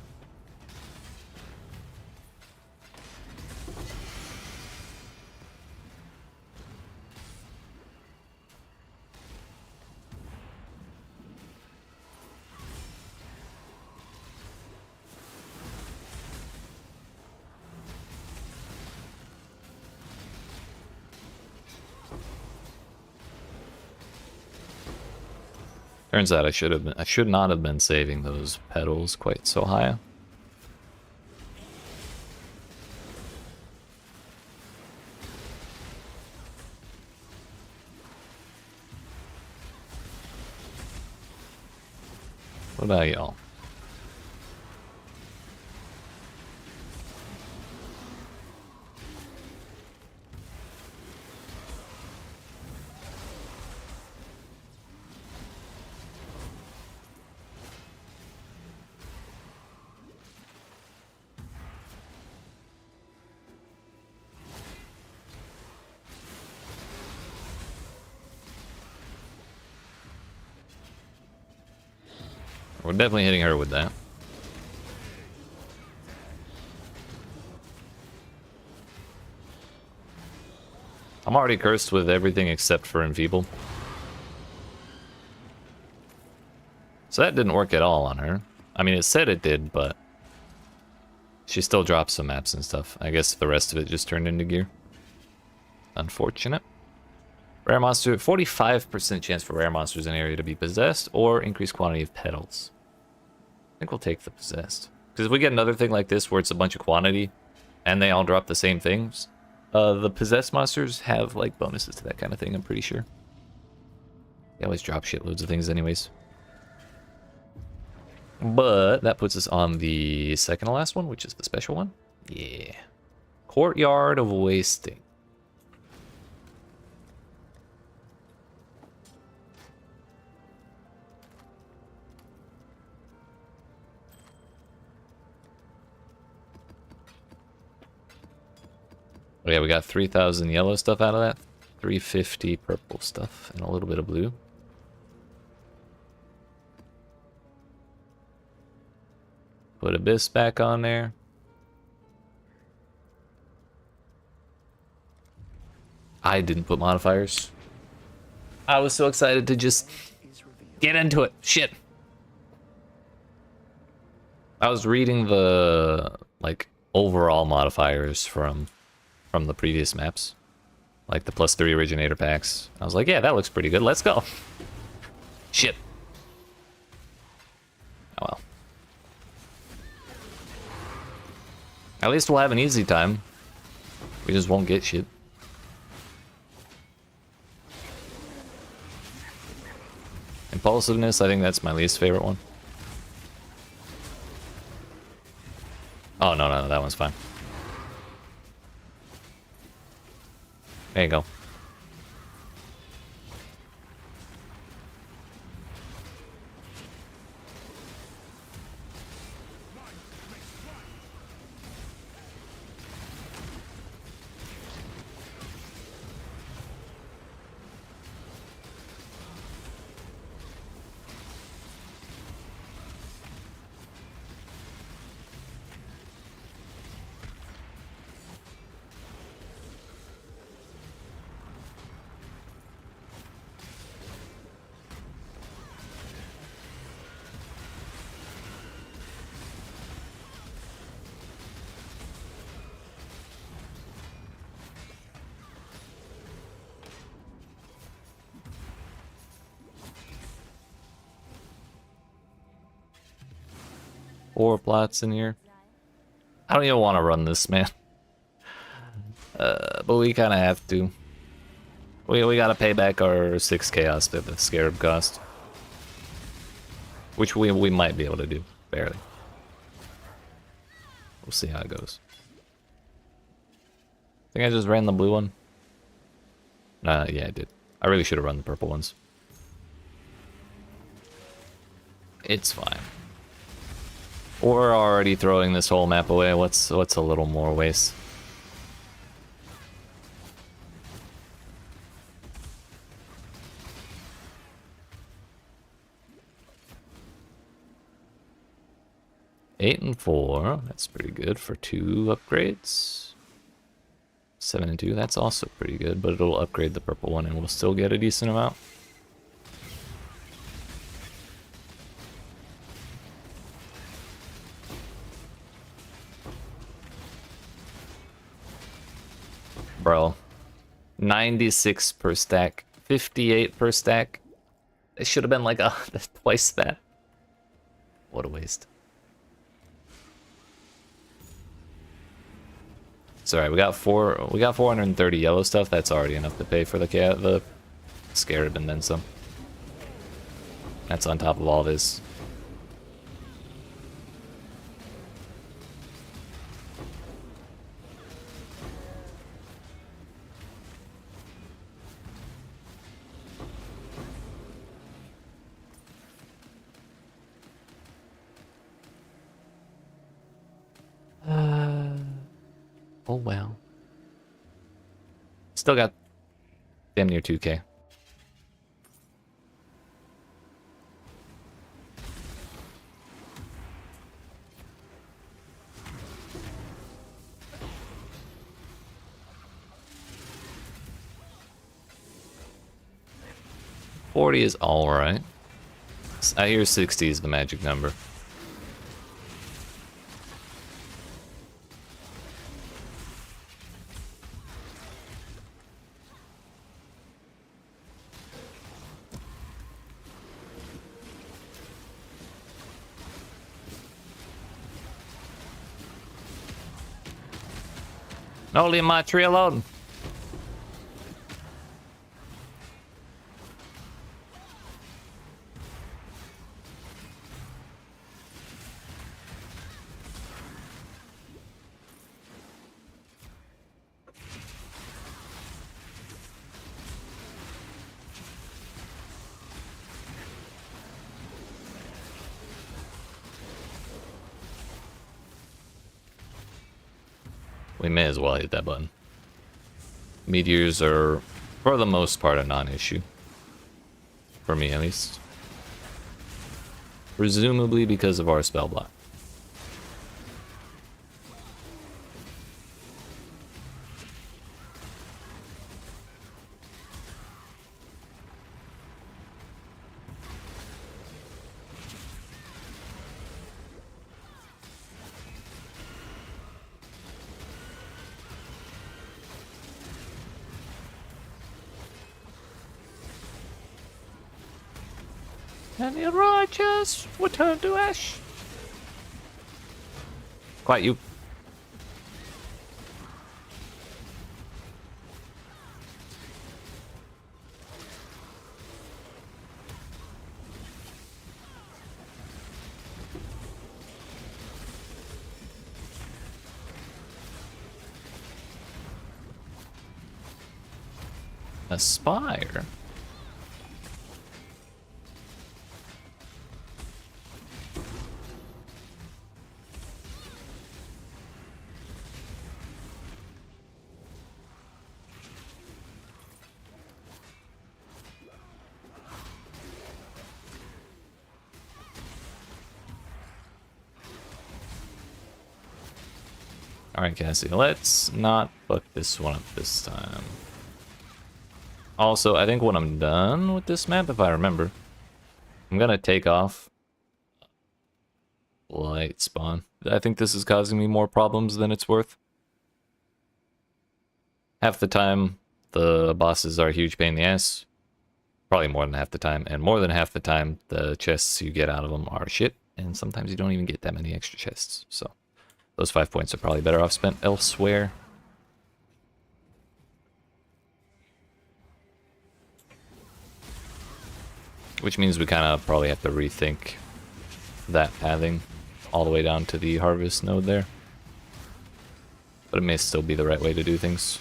Turns out I should not have been saving those petals quite so high. What about y'all? We're definitely hitting her with that. I'm already cursed with everything except for Enfeeble. So that didn't work at all on her. I mean, it said it did, but she still dropped some maps and stuff. I guess the rest of it just turned into gear. Unfortunate. Rare monster, 45% chance for rare monsters in an area to be possessed or increased quantity of petals. I think we'll take the possessed. Because if we get another thing like this where it's a bunch of quantity and they all drop the same things, the possessed monsters have like bonuses to that kind of thing, I'm pretty sure. They always drop shitloads of things anyways. But that puts us on the second to last one, which is the special one. Yeah. Courtyard of Wasting. Oh yeah, we got 3,000 yellow stuff out of that. 350 purple stuff and a little bit of blue. Put Abyss back on there. I didn't put modifiers. I was so excited to just get into it. Shit. I was reading the like overall modifiers from the previous maps. Like the +3 originator packs. I was like, yeah, that looks pretty good. Let's go. Shit. Oh well. At least we'll have an easy time. We just won't get shit. Impulsiveness, I think that's my least favorite one. Oh, no, that one's fine. There you go. 4 plots in here. I don't even want to run this, man. But we kind of have to. We gotta pay back our 6 chaos that the scarab cost. Which we might be able to do, barely. We'll see how it goes. I think I just ran the blue one. Yeah, I did. I really should have run the purple ones. It's fine. We're already throwing this whole map away. What's a little more waste? Eight and 4. That's pretty good for 2 upgrades. 7 and 2. That's also pretty good, but it'll upgrade the purple one, and we'll still get a decent amount. Bro, 96 per stack, 58 per stack. It should have been like twice that. What a waste. It's alright, we got 430 yellow stuff. That's already enough to pay for the scarab and then some. That's on top of all this. Oh well. Still got damn near 2K. $40 is alright. I hear 60 is the magic number. No, leave my tree alone. We may as well hit that button. Meteors are, for the most part, a non-issue. For me, at least. Presumably because of our spell block. And the righteous return to ash. Quite you. Aspire. Alright, Cassie, let's not fuck this one up this time. Also, I think when I'm done with this map, if I remember, I'm gonna take off light spawn. I think this is causing me more problems than it's worth. Half the time, the bosses are a huge pain in the ass. Probably more than half the time. And more than half the time, the chests you get out of them are shit. and sometimes you don't even get that many extra chests. So those 5 points are probably better off spent elsewhere. Which means we kind of probably have to rethink that pathing all the way down to the harvest node there. But it may still be the right way to do things.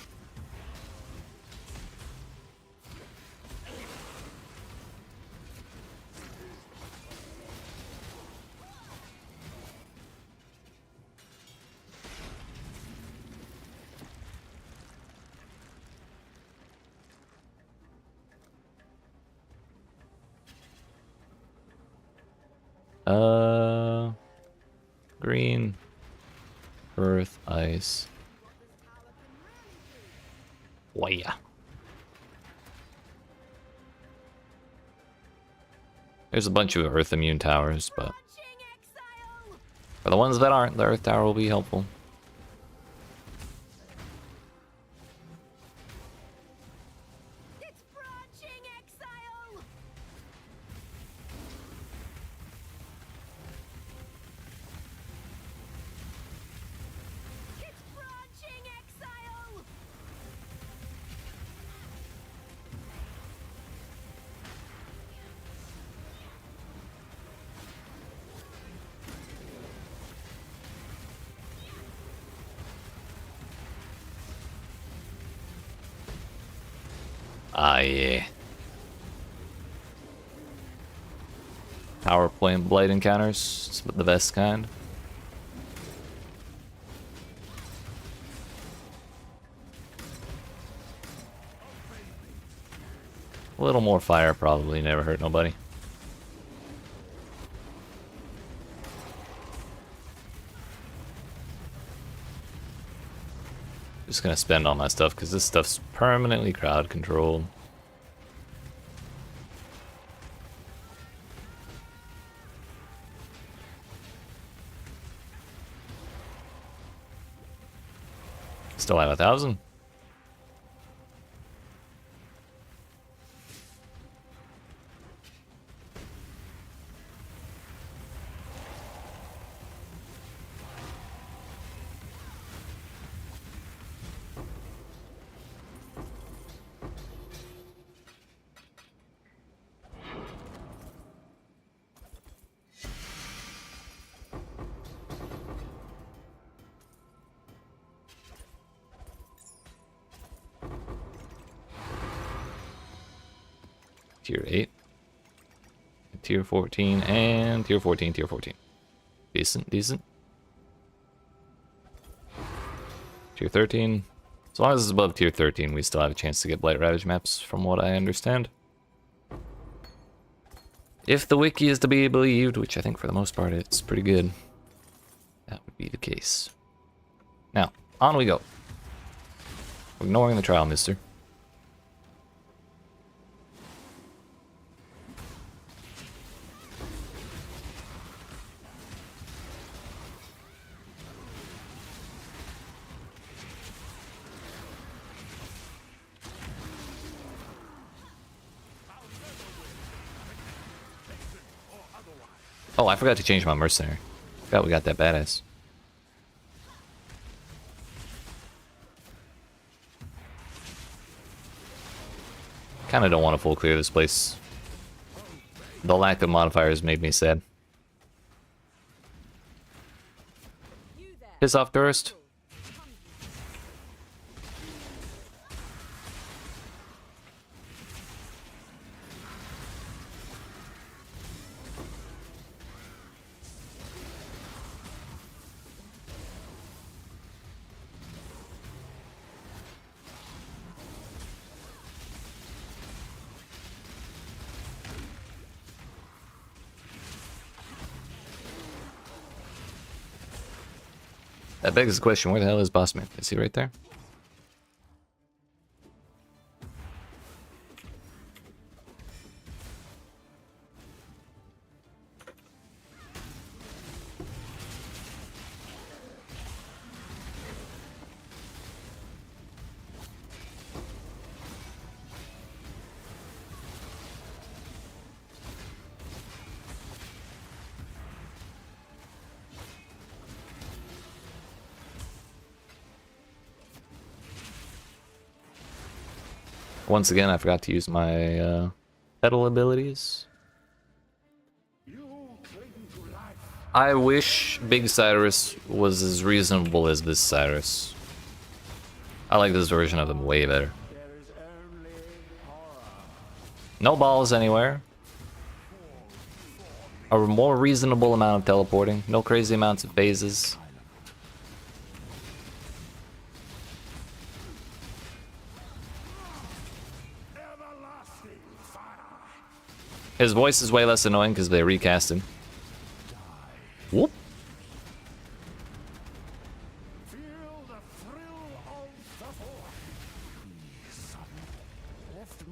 Green, earth, ice. Oh yeah. There's a bunch of earth immune towers, but for the ones that aren't, the earth tower will be helpful.
It's branching exile. It's branching exile.
Ah, yeah. Power play and blade encounters, it's the best kind. A little more fire probably never hurt nobody. Just gonna spend all my stuff because this stuff's permanently crowd controlled. Still have 1,000. Tier 8. Tier 14 and tier 14, tier 14. Decent, decent. Tier 13. As long as it's above tier 13, we still have a chance to get Blight Ravage maps, from what I understand. If the wiki is to be believed, which I think for the most part it's pretty good, that would be the case. Now, on we go. Ignoring the trial, mister. Oh, I forgot to change my mercenary. Forgot we got that badass. Kinda don't want to full clear this place. The lack of modifiers made me sad.
You there.
Piss off, tourist. That begs the question, where the hell is Bossman? Is he right there? Once again, I forgot to use my pedal abilities. I wish Big Cyrus was as reasonable as this Cyrus. I like this version of him way better. No balls anywhere. A more reasonable amount of teleporting. No crazy amounts of phases. His voice is way less annoying because they recast him. Whoop.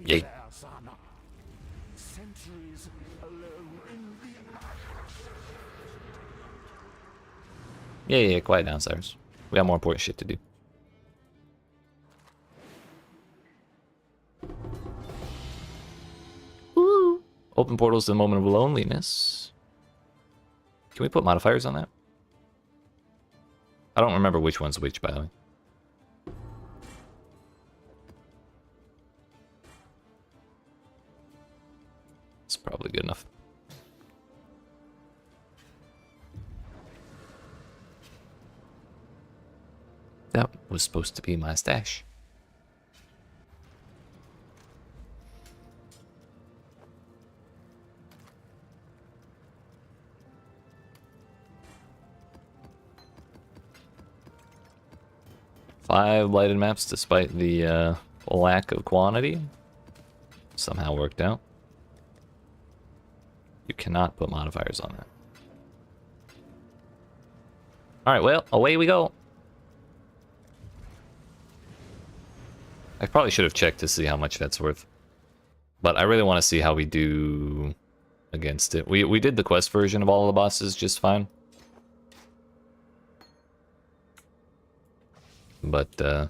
Yay. Yeah, quiet down, Cyrus. We got more important shit to do. Ooh. Open portals to the moment of loneliness. Can we put modifiers on that? I don't remember which one's which, by the way. It's probably good enough. That was supposed to be my stash. Five blighted maps despite the lack of quantity. Somehow worked out. You cannot put modifiers on that. Alright, well, away we go. I probably should have checked to see how much that's worth. But I really want to see how we do against it. We did the quest version of all the bosses just fine. But I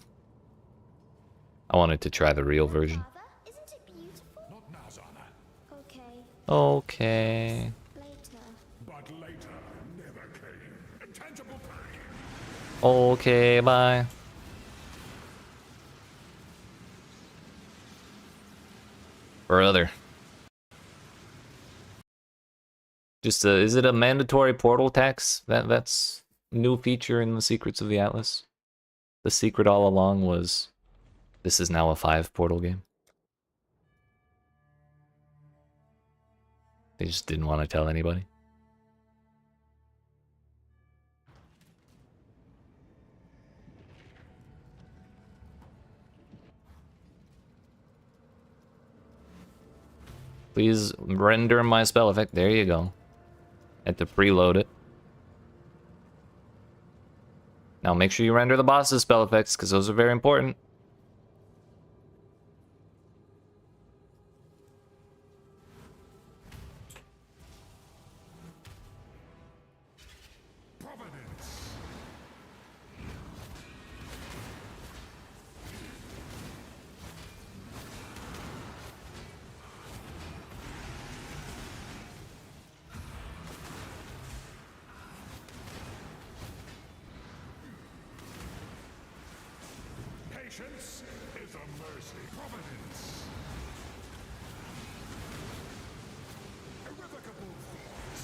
wanted to try the real version.
Isn't it beautiful?
Not now, Zana.
Okay.
Okay.
Later.
But later never came. Intangible pain.
Okay, bye. Brother. Just is it a mandatory portal tax? That's new feature in the Secrets of the Atlas. The secret all along was this is now a 5 portal game. They just didn't want to tell anybody. Please render my spell effect. There you go. Had to preload it. Now make sure you render the boss's spell effects, because those are very important.
Patience is a mercy. Providence. Irrevocable force.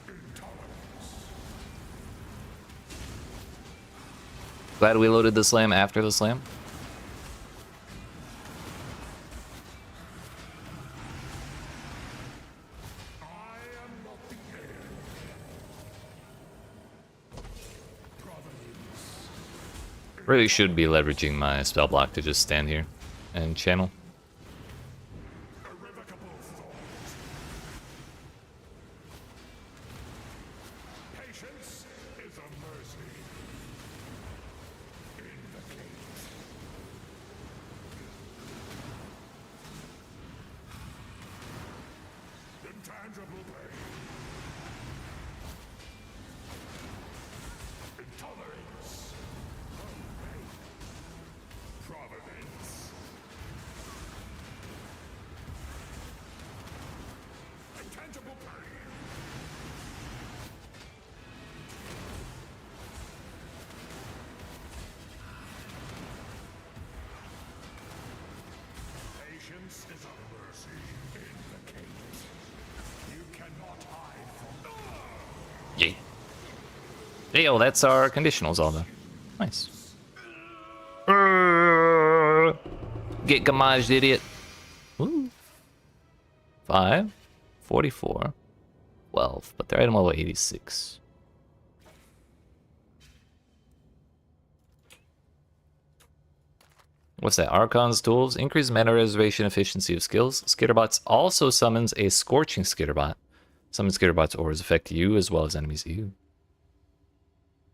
Intolerance.
Glad we loaded the slam after the slam. Really should be leveraging my spell block to just stand here and channel.
Irrevocable force. Patience is a mercy. Invocate. Intangible pain. Intolerance. Providence. Intangible pain.
Yeah. Hey, oh, that's our conditionals all done. Nice. Get gamaged, idiot. Ooh. 5, 44, 12, but their item level 86. What's that? Archon's tools. Increase mana reservation efficiency of skills. Skitterbots also summons a Scorching Skitterbot. Summon Skitterbot's auras affect you as well as enemies you.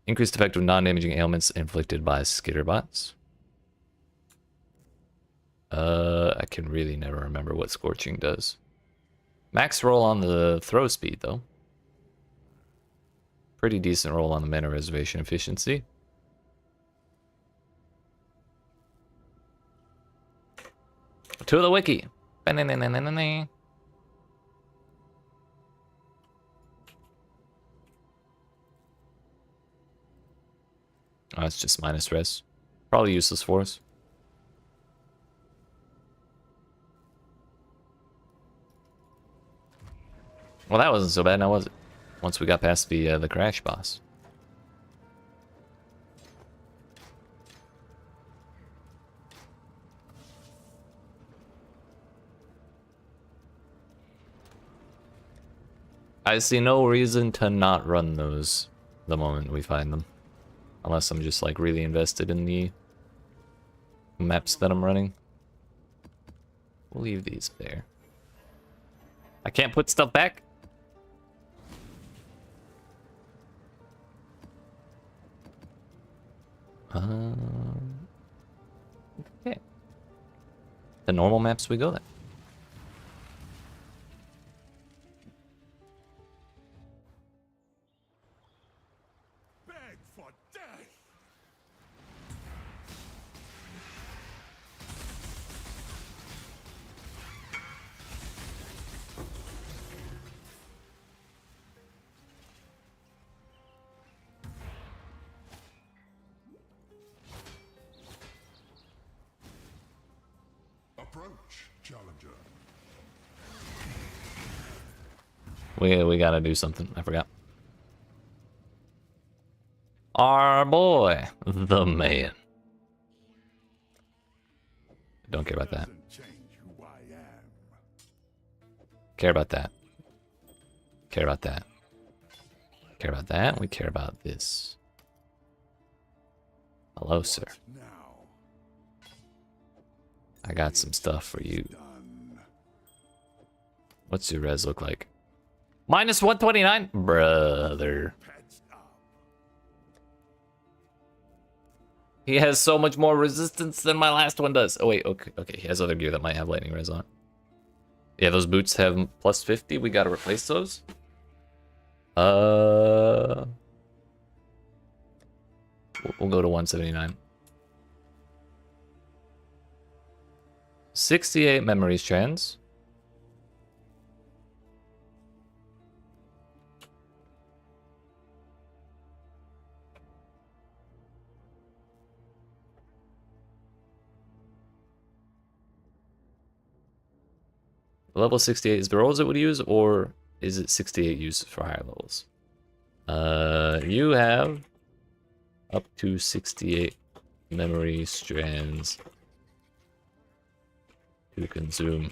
Increased effect of non-damaging ailments inflicted by Skitterbots. I can really never remember what Scorching does. Max roll on the throw speed, though. Pretty decent roll on the mana reservation efficiency. To the wiki. Oh, it's just minus res. Probably useless for us. Well, that wasn't so bad now, was it? Once we got past the crash boss. I see no reason to not run those the moment we find them. Unless I'm just like really invested in the maps that I'm running. We'll leave these there. I can't put stuff back? Okay. The normal maps we go then.
Beg for death! Approach, challenger.
We gotta do something. I forgot. Our boy, the man. Don't care about that.
Doesn't change who I am.
Care about that. Care about that. Care about that. We care about this. Hello, sir.
Now,
I got some stuff for you.
done.
What's your res look like? Minus 129? Brother.
Patched up.
He has so much more resistance than my last one does. Oh, wait. Okay. Okay. He has other gear that might have lightning res on it. Yeah, those boots have plus 50. We gotta replace those. We'll go to 179. 68 memory strands. Level 68 is the rolls it would use, or is it 68 used for higher levels? You have up to 68 memory strands to consume.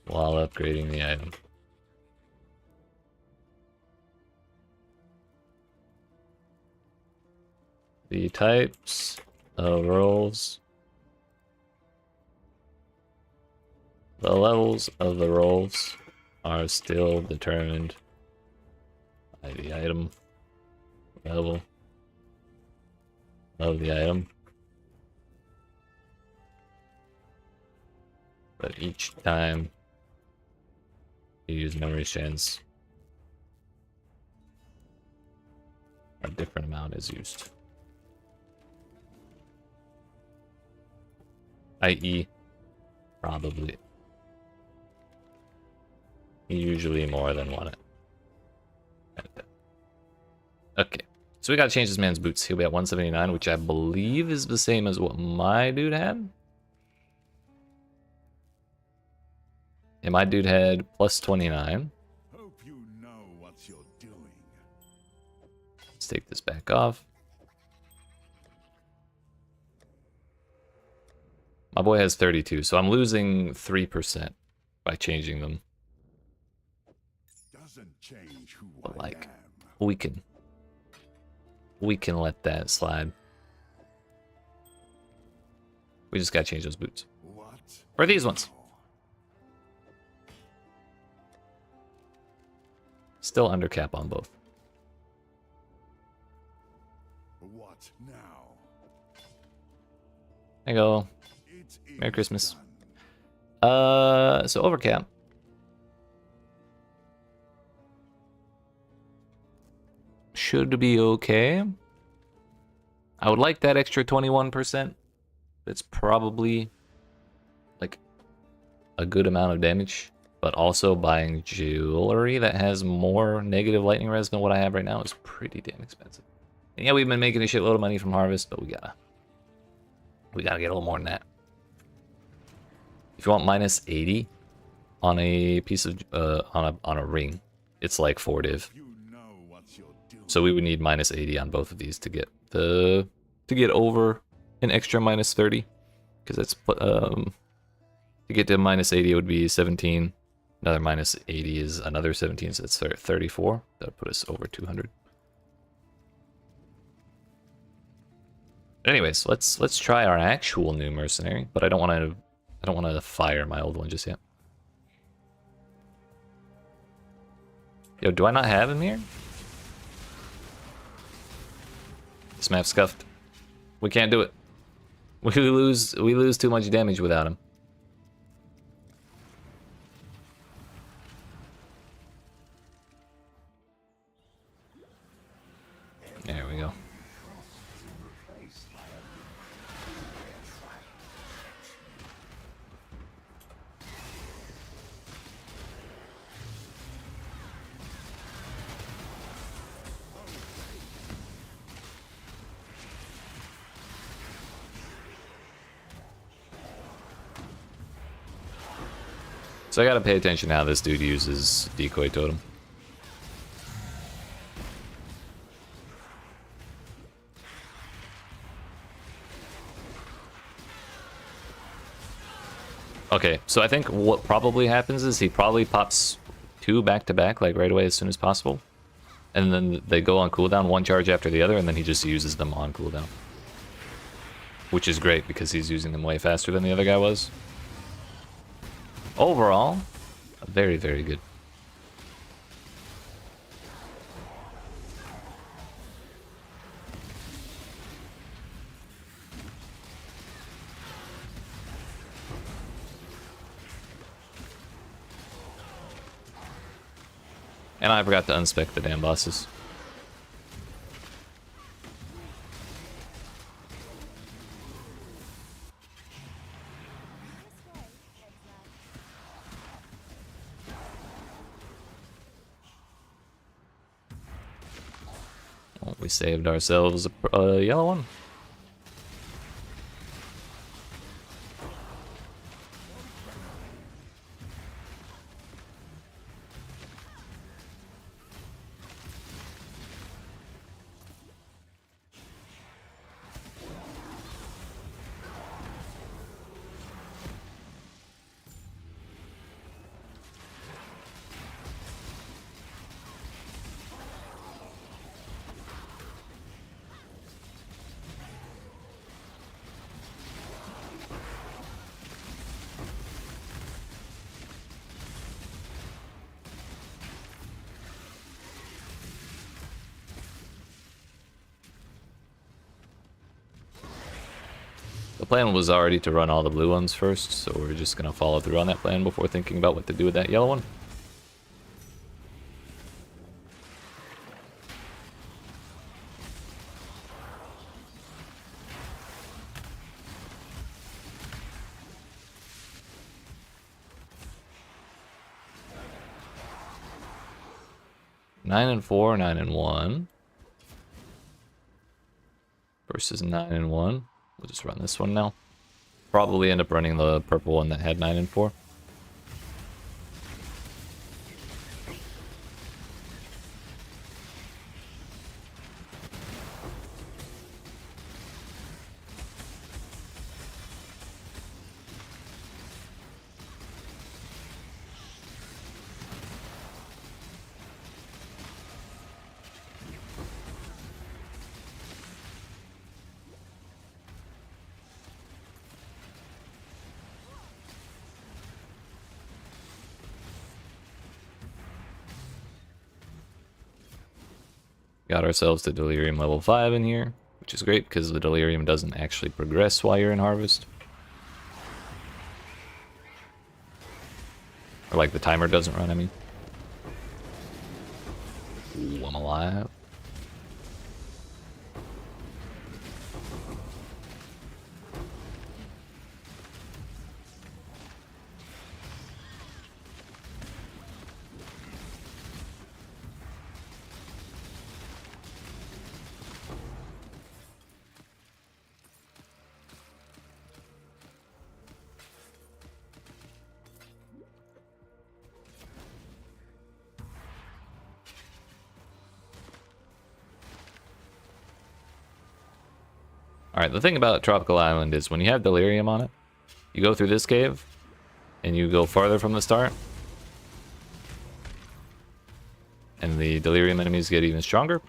While upgrading the item. The types of rolls. The levels of the rolls are still determined by the item level of the item. But each time you use memory strands, a different amount is used. I.e., probably. Usually more than one. Okay. So we gotta change this man's boots. He'll be at 179, which I believe is the same as what my dude had. Yeah, my dude had plus 29.
Hope you know what you're doing.
Let's take this back off. My boy has 32, so I'm losing 3% by changing them.
Doesn't change who
But
I
like,
am.
we can let that slide. We just gotta change those boots.
What?
Or these ones. Still under cap on both.
What now?
There you go.
It
Merry
is
Christmas.
done.
So overcap. Should be okay. I would like that extra 21%. It's probably like a good amount of damage. But also buying jewelry that has more negative lightning res than what I have right now is pretty damn expensive. And yeah, we've been making a shitload of money from Harvest, but we gotta get a little more than that. If you want minus 80 on a piece of on a ring, it's like 4 div.
You know what you're doing.
So we would need minus 80 on both of these to get over an extra minus 30, because that's to get to minus 80 it would be 17. Another minus 80 is another 17, so it's 34. That would put us over 200. Anyways, let's try our actual new mercenary, but I don't want to fire my old one just yet. Yo, do I not have him here? This map's scuffed. We can't do it. We lose too much damage without him. There we go. So I gotta pay attention to how this dude uses decoy totem. Okay, so I think what probably happens is he probably pops 2 back to back, like right away as soon as possible. And then they go on cooldown, 1 charge after the other, and then he just uses them on cooldown. Which is great because he's using them way faster than the other guy was. Overall, very, very good. And I forgot to unspec the damn bosses. Well, we saved ourselves a yellow one. The plan was already to run all the blue ones first, so we're just gonna follow through on that plan before thinking about what to do with that yellow one. Nine and 4, 9 and 1. versus 9 and 1. We'll just run this one now. Probably end up running the purple one that had 9 and 4. Got ourselves to Delirium level 5 in here, which is great because the Delirium doesn't actually progress while you're in Harvest. Or like the timer doesn't run, I mean. Ooh, I'm alive. Alright, the thing about Tropical Island is when you have Delirium on it, you go through this cave, and you go farther from the start, and the Delirium enemies get even stronger,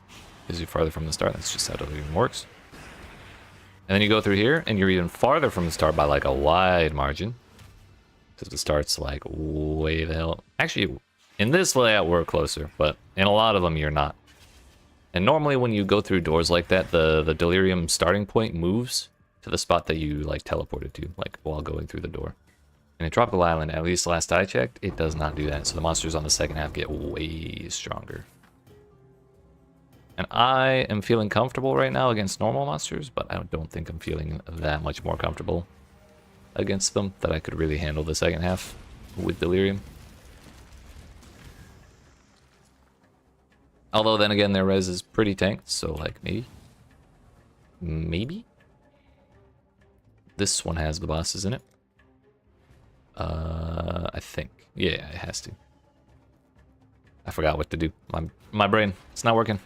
because you're farther from the start. That's just how Delirium works. And then you go through here, and you're even farther from the start by like a wide margin, because the start's like way the hell... Actually, in this layout we're closer, but in a lot of them you're not. And normally when you go through doors like that, the Delirium starting point moves to the spot that you like teleported to, like while going through the door. And in Tropical Island, at least last I checked, it does not do that. So the monsters on the second half get way stronger. And I am feeling comfortable right now against normal monsters, but I don't think I'm feeling that much more comfortable against them that I could really handle the second half with Delirium. Although then again, their res is pretty tanked, so like maybe? Maybe? This one has the bosses in it. I think. Yeah, it has to. I forgot what to do. My brain, it's not working.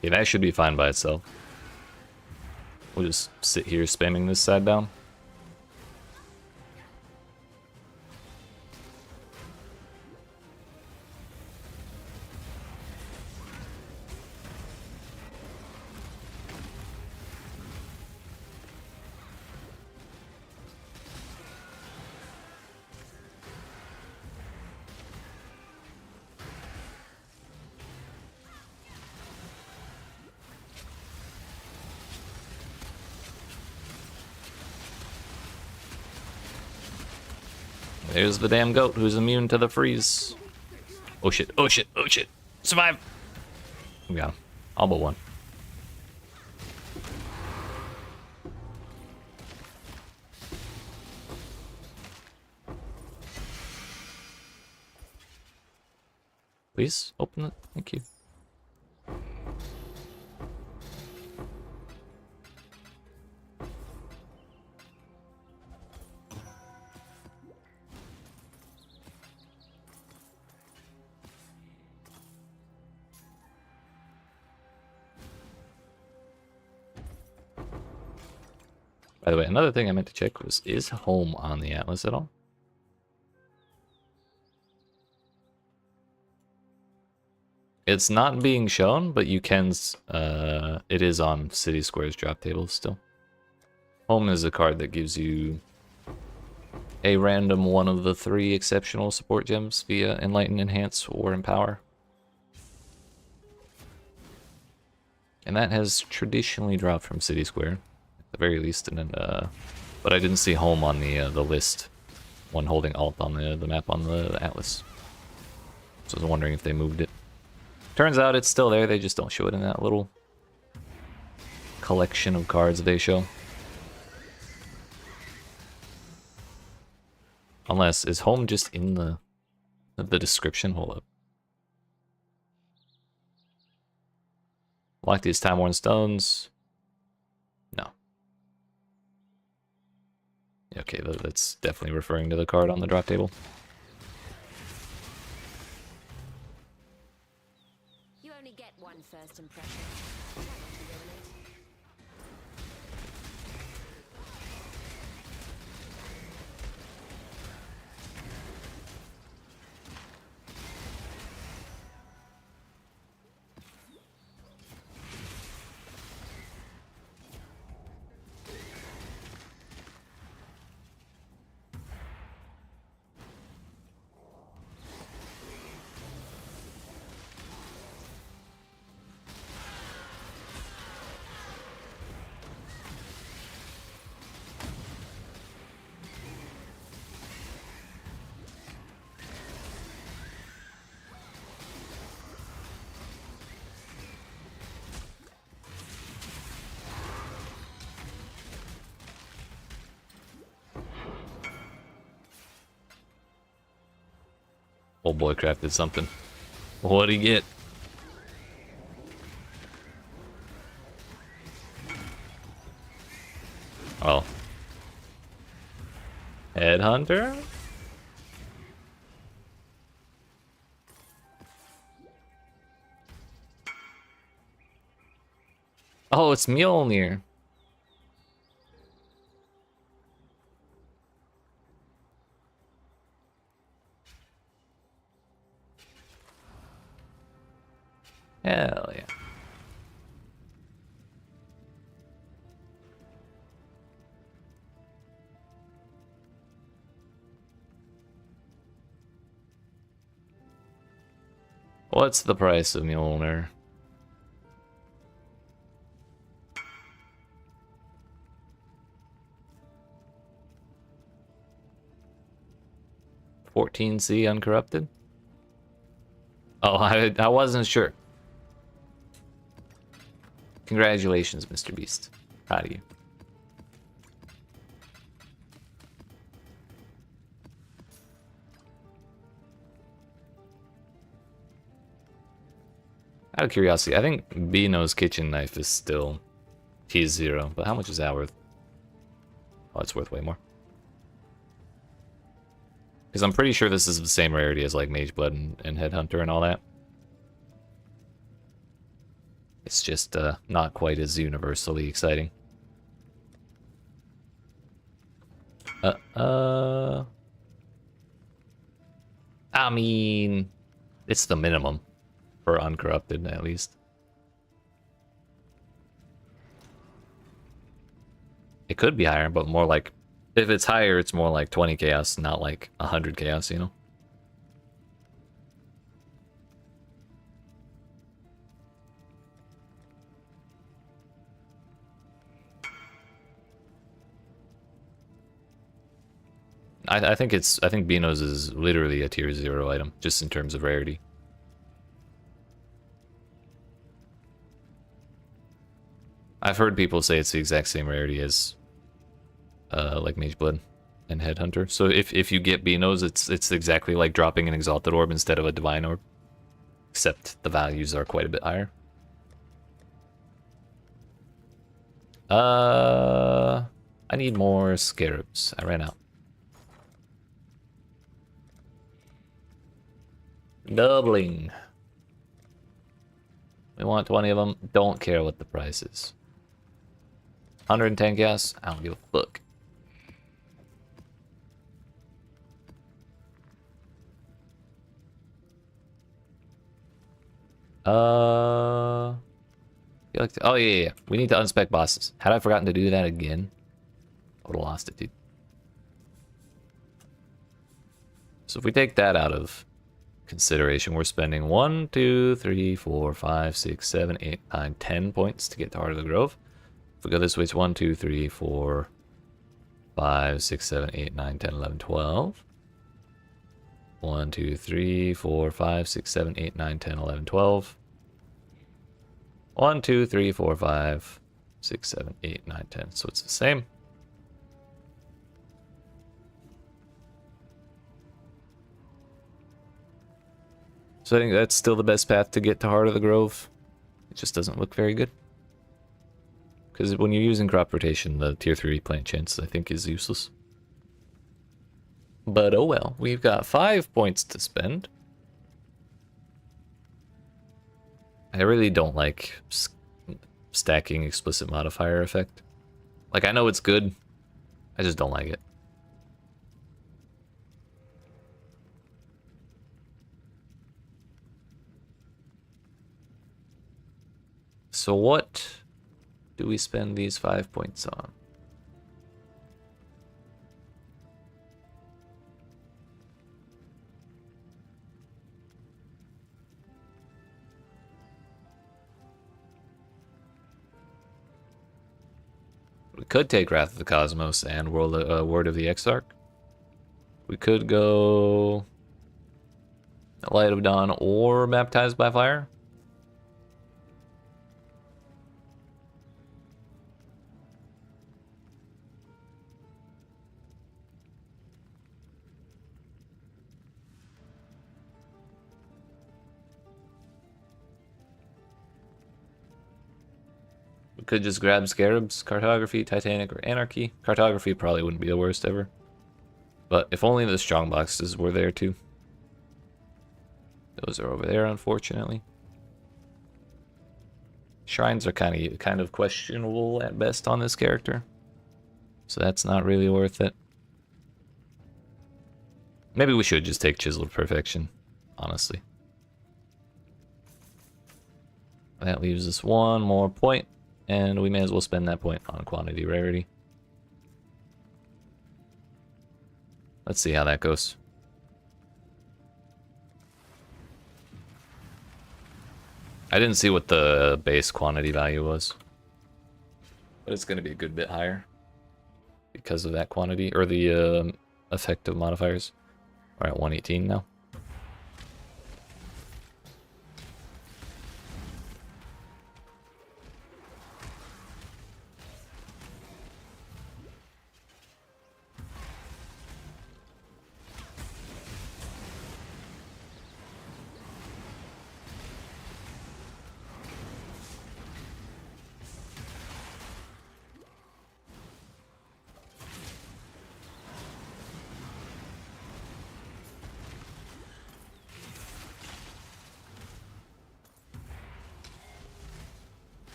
Yeah, that should be fine by itself. We'll just sit here spamming this side down. There's the damn goat who's immune to the freeze. Oh shit, oh shit, oh shit. Survive! We got him. All but one. Please, open it. Thank you. By the way, another thing I meant to check was, is home on the Atlas at all? It's not being shown, but you can, it is on City Square's drop tables still. Home is a card that gives you a random one of the 3 exceptional support gems via Enlighten, Enhance, or Empower. And that has traditionally dropped from City Square. At the very least, and then, but I didn't see home on the list. One holding alt on the map on the Atlas. So I was wondering if they moved it. Turns out it's still there, they just don't show it in that little collection of cards they show. Unless, is home just in the description? Hold up. Like these time-worn stones. No. Okay, that's definitely referring to the card on the drop table.
You only get one first impression.
Old boy crafted something. What'd he get? Oh. Headhunter? Oh, it's Mjolnir. Hell yeah. What's the price of Mjolnir? $14C uncorrupted? Oh, I wasn't sure. Congratulations, Mr. Beast. Proud of you. Out of curiosity, I think Bino's kitchen knife is still T0, but how much is that worth? Oh, it's worth way more. Because I'm pretty sure this is the same rarity as like Mageblood and Headhunter and all that. It's just not quite as universally exciting. I mean, it's the minimum for uncorrupted at least. It could be higher, but more like, if it's higher, it's more like 20 chaos, not like 100 chaos, you know? I think Beano's is literally a tier 0 item, just in terms of rarity. I've heard people say it's the exact same rarity as like Mageblood and Headhunter. So if you get Beano's, it's exactly like dropping an Exalted Orb instead of a Divine Orb. Except the values are quite a bit higher. I need more scarabs. I ran out. Doubling. We want 20 of them. Don't care what the price is. 110 gas. I don't give a fuck. Oh yeah. We need to unspec bosses. Had I forgotten to do that again, I would have lost it, dude. So if we take that out of consideration, we're spending 1, 2, 3, 4, 5, 6, 7, 8, 9, 10 points to get to Heart of the Grove. If we go this way, it's 1, 2, 3, 4, 5, 6, 7, 8, 9, 10, 11, 12. 1, 2, 3, 4, 5, 6, 7, 8, 9, 10, 11, 12. 1, 2, 3, 4, 5, 6, 7, 8, 9, 10. So it's the same. So I think that's still the best path to get to Heart of the Grove. It just doesn't look very good. Because when you're using crop rotation, the tier 3 plant chance I think is useless. But oh well, we've got 5 points to spend. I really don't like stacking explicit modifier effect. Like, I know it's good, I just don't like it. So what do we spend these 5 points on? We could take Wrath of the Cosmos and Word of the Exarch. We could go Light of Dawn or Baptized by Fire. We could just grab Scarabs, Cartography, Titanic, or Anarchy. Cartography probably wouldn't be the worst ever. But if only the strong boxes were there too. Those are over there, unfortunately. Shrines are kind of questionable at best on this character. So that's not really worth it. Maybe we should just take Chisel of Perfection, honestly. That leaves us 1 more point, and we may as well spend that point on Quantity Rarity. Let's see how that goes. I didn't see what the base quantity value was, but it's going to be a good bit higher because of that quantity, or the effective modifiers. We're at 118 now.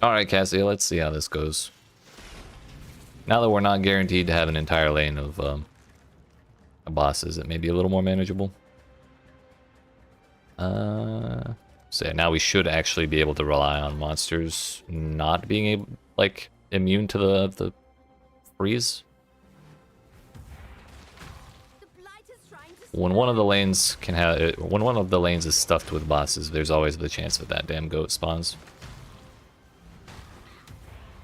Alright, Cassie, let's see how this goes. Now that we're not guaranteed to have an entire lane of bosses, it may be a little more manageable. So yeah, now we should actually be able to rely on monsters not being able, like, immune to the freeze. When one of the lanes when one of the lanes is stuffed with bosses, there's always the chance that that damn goat spawns.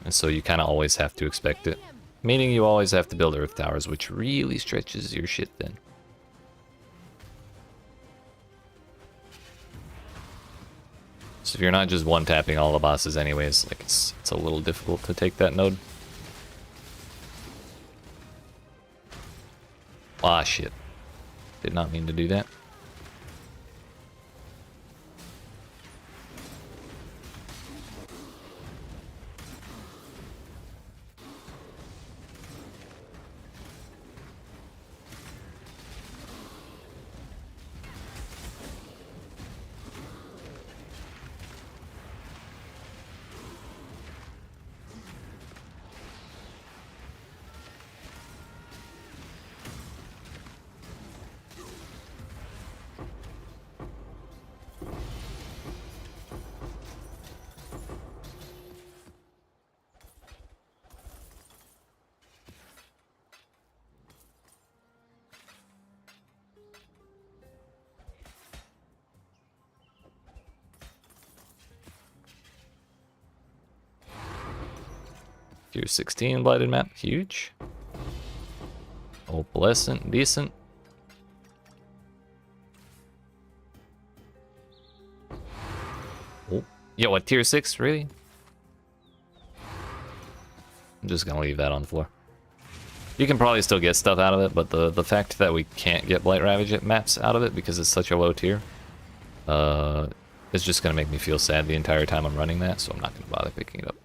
And so you kind of always have to expect it. Meaning you always have to build earth towers, which really stretches your shit then. So if you're not just one-tapping all the bosses anyways, like it's a little difficult to take that node. Ah, shit. Did not mean to do that. Tier 16 Blighted map, huge. Opalescent, decent. Oh, yeah, what, tier 6, really? I'm just gonna leave that on the floor. You can probably still get stuff out of it, but the fact that we can't get Blight Ravage maps out of it because it's such a low tier, is just gonna make me feel sad the entire time I'm running that, so I'm not gonna bother picking it up.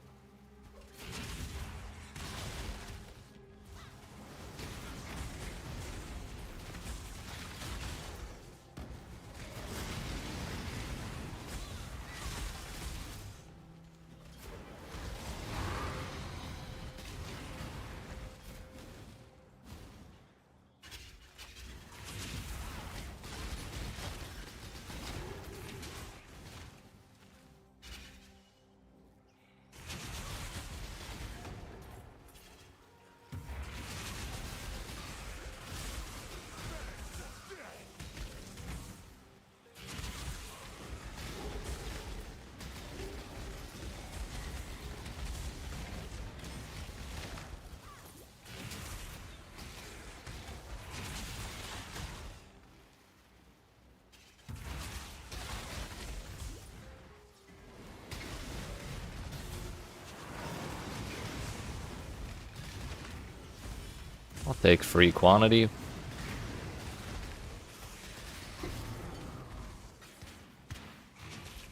I'll take free quantity.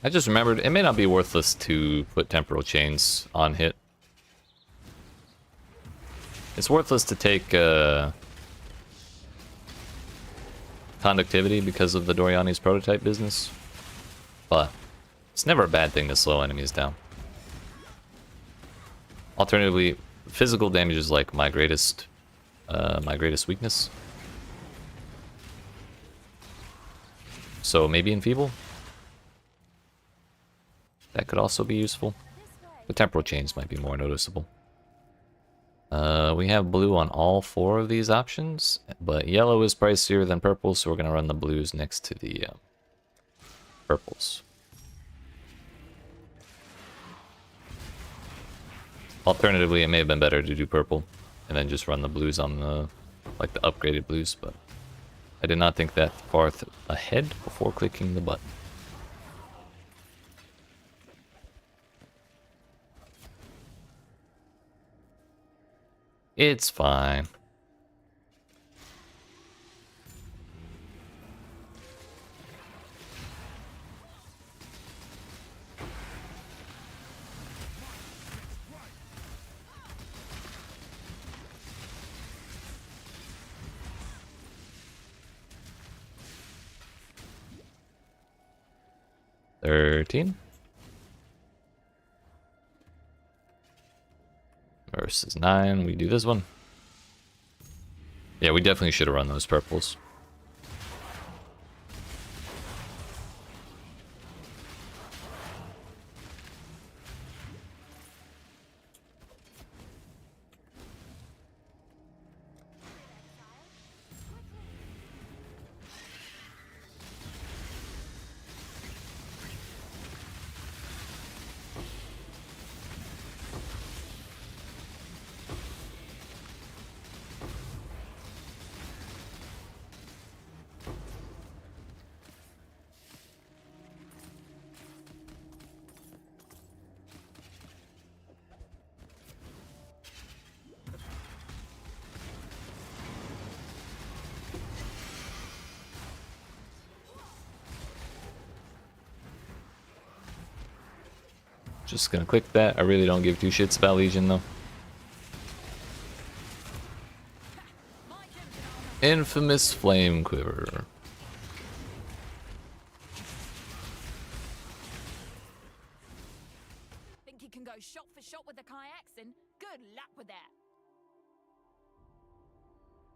I just remembered, it may not be worthless to put temporal chains on hit. It's worthless to take conductivity because of the Doriani's prototype business, but it's never a bad thing to slow enemies down. Alternatively, physical damage is like my greatest weakness. So maybe enfeeble? That could also be useful. The temporal chains might be more noticeable. We have blue on all 4 of these options, but yellow is pricier than purple, so we're going to run the blues next to the purples. Alternatively, it may have been better to do purple and then just run the blues on the upgraded blues, but I did not think that far ahead before clicking the button. It's fine. $13 versus 9. We do this one. Yeah, we definitely should have run those purples. Just gonna click that. I really don't give 2 shits about Legion though. Infamous Flame Quiver.
Think you can go shot for shot with the kayaks, and good luck with that.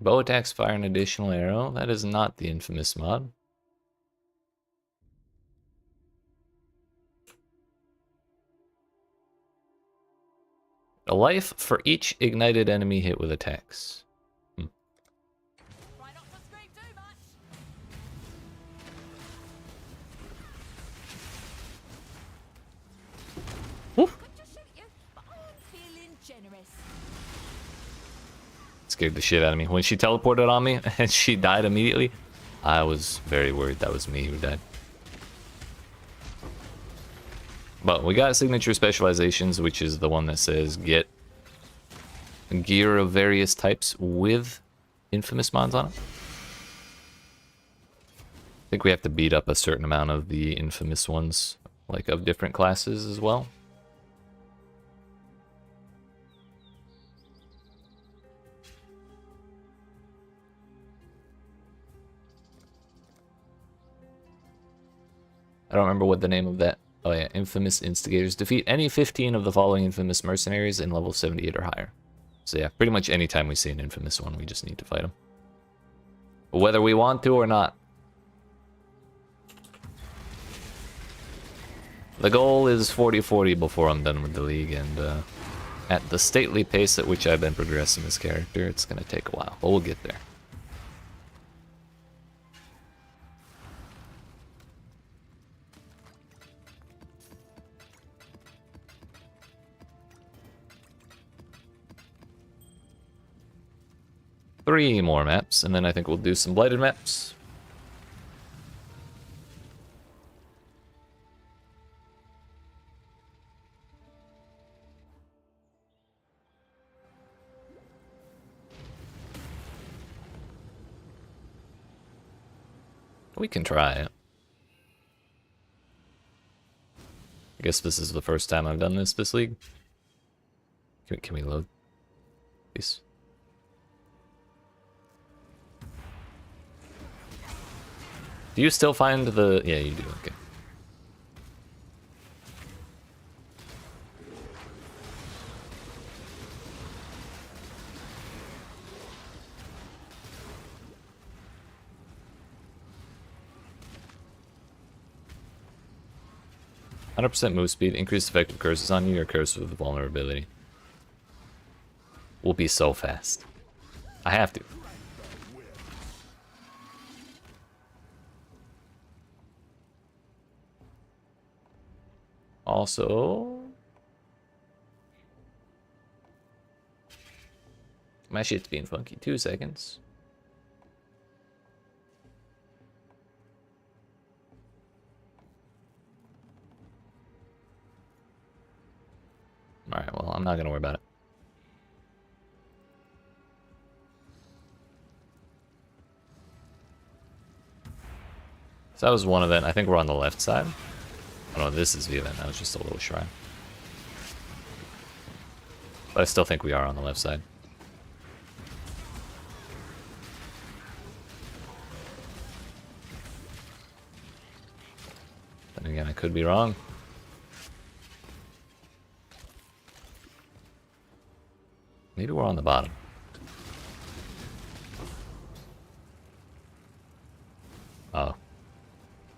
Bow attacks fire an additional arrow. That is not the infamous mod. A life for each ignited enemy hit with attacks.
Try not to scream too much.
Woof.
Could just shoot you, but I'm feeling generous.
scared the shit out of me. When she teleported on me and she died immediately, I was very worried that was me who died. But we got signature specializations, which is the one that says get gear of various types with infamous mods on it. I think we have to beat up a certain amount of the infamous ones, like of different classes as well. I don't remember what the name of that. Oh yeah, infamous instigators. Defeat any 15 of the following infamous mercenaries in level 78 or higher. So yeah, pretty much anytime we see an infamous one, we just need to fight them. Whether we want to or not. The goal is 40-40 before I'm done with the league, and at the stately pace at which I've been progressing this character, it's gonna take a while, but we'll get there. Three more maps, and then I think we'll do some Blighted maps. We can try it. I guess this is the first time I've done this league. Can we load? Please. Do you still find the... Yeah, you do, okay. %, move speed, increased effective curses on you, or curse with vulnerability. Will be so fast. I have to. Also, my shit's being funky. 2 seconds. Alright, well, I'm not gonna worry about it. So that was one event. I think we're on the left side. Oh no, this is the event. That was just a little shrine. But I still think we are on the left side. Then again, I could be wrong. Maybe we're on the bottom. Oh.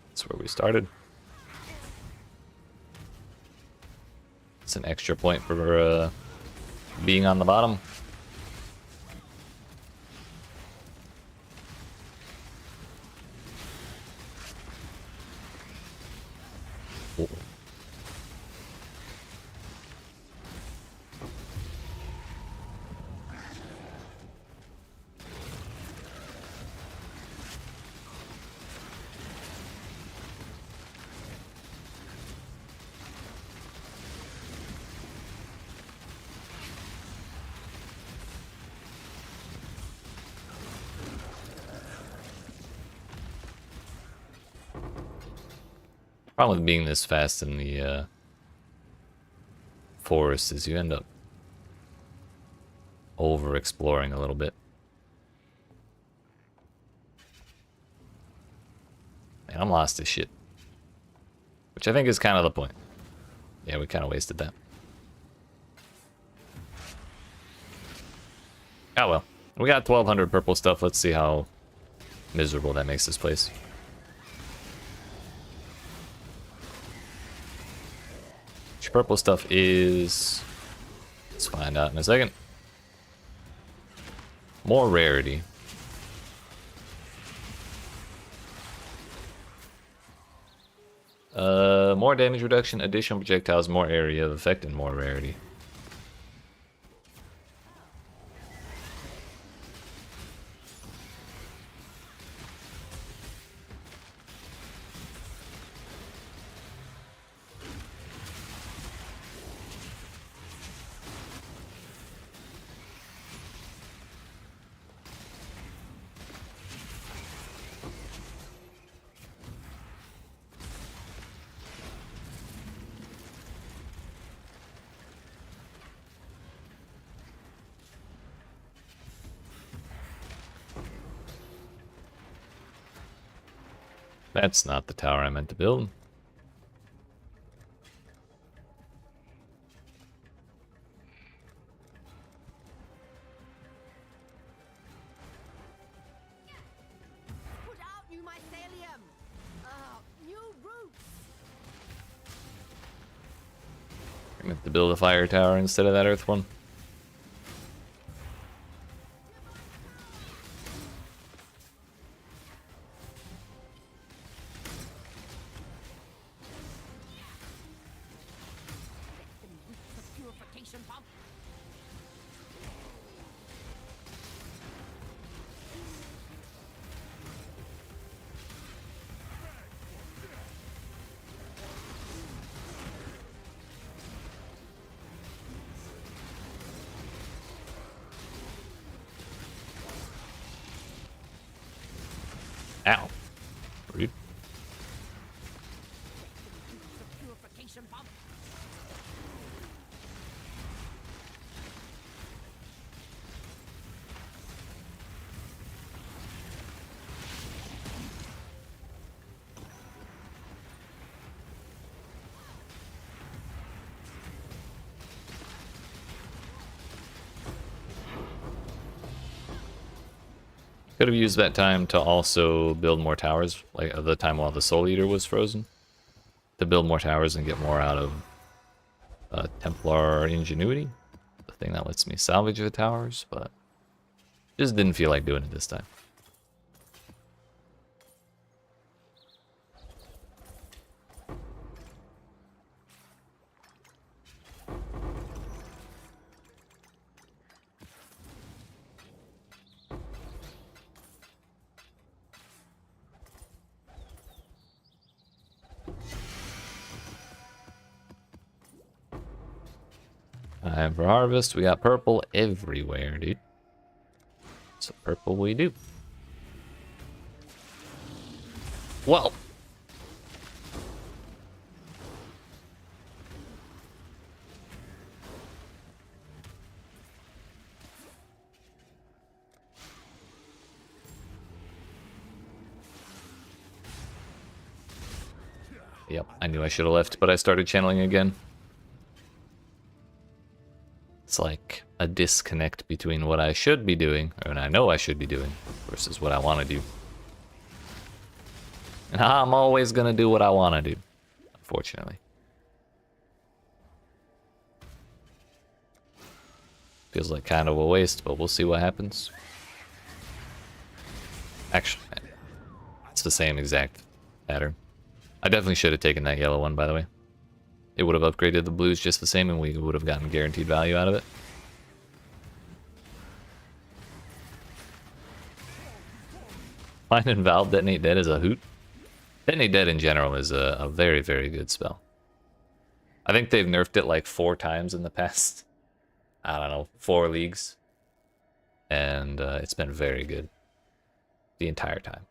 That's where we started. It's an extra point for being on the bottom. Oh. Problem with being this fast in the forest is you end up over-exploring a little bit. Man, I'm lost as shit. Which I think is kind of the point. Yeah, we kind of wasted that. Oh well. We got 1200 purple stuff. Let's see how miserable that makes this place. Which purple stuff is... Let's find out in a second. More rarity. More damage reduction, additional projectiles, more area of effect, and more rarity. That's not the tower I meant to build.
Put out new mycelium. New roots.
I meant to build a fire tower instead of that earth one.
The purification pump.
Ow. Rude.
The purification pump.
Could have used that time to also build more towers, like the time while the Soul Eater was frozen. To build more towers and get more out of Templar Ingenuity. The thing that lets me salvage the towers, but just didn't feel like doing it this time. Time for harvest. We got purple everywhere, dude. So purple we do. Well. Yep, I knew I should have left, but I started channeling again. It's like a disconnect between what I should be doing, or I know I should be doing, versus what I want to do. And I'm always going to do what I want to do, unfortunately. Feels like kind of a waste, but we'll see what happens. Actually, it's the same exact pattern. I definitely should have taken that yellow one, by the way. It would have upgraded the blues just the same, and we would have gotten guaranteed value out of it. Finding Valve Detonate Dead is a hoot. Detonate Dead in general is a very, very good spell. I think they've nerfed it like 4 times in the past, I don't know, 4 leagues. And it's been very good the entire time.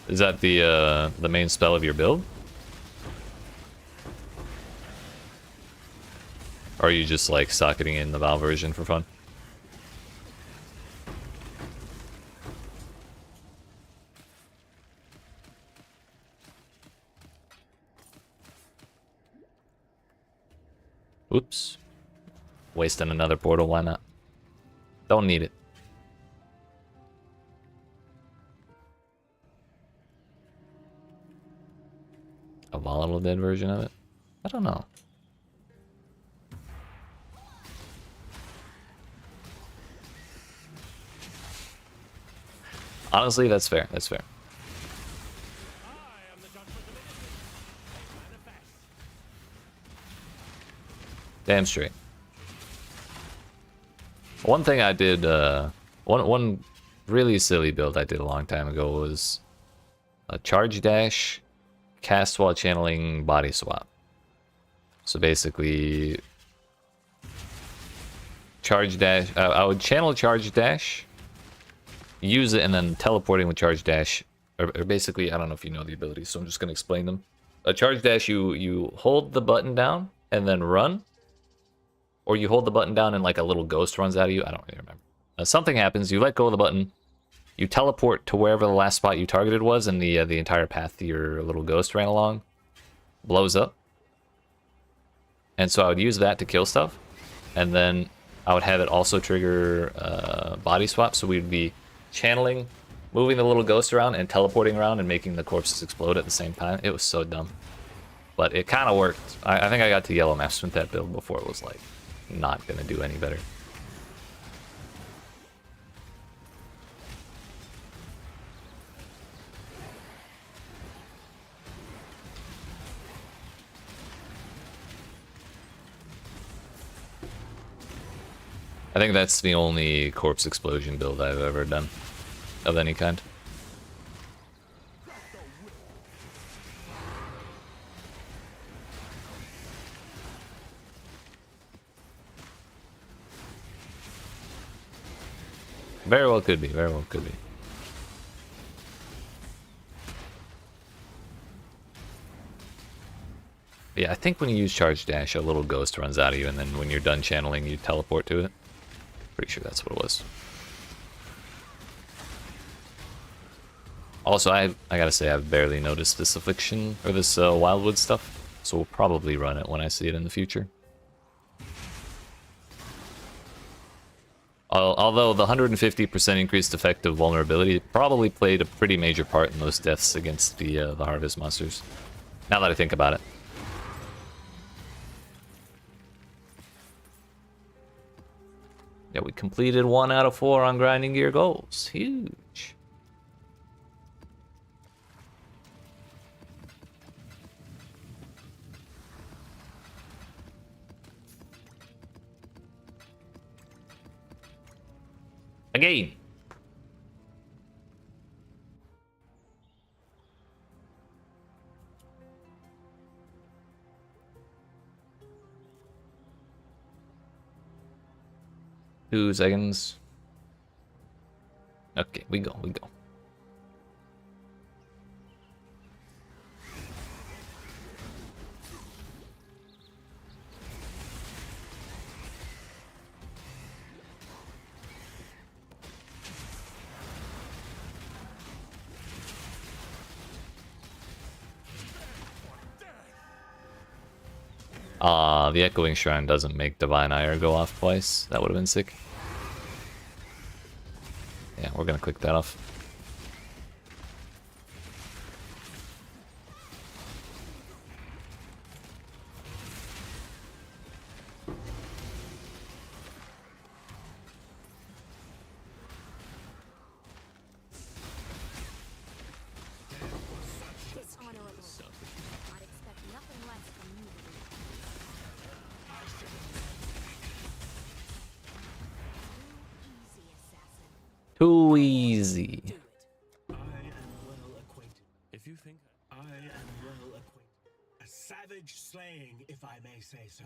Is that the main spell of your build? Or are you just like socketing in the Val version for fun? Oops. Wasting another portal, why not? Don't need it. A volatile dead version of it? I don't know. Honestly, that's fair. That's fair. Damn straight. One thing I did, one really silly build I did a long time ago was a charge dash, cast while channeling body swap. So basically, charge dash, I would channel charge dash, use it, and then teleporting with charge dash, or basically, I don't know if you know the abilities, so I'm just going to explain them. A charge dash, you hold the button down and then run, or you hold the button down and like a little ghost runs out of you. I don't really remember. Something happens. You let go of the button. You teleport to wherever the last spot you targeted was, and the entire path your little ghost ran along blows up. And so I would use that to kill stuff, and then I would have it also trigger body swap. So we'd be channeling, moving the little ghost around, and teleporting around and making the corpses explode at the same time. It was so dumb, but it kind of worked. I think I got to yellow maps with that build before it was like not gonna do any better. I think that's the only corpse explosion build I've ever done of any kind. Very well could be, very well could be. Yeah, I think when you use charge dash, a little ghost runs out of you, and then when you're done channeling, you teleport to it. Pretty sure that's what it was. Also, I gotta say, I've barely noticed this affliction, or this Wildwood stuff, so we'll probably run it when I see it in the future. Although the 150% increased effective vulnerability probably played a pretty major part in those deaths against the Harvest monsters, now that I think about it. Yeah, we completed 1 out of 4 on grinding gear goals. Huge. Again. Two seconds. Okay, we go. The Echoing Shrine doesn't make Divine Ire go off twice. That would have been sick. Yeah, we're gonna click that off.
Dishonorable. I'd expect nothing less from you. Too easy, assassin.
Too easy.
Do it. I am well acquainted. If you think I am well acquainted. A savage slaying, if I may say so.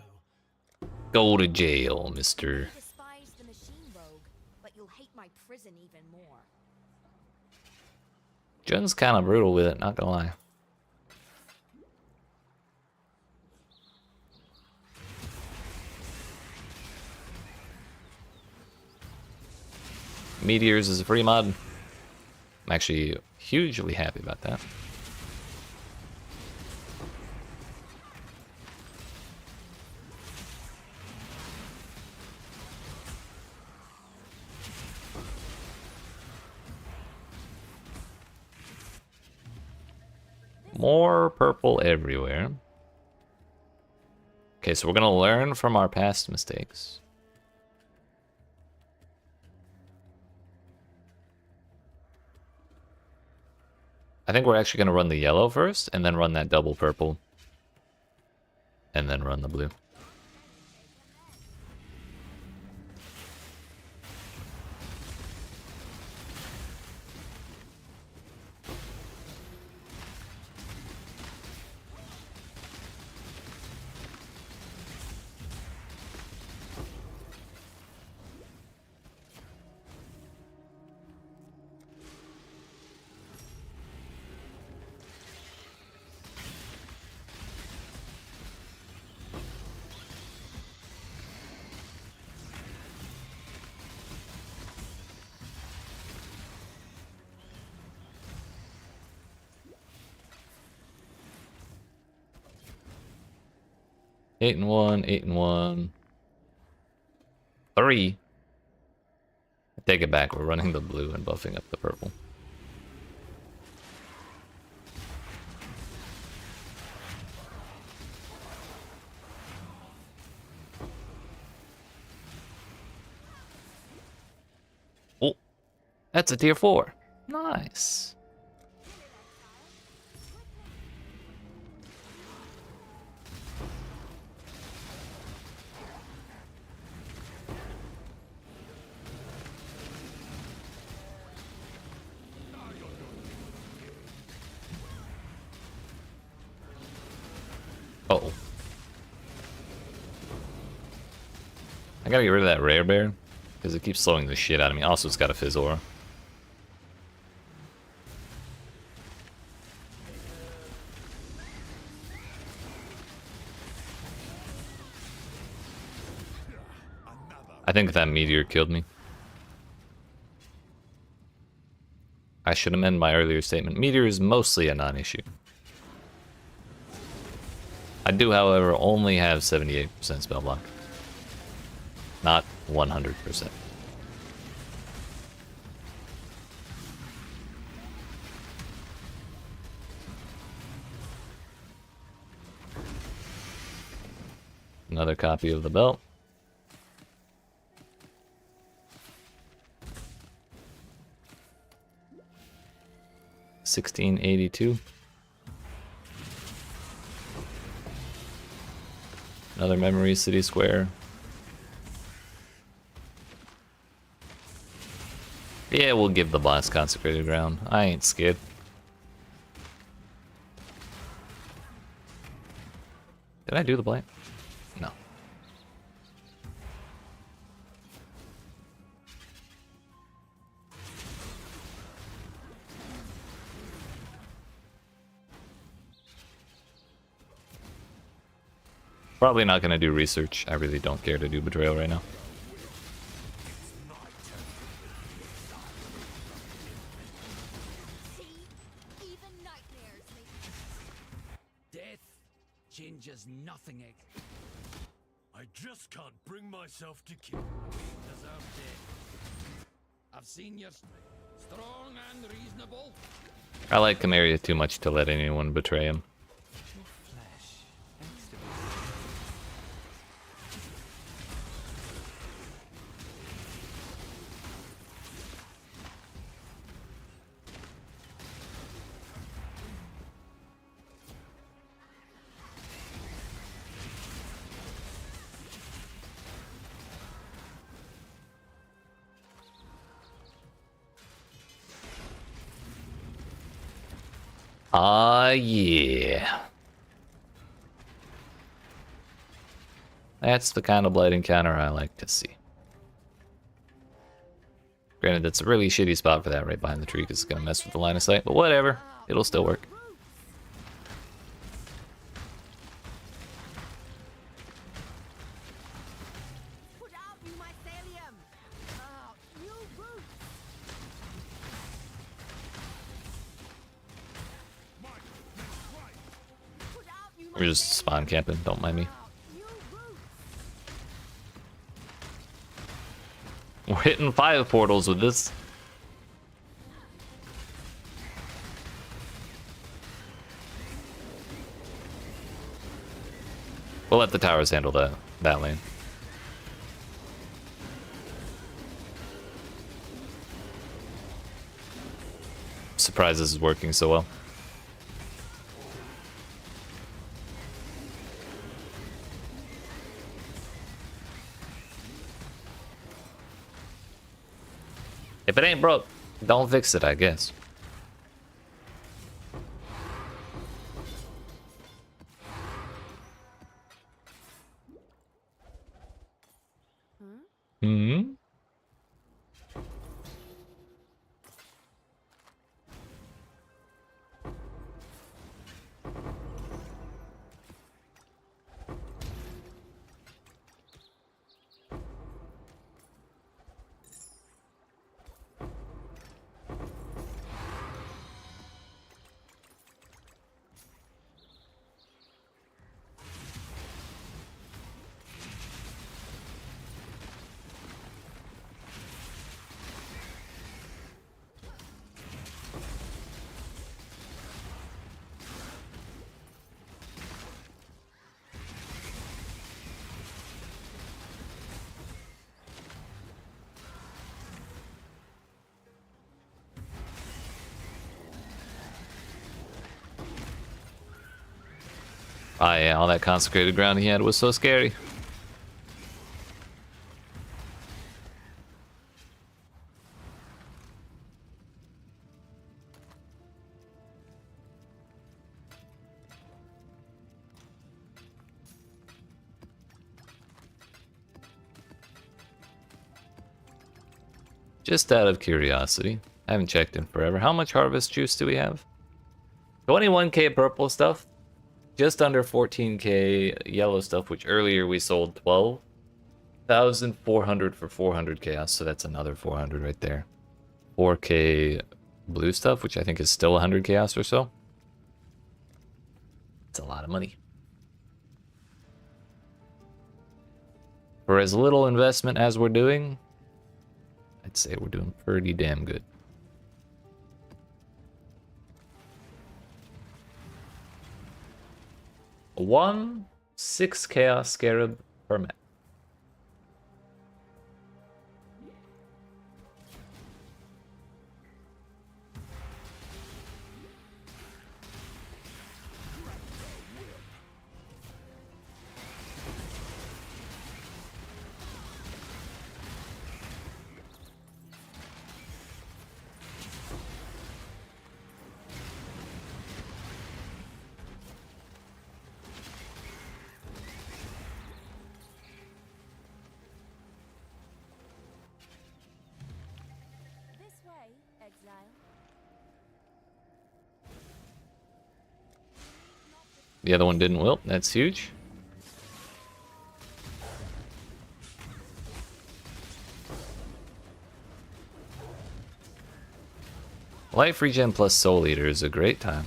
Go to jail, mister.
You despise the machine rogue, but you'll hate my prison even more.
Jun's kind of brutal with it, not gonna lie. Meteors is a free mod. I'm actually hugely happy about that. More purple everywhere. Okay, so we're gonna learn from our past mistakes. I think we're actually gonna run the yellow first, and then run that double purple. And then run the blue. 8-1, 8-1. 3. I take it back. We're running the blue and buffing up the purple. Oh, that's a tier 4. Nice. Uh-oh. I gotta get rid of that rare bear, because it keeps slowing the shit out of me. Also, it's got a fizz aura. I think that meteor killed me. I should amend my earlier statement. Meteor is mostly a non-issue. I do, however, only have 78% spell block. Not 100%. Another copy of the belt. $16.82. Another memory city square. Yeah, we'll give the boss consecrated ground. I ain't scared. Did I do the blight? No. Probably not gonna do research. I really don't care to do betrayal right now.
See? Even nightmares make
Death changes nothing.
I just can't bring myself to kill.
Deserve death. I've seen you strong and reasonable.
I like Camaria too much to let anyone betray him. Ah, yeah. That's the kind of blight encounter I like to see. Granted, that's a really shitty spot for that right behind the tree because it's going to mess with the line of sight, but whatever. It'll still work.
Put out new mycelium. New roots. Put out new
We're just spawn camping, don't mind me.
New roots.
We're hitting 5 portals with this. We'll let the towers handle that lane. Surprised this is working so well. If it ain't broke, don't fix it, I guess. Hmm? Ah, yeah, all that consecrated ground he had was so scary. Just out of curiosity, I haven't checked in forever. How much harvest juice do we have? 21k purple stuff, just under 14k yellow stuff, which earlier we sold 12,400 for 400 chaos, so that's another 400 right there. 4k blue stuff, which I think is still 100 chaos or so. It's a lot of money. For as little investment as we're doing, I'd say we're doing pretty damn good. One 6 chaos scarab per map.
This way, Exile.
The other one didn't wilt, that's huge. Life regen plus Soul Eater is a great time.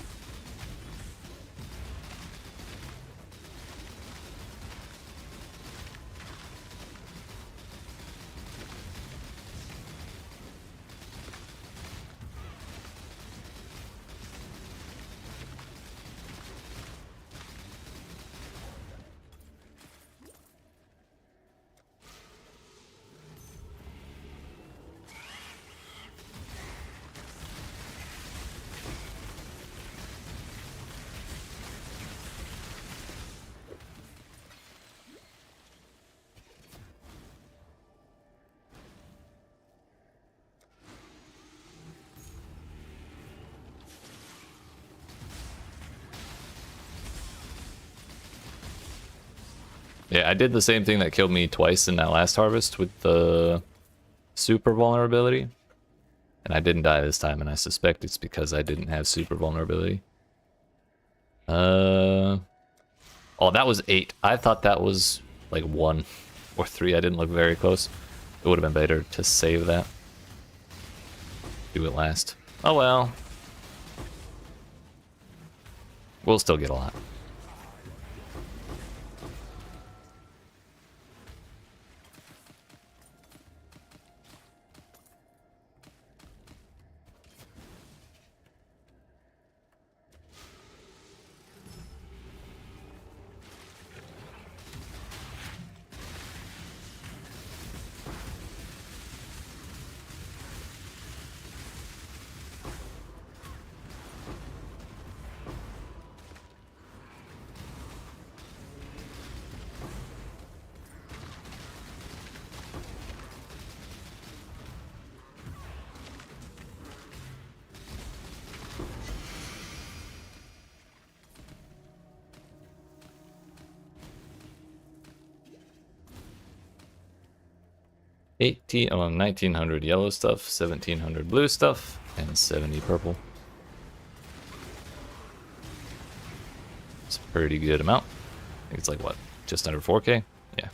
Yeah, I did the same thing that killed me twice in that last harvest with the super vulnerability. And I didn't die this time, and I suspect it's because I didn't have super vulnerability. Oh, that was 8. I thought that was like 1 or 3. I didn't look very close. It would have been better to save that. Do it last. Oh well. We'll still get a lot. Oh, 1900 yellow stuff, 1700 blue stuff, and 70 purple. It's a pretty good amount. I think it's like, what, just under 4k? Yeah.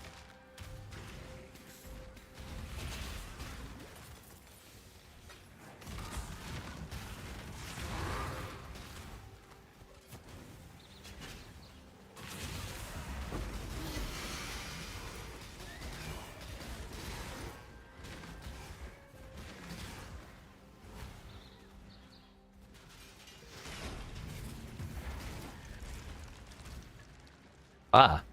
Ah.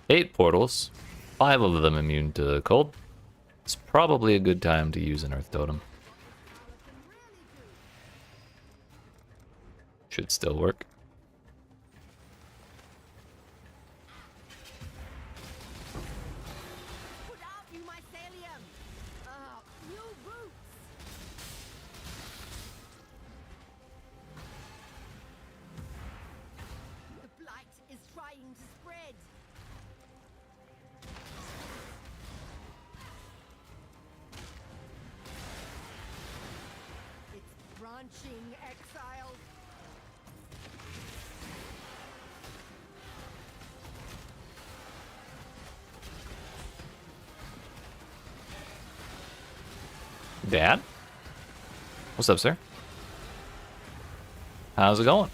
8 portals. 5 of them immune to cold. It's probably a good time to use an Earth Totem. Should still work.
launching Exile.
Dad? What's up, sir? How's it going?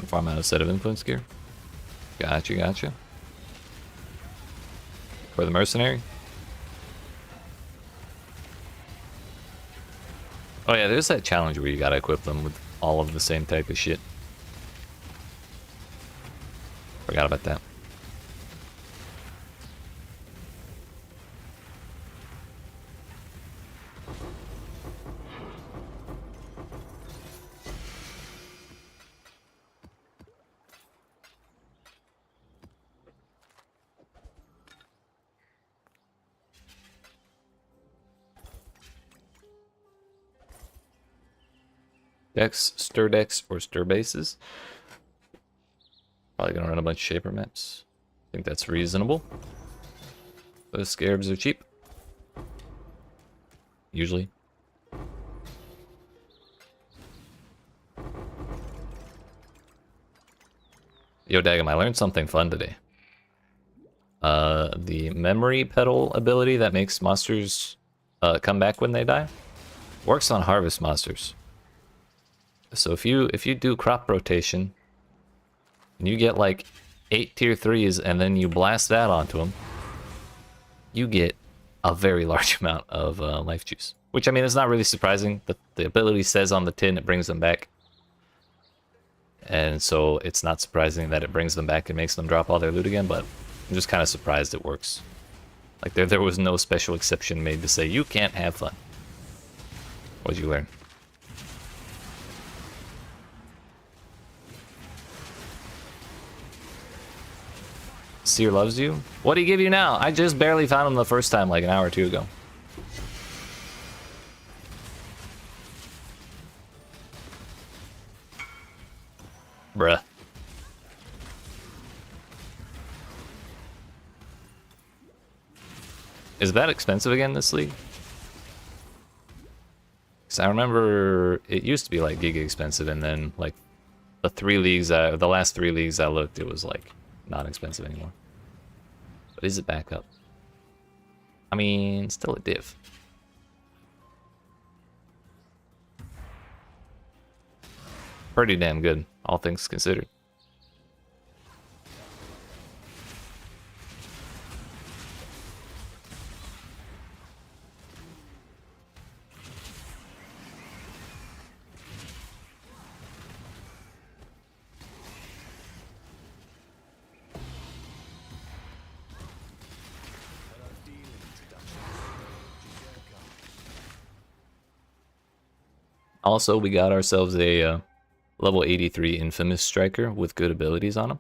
Farm out a set of influence gear. Gotcha, gotcha. For the mercenary? Oh yeah, there's that challenge where you gotta equip them with all of the same type of shit. Forgot about that. Decks, stir decks, or stir bases. Probably gonna run a bunch of shaper maps. I think that's reasonable. Those scarabs are cheap. Usually. Yo, Dagam, I learned something fun today. The memory pedal ability that makes monsters come back when they die works on harvest monsters. So if you do crop rotation and you get like 8 tier 3s and then you blast that onto them, you get a very large amount of life juice. Which, I mean, it's not really surprising. The ability says on the tin it brings them back. And so it's not surprising that it brings them back and makes them drop all their loot again, but I'm just kind of surprised it works. Like there was no special exception made to say you can't have fun. What'd you learn? Seer loves you? What'd he give you now? I just barely found him the first time like an hour or two ago. Bruh. Is that expensive again this league? Because I remember it used to be like giga expensive, and then like the last 3 leagues I looked, it was like not expensive anymore. But is it back up? I mean, still a div. Pretty damn good, all things considered. Also, we got ourselves a level 83 infamous striker with good abilities on him.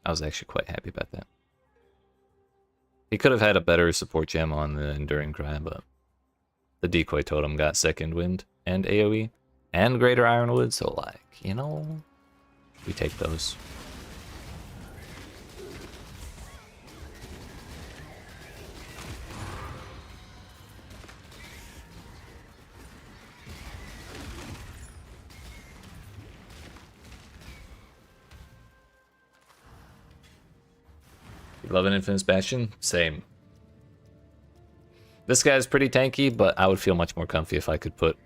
I was actually quite happy about that. He could have had a better support gem on the Enduring Cry, but the decoy totem got second wind and AoE and greater Ironwood, so like, you know, we take those. Love an Infamous Bastion? Same. This guy's pretty tanky, but I would feel much more comfy if I could put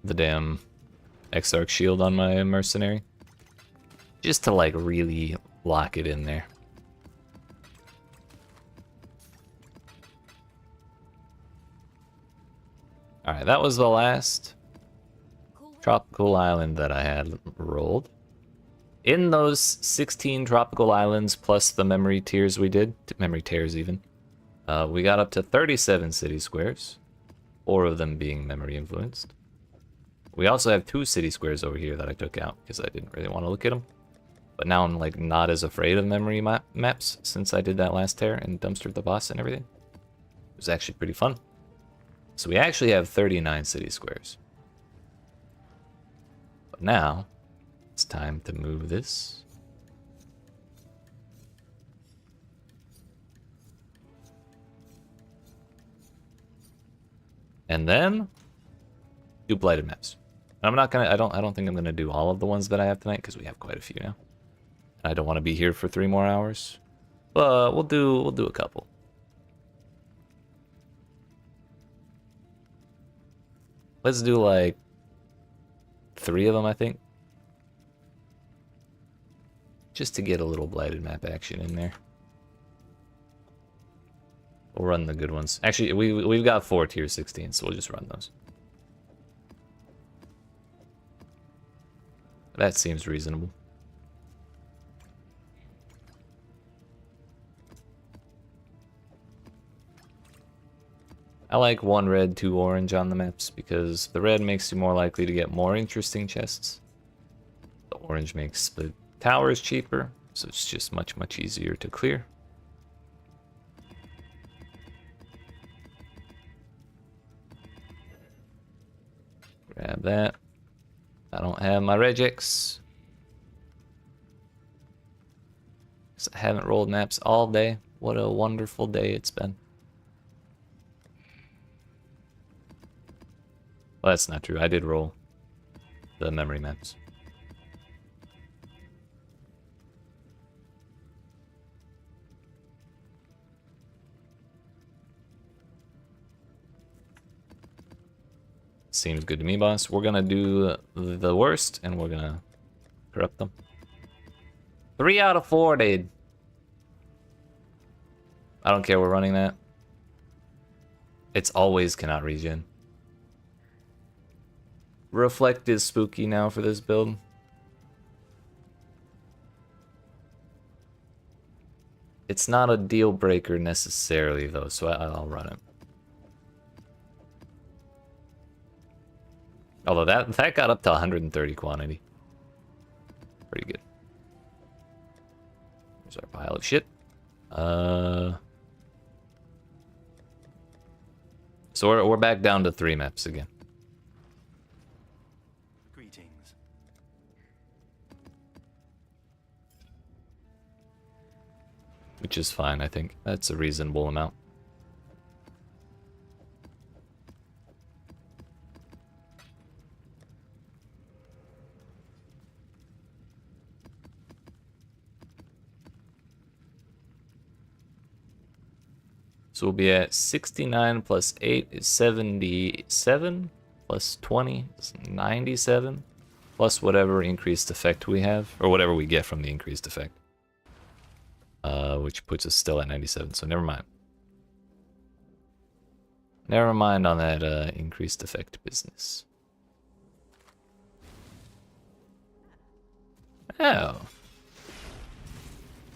the damn Exarch shield on my Mercenary. Just to, like, really lock it in there. Alright, that was the last tropical island that I had rolled. In those 16 tropical islands, plus the memory tiers we did, memory tears even, we got up to 37 city squares, 4 of them being memory influenced. We also have 2 city squares over here that I took out because I didn't really want to look at them. But now I'm like not as afraid of memory maps since I did that last tear and dumpstered the boss and everything. It was actually pretty fun. So we actually have 39 city squares. But now it's time to move this. And then do blighted maps. I'm not gonna. I don't think I'm gonna do all of the ones that I have tonight because we have quite a few now. And I don't want to be here for 3 more hours. But we'll do a couple. Let's do like 3 of them, I think. Just to get a little blighted map action in there. We'll run the good ones. Actually, we've got 4 tier 16, so we'll just run those. That seems reasonable. I like 1 red, 2 orange on the maps because the red makes you more likely to get more interesting chests. The orange makes the towers cheaper, so it's just much easier to clear. Grab that. I don't have my regex. I haven't rolled maps all day. What a wonderful day it's been. Well, that's not true. I did roll the memory maps. Seems good to me, boss. We're gonna do the worst, and we're gonna corrupt them. 3 out of 4, dude. I don't care, we're running that. It's always cannot regen. Reflect is spooky now for this build. It's not a deal breaker necessarily though, so I'll run it. Although that got up to 130 quantity. Pretty good. Here's our pile of shit. So we're back down to 3 maps again.
Greetings.
Which is fine, I think. That's a reasonable amount. So we'll be at 69 plus 8 is 77, plus 20 is 97, plus whatever increased effect we have, or whatever we get from the increased effect. Which puts us still at 97, so never mind. Never mind on that increased effect business. Oh.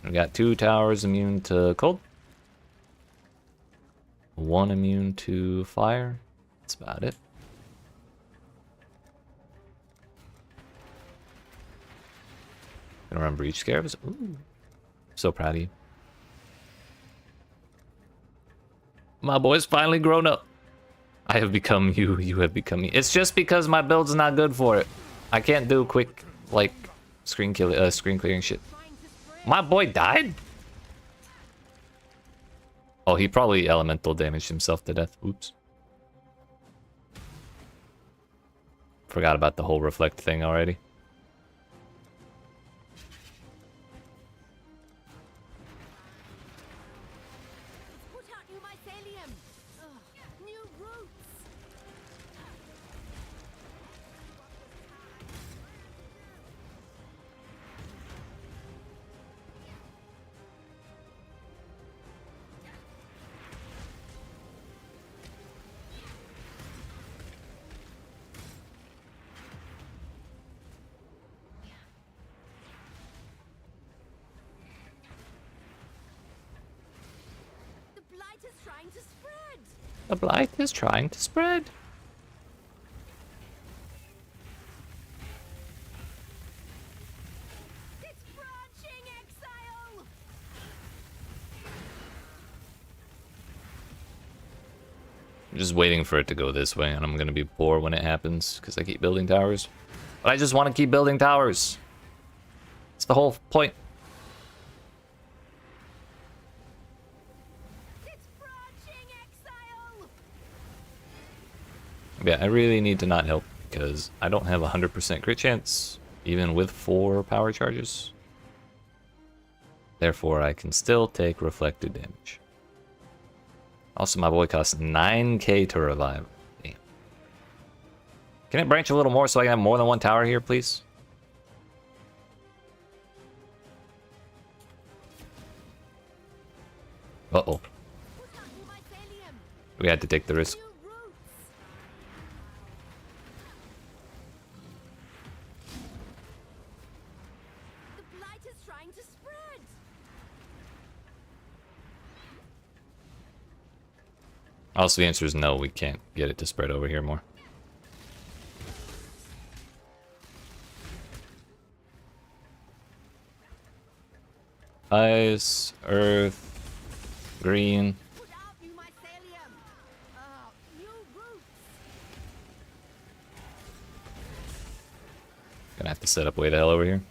We got 2 towers immune to cold. 1 immune to fire. That's about it. Gonna run breach scarabs. Ooh. So proud of you. My boy's finally grown up. I have become you. You have become me. It's just because my build's not good for it. I can't do quick, like, screen clearing shit. My boy died? Oh, he probably elemental damaged himself to death. Oops. Forgot about the whole reflect thing already.
Put out new mycelium. Ugh, new roots. The blight is trying to spread.
The blight is trying to spread.
It's spreading.
I'm just waiting for it to go this way, and I'm gonna be poor when it happens because I keep building towers. But I just want to keep building towers. It's the whole point.
It's branching, Exile!
Yeah, I really need to not help because I don't have 100% crit chance, even with 4 power charges. Therefore, I can still take reflected damage. Also, my boy costs 9k to revive. Damn. Can it branch a little more so I can have more than one tower here, please? Uh-oh.
Put out new mycelium!
We had to take the risk.
New roots! The blight is trying to spread!
Also, the answer is no, we can't get it to spread over here more. Ice, earth, green.
Put out new mycelium! New roots!
Gonna have to set up way the hell over here.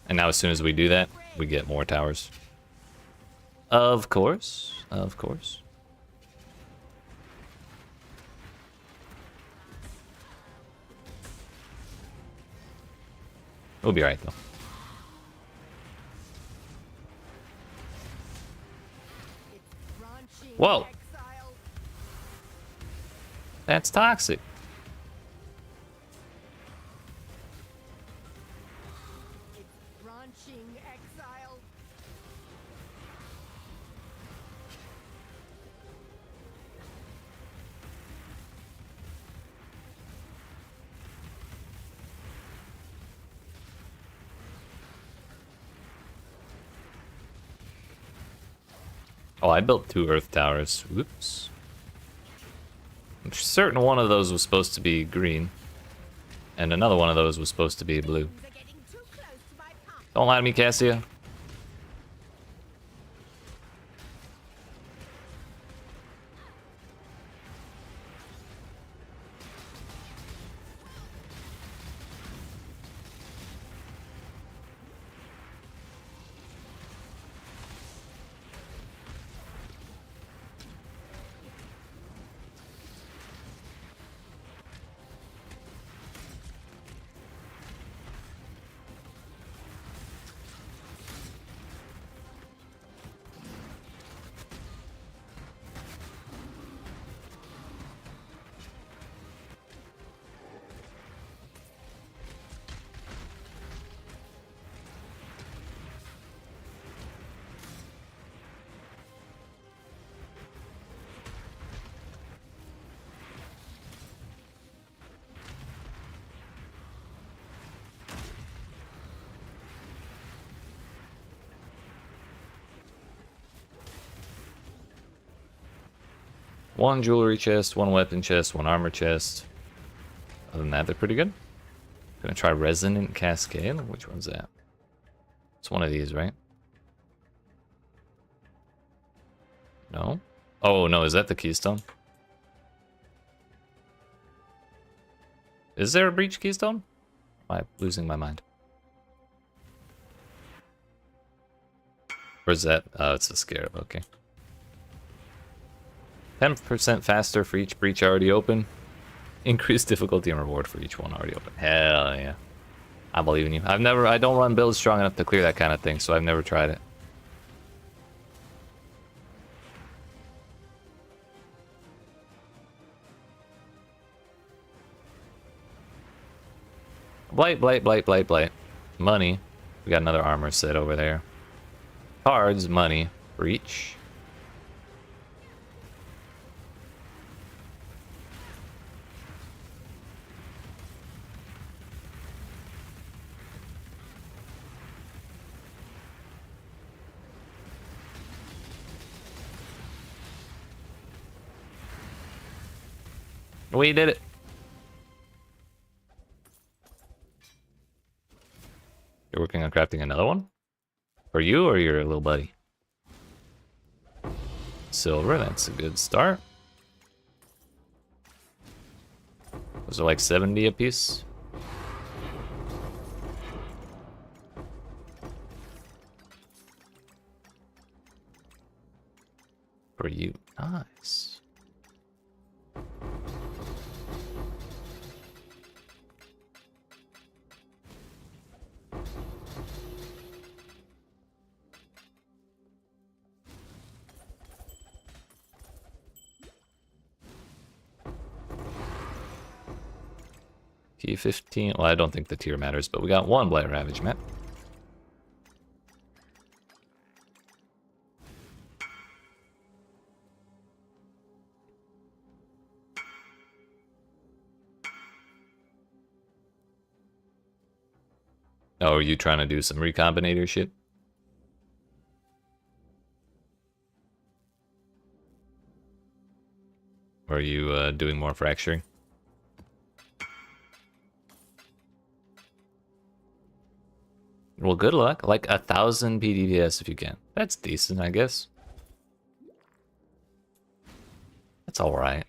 And now as soon as we do that, we get more towers. Of course, of course. We'll be right though.
It's branching,
Whoa.
Exile!
That's toxic.
It's branching, Exile!
Oh, I built 2 earth towers. Whoops. I'm certain one of those was supposed to be green. And another one of those was supposed to be blue.
Things are getting too close to my pump.
Don't lie to me, Cassia. One jewelry chest, one weapon chest, one armor chest. Other than that, they're pretty good. Gonna try Resonant Cascade. Which one's that? It's one of these, right? No? Oh, no, is that the keystone? Is there a breach keystone? Am I losing my mind? Or is that? Oh, it's a scarab, okay. 10% faster for each breach already open. Increased difficulty and reward for each one already open. Hell yeah. I believe in you. I don't run builds strong enough to clear that kind of thing, so I've never tried it. Blight, blight, blight, blight, blight. Money. We got another armor set over there. Cards, money. Breach. We did it. You're working on crafting another one? For you or your little buddy? Silver, that's a good start. Those are like 70 a piece. For you. Nice. Key 15. Well, I don't think the tier matters, but we got one Blight Ravage map. Oh, are you trying to do some recombinator shit? Or are you doing more fracturing? Well, good luck. Like 1,000 PDPS if you can. That's decent, I guess. That's alright.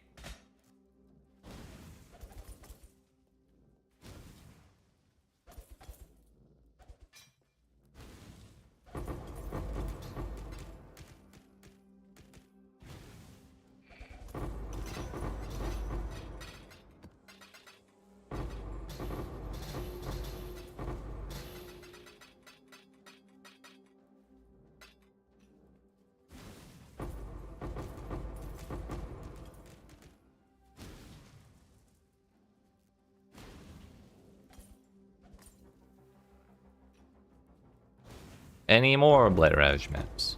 Any more Blight Ravage maps?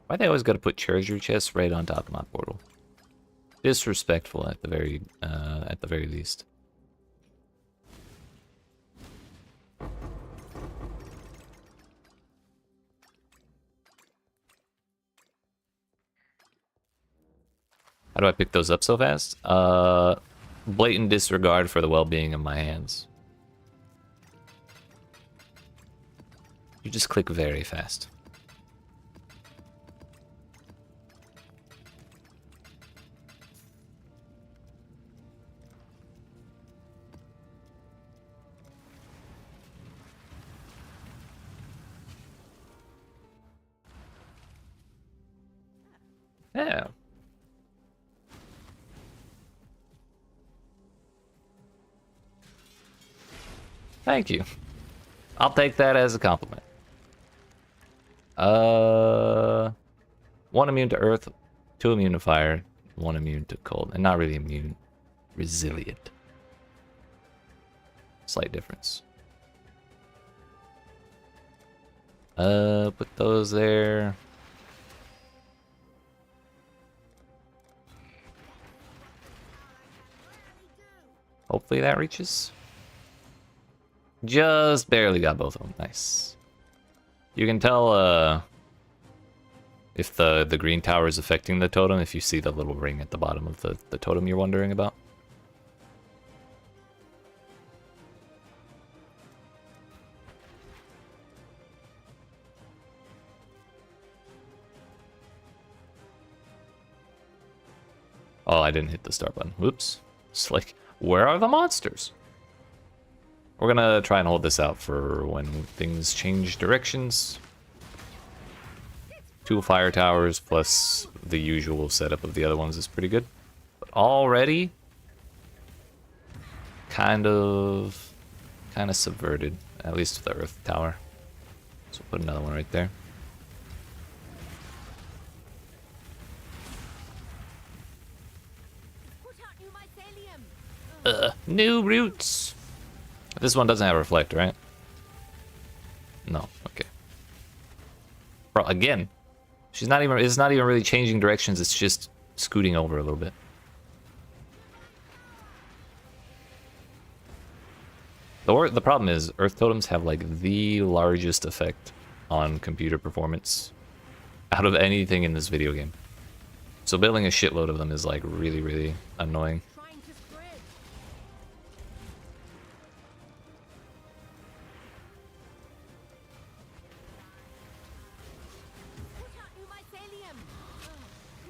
Why they always gotta put treasure chests right on top of my portal? Disrespectful at the very least. How do I pick those up so fast? Blatant disregard for the well-being of my hands. You just click very fast. Yeah. Thank you. I'll take that as a compliment. 1 immune to earth, 2 immune to fire, 1 immune to cold, and not really immune, resilient. Slight difference. Put those there. Hopefully that reaches. Just barely got both of them. Nice. You can tell if the green tower is affecting the totem if you see the little ring at the bottom of the totem you're wondering about. Oh, I didn't hit the start button. Whoops. It's like, where are the monsters? We're gonna try and hold this out for when things change directions. 2 fire towers plus the usual setup of the other ones is pretty good. But already, kind of subverted, at least the earth tower. So we'll put another one right there.
Put out new mycelium.
New roots. This one doesn't have reflect, right? No. Okay. Bro, again, she's not even. It's not even really changing directions. It's just scooting over a little bit. The problem is earth totems have like the largest effect on computer performance out of anything in this video game. So building a shitload of them is like really, really annoying.
Trying to spread. Put out new mycelium.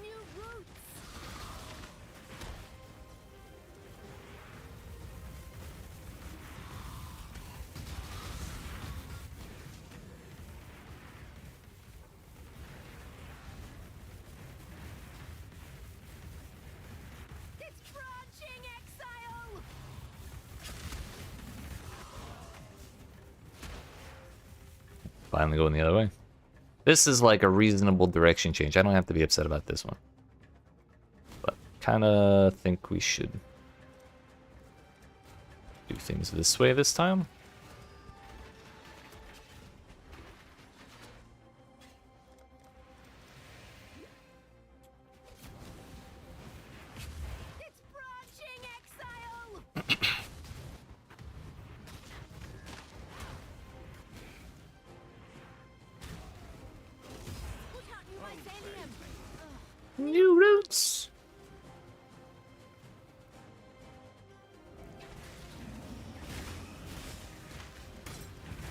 New roots.
finally going the other way. This is like a reasonable direction change. I don't have to be upset about this one. But kind of think we should do things this way this time.
It's branching, Exile! Put out new mycelium!
New roots.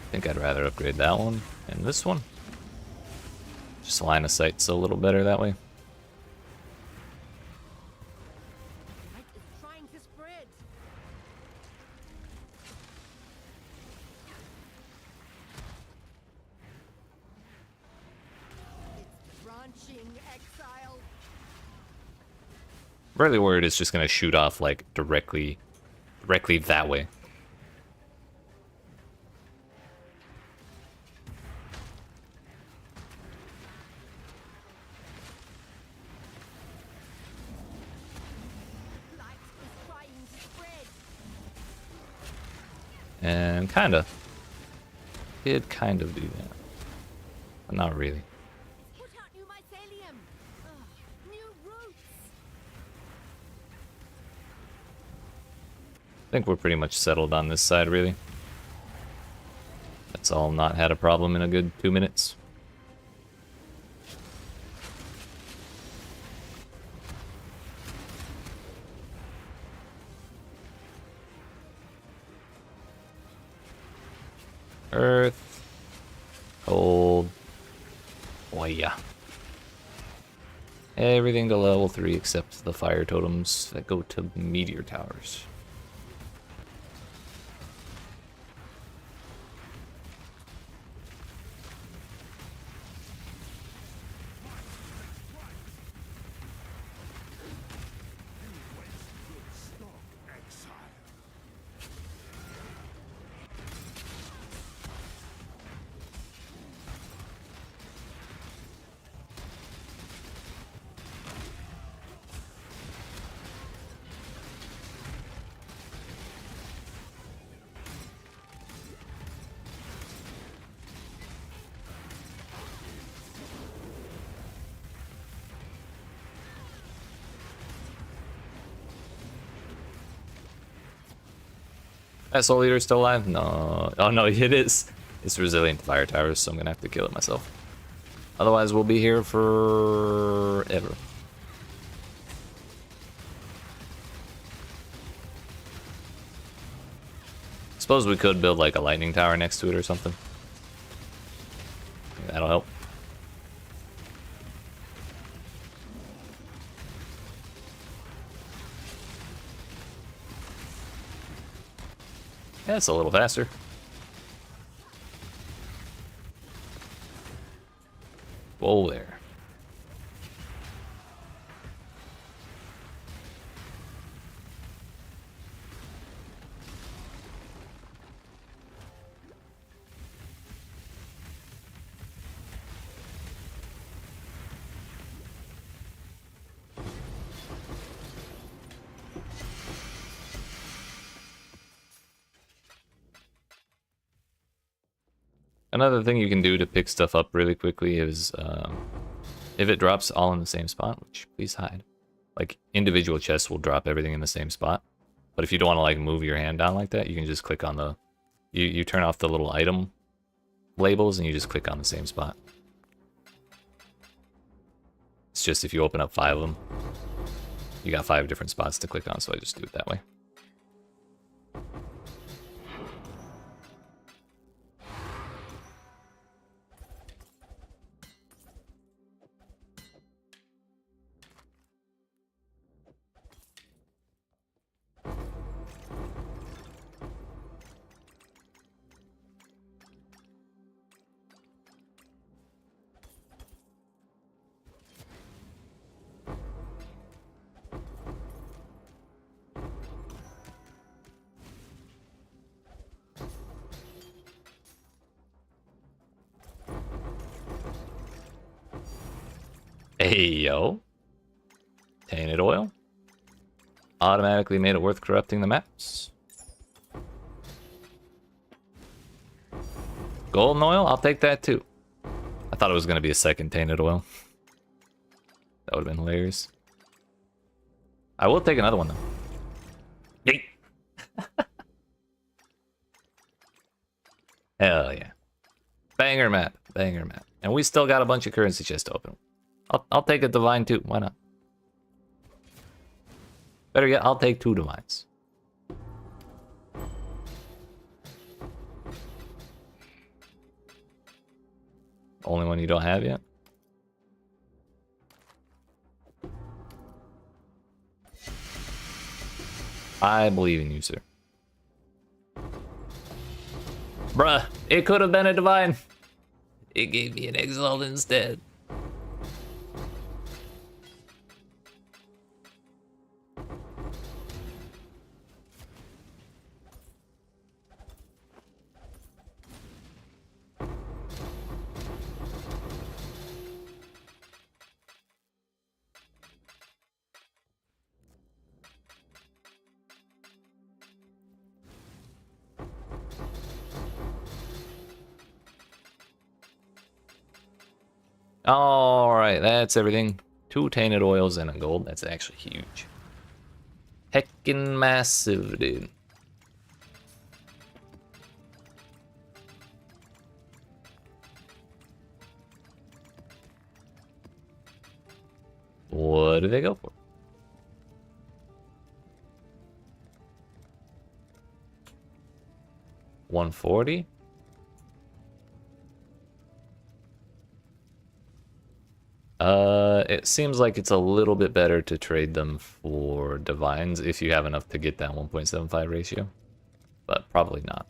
I think I'd rather upgrade that one and this one. Just line of sight's a little better that way.
Light is trying to spread. It's branching, Exile.
Really worried it's just gonna shoot off like directly that way.
Light is trying to spread.
And kinda. Did kind of do that. But not really.
Put out new mycelium. New roots.
I think we're pretty much settled on this side, really. That's all not had a problem in a good 2 minutes. Earth. Cold. Oh yeah. Everything to level 3 except the fire totems that go to meteor towers.
Exile.
That Soul Eater still alive? No. Oh no, it is. It's resilient to fire towers, so I'm gonna have to kill it myself. Otherwise, we'll be here forever. Suppose we could build like a lightning tower next to it or something. That'll help. Yeah, it's a little faster. Whoa there. Another thing you can do to pick stuff up really quickly is if it drops all in the same spot, which please hide. Like individual chests will drop everything in the same spot. But if you don't want to like move your hand down like that, you can just click on the you turn off the little item labels and you just click on the same spot. It's just if you open up 5 of them, you got 5 different spots to click on, so I just do it that way. Hey, yo. Tainted oil. Automatically made it worth corrupting the maps. Golden oil? I'll take that too. I thought it was going to be a second tainted oil. That would have been hilarious. I will take another one though. Yeet. Hell yeah. Banger map. Banger map. And we still got a bunch of currency chests to open. I'll take a divine too. Why not? Better yet, I'll take 2 divines. Only one you don't have yet? I believe in you, sir. Bruh, it could have been a divine. It gave me an Exile instead. Alright, that's everything. 2 tainted oils and a gold. That's actually huge. Heckin' massive, dude. What do they go for? $140? It seems like it's a little bit better to trade them for divines if you have enough to get that 1.75 ratio, but probably not.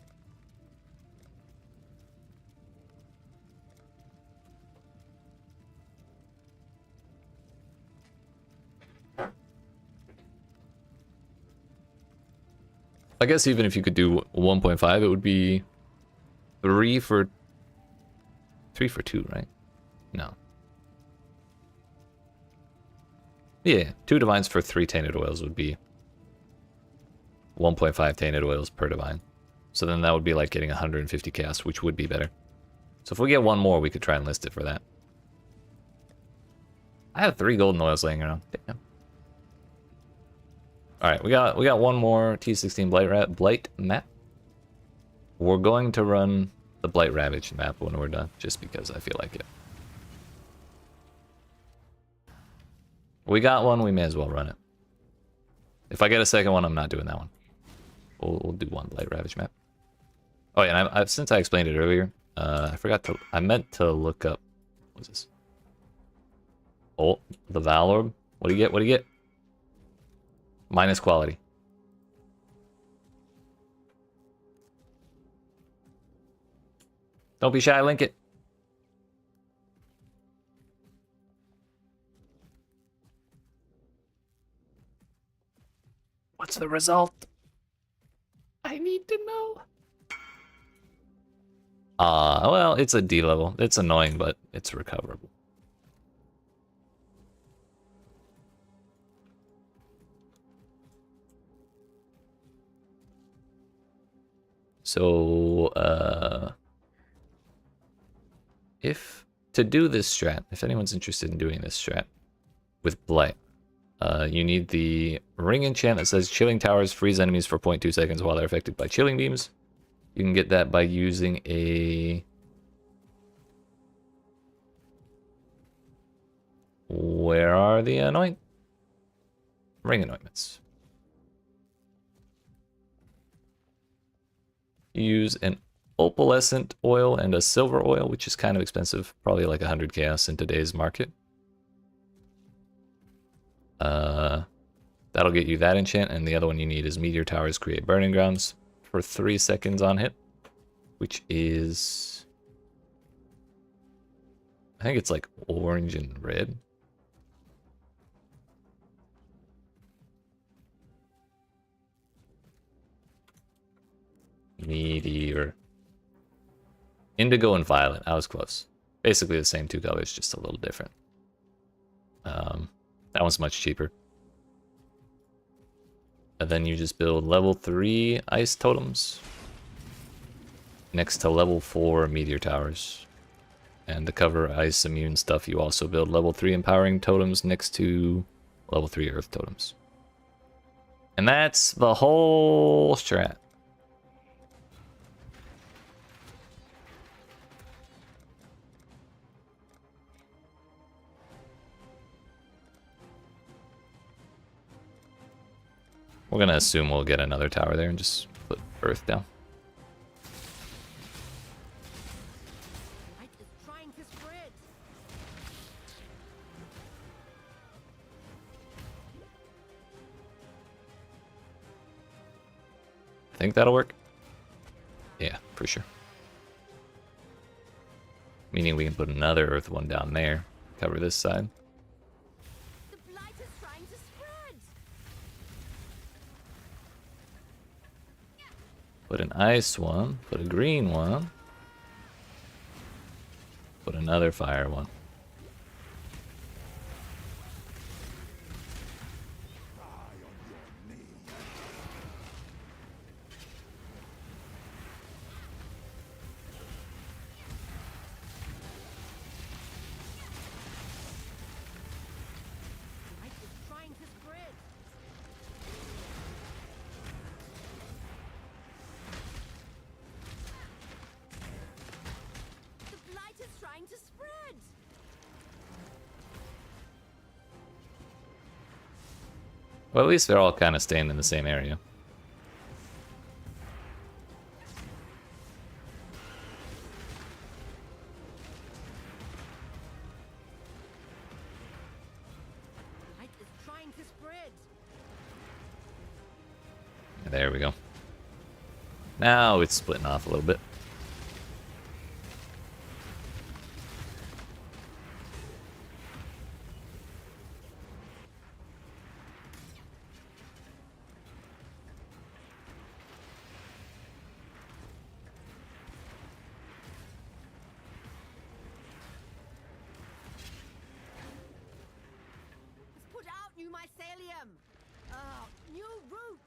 I guess even if you could do 1.5, it would be 3 for 2, right? No. Yeah, 2 divines for 3 tainted oils would be 1.5 tainted oils per divine. So then that would be like getting 150 chaos, which would be better. So if we get 1 more, we could try and list it for that. I have 3 golden oils laying around. Damn. Alright, we got 1 more T16 Blight map. We're going to run the Blight Ravage map when we're done, just because I feel like it. We got one, we may as well run it. If I get a second one, I'm not doing that one. We'll do 1 Blight Ravage map. Oh yeah, and since I explained it earlier, I meant to look up, what's this? Oh, the Valorb. What do you get? What do you get? Minus quality. Don't be shy, link it. What's the result? I need to know. Well, it's a D level. It's annoying, but it's recoverable. So, if to do this strat, if anyone's interested in doing this strat with Blight, you need the ring enchant that says Chilling Towers freeze enemies for 0.2 seconds while they're affected by chilling beams. You can get that by using a... Where are the ring anointments? Use an opalescent oil and a silver oil, which is kind of expensive, probably like 100 chaos in today's market. That'll get you that enchant, and the other one you need is Meteor Towers create burning grounds for 3 seconds on hit, which is, I think it's like orange and red. Meteor. Indigo and violet. I was close. Basically the same 2 colors, just a little different. That one's much cheaper. And then you just build level 3 ice totems next to level 4 meteor towers. And to cover ice immune stuff, you also build level 3 empowering totems next to level 3 earth totems. And that's the whole strat. We're gonna assume we'll get another tower there and just put earth down.
Light is trying to spread.
I think that'll work. Yeah, for sure. Meaning we can put another earth one down there, cover this side.
The blight is trying to spread.
Put an ice one, put a green one, put another fire one.
Light is trying to spread. The blight is trying to spread.
Well, at least they're all kind of staying in the same area.
Light is trying to spread.
There we go. Now it's splitting off a little bit.
Let's put out new mycelium. New roots.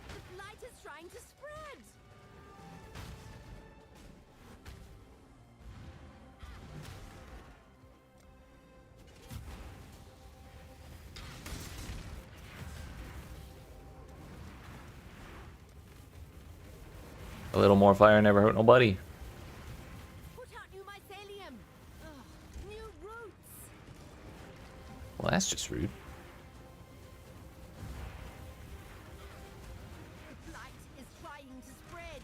The blight is trying to spread.
A little more fire never hurt nobody.
Put out new mycelium. New roots.
Well, that's just rude.
The blight is trying to spread.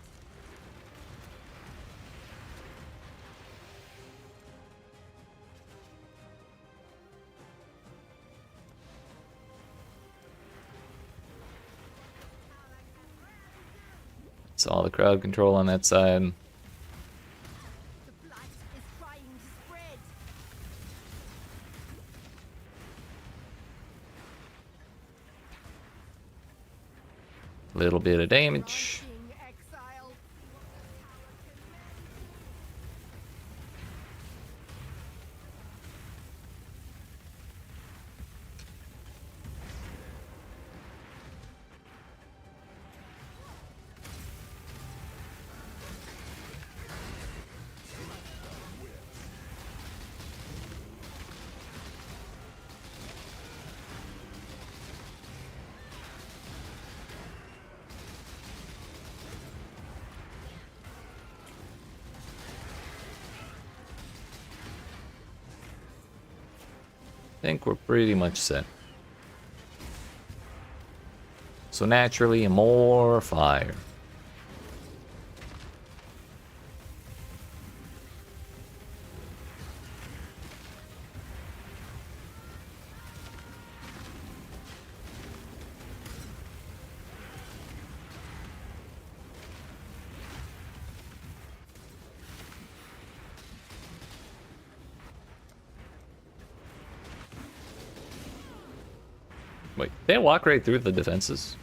It's all the crowd control on that side.
The blight is trying to spread.
Little bit of damage.
Launching Exile.
I think we're pretty much set. So naturally, more fire. Wait, they walk right through the defenses?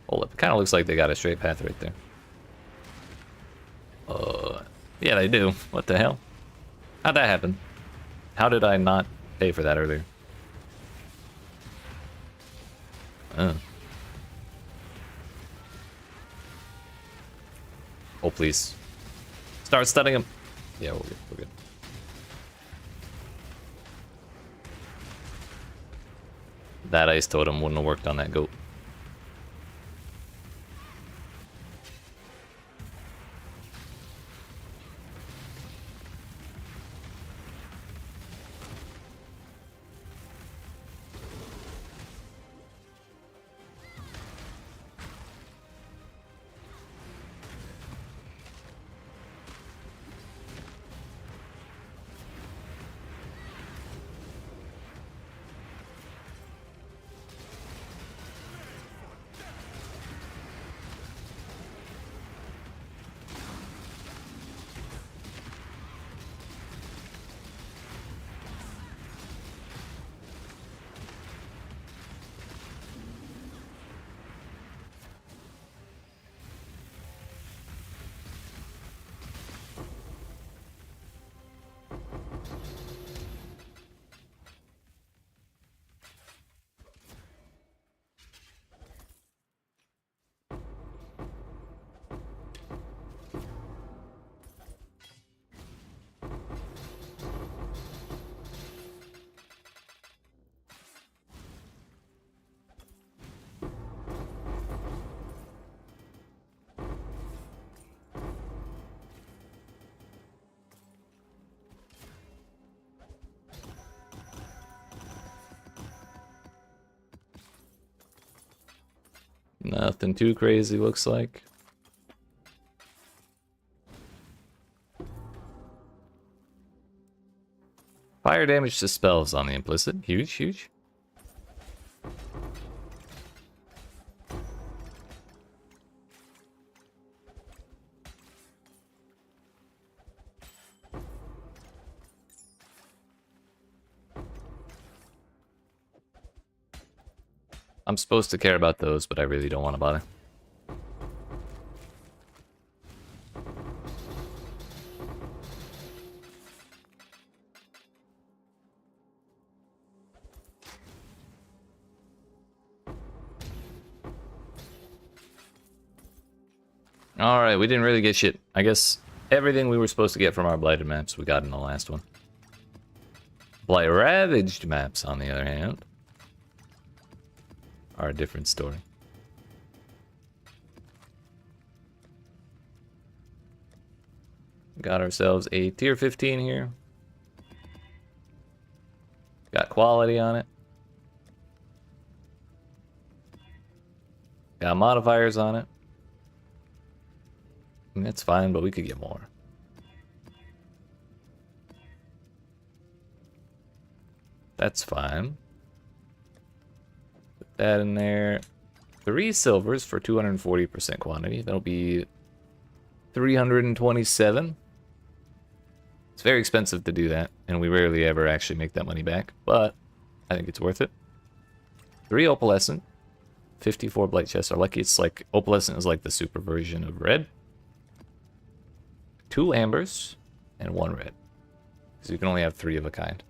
Hold up, it kind of looks like they got a straight path right there. Yeah, they do. What the hell? How'd that happen? How did I not pay for that earlier? Oh. Oh, please. Start stunning him. Yeah, we're good. We're good. That ice totem wouldn't have worked on that goat. Nothing too crazy, looks like. Fire damage to spells on the implicit. Huge, huge. I'm supposed to care about those, but I really don't want to bother. Alright, we didn't really get shit. I guess everything we were supposed to get from our Blighted maps we got in the last one. Blight Ravaged maps, on the other hand, are a different story. Got ourselves a tier 15 here. Got quality on it. Got modifiers on it. I mean, that's fine, but we could get more. That's fine. Put that in there. 3 silvers for 240% quantity. That'll be 327. It's very expensive to do that, and we rarely ever actually make that money back, but I think it's worth it. 3 opalescent. 54 blight chests are lucky. It's like opalescent is like the super version of red. 2 ambers and 1 red, because you can only have 3 of a kind.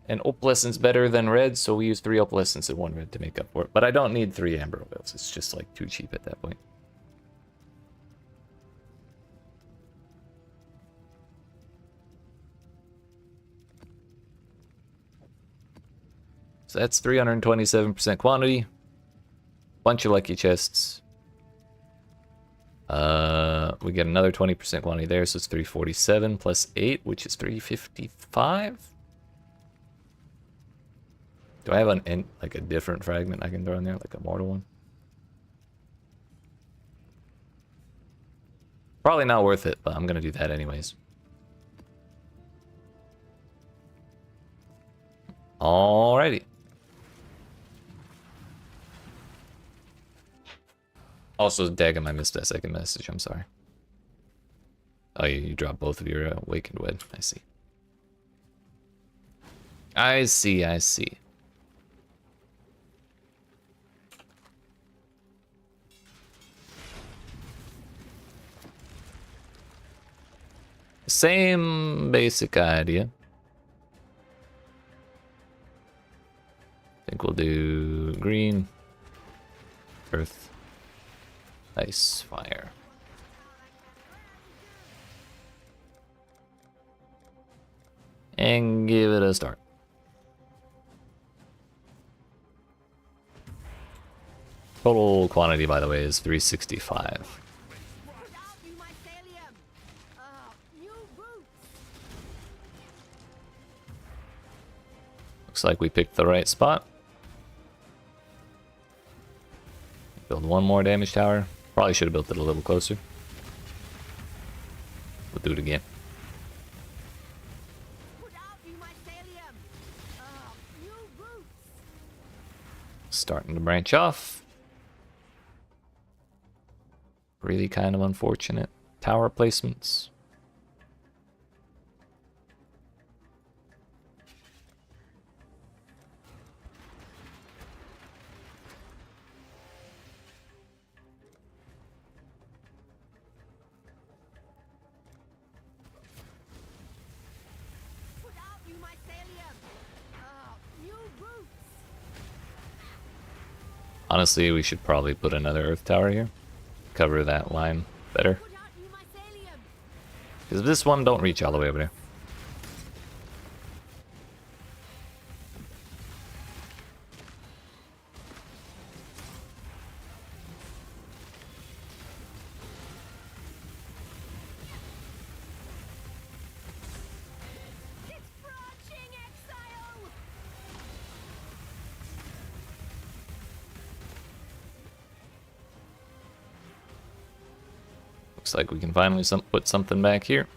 And opalescent's better than red, so we use 3 opalescents and 1 red to make up for it. But I don't need 3 amber oils. It's just like too cheap at that point. So that's 327% quantity. Bunch of lucky chests. We get another 20% quantity there, so it's 347 plus 8, which is 355. Do I have like a different fragment I can throw in there, like a mortal one? Probably not worth it, but I'm gonna do that anyways. Alrighty. Also, daggum, I missed that second message. I'm sorry. Oh, you dropped both of your Awakened Wed. I see. I see, I see. Same basic idea. I think we'll do green, earth, ice, fire. And give it a start. Total quantity, by the way, is 365.
Without you, mycelium. New roots.
Looks like we picked the right spot. Build one more damage tower. Probably should have built it a little closer. We'll do it again.
Without you, mycelium. New roots.
Starting to branch off. Really kind of unfortunate tower placements.
Without you, mycelium. New roots.
Honestly, we should probably put another earth tower here. Cover that line better.
Without you, mycelium.
Because this one don't reach all the way over there.
It's branching, Exile.
Looks like we can finally put something back here.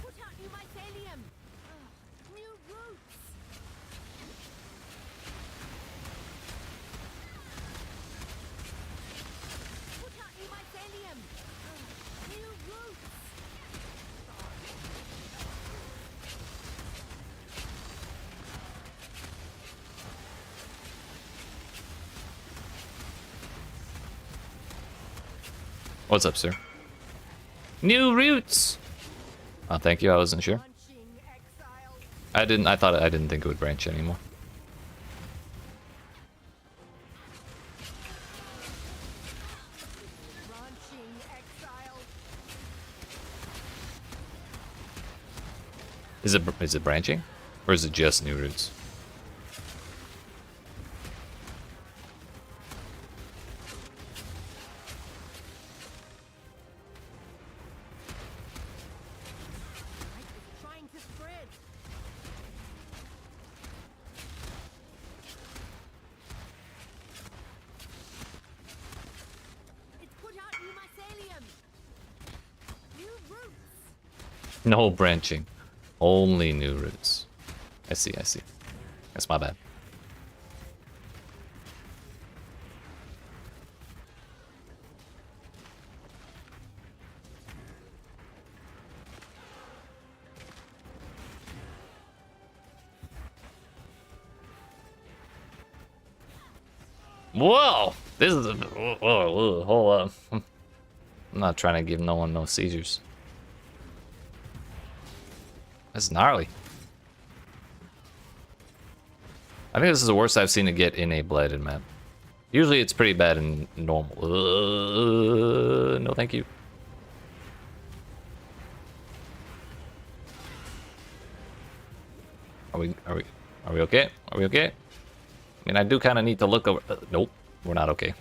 Without you, mycelium. New roots. Without you, mycelium. New roots.
What's up, sir? New roots! Oh, thank you. I wasn't sure.
Branching, Exile.
I didn't think it would branch anymore.
Branching, Exile.
Is it branching? Or is it just new roots?
Trying to spread. It's put out you, mycelium. New roots.
No branching. Only new roots. I see, I see. That's my bad. Whoa! This is a... Whoa, hold up. I'm not trying to give no one no seizures. That's gnarly. I think this is the worst I've seen it get in a Blighted map. Usually it's pretty bad in normal. No thank you. Are we okay? Are we okay? I mean, I do kind of need to look over... nope, we're not okay.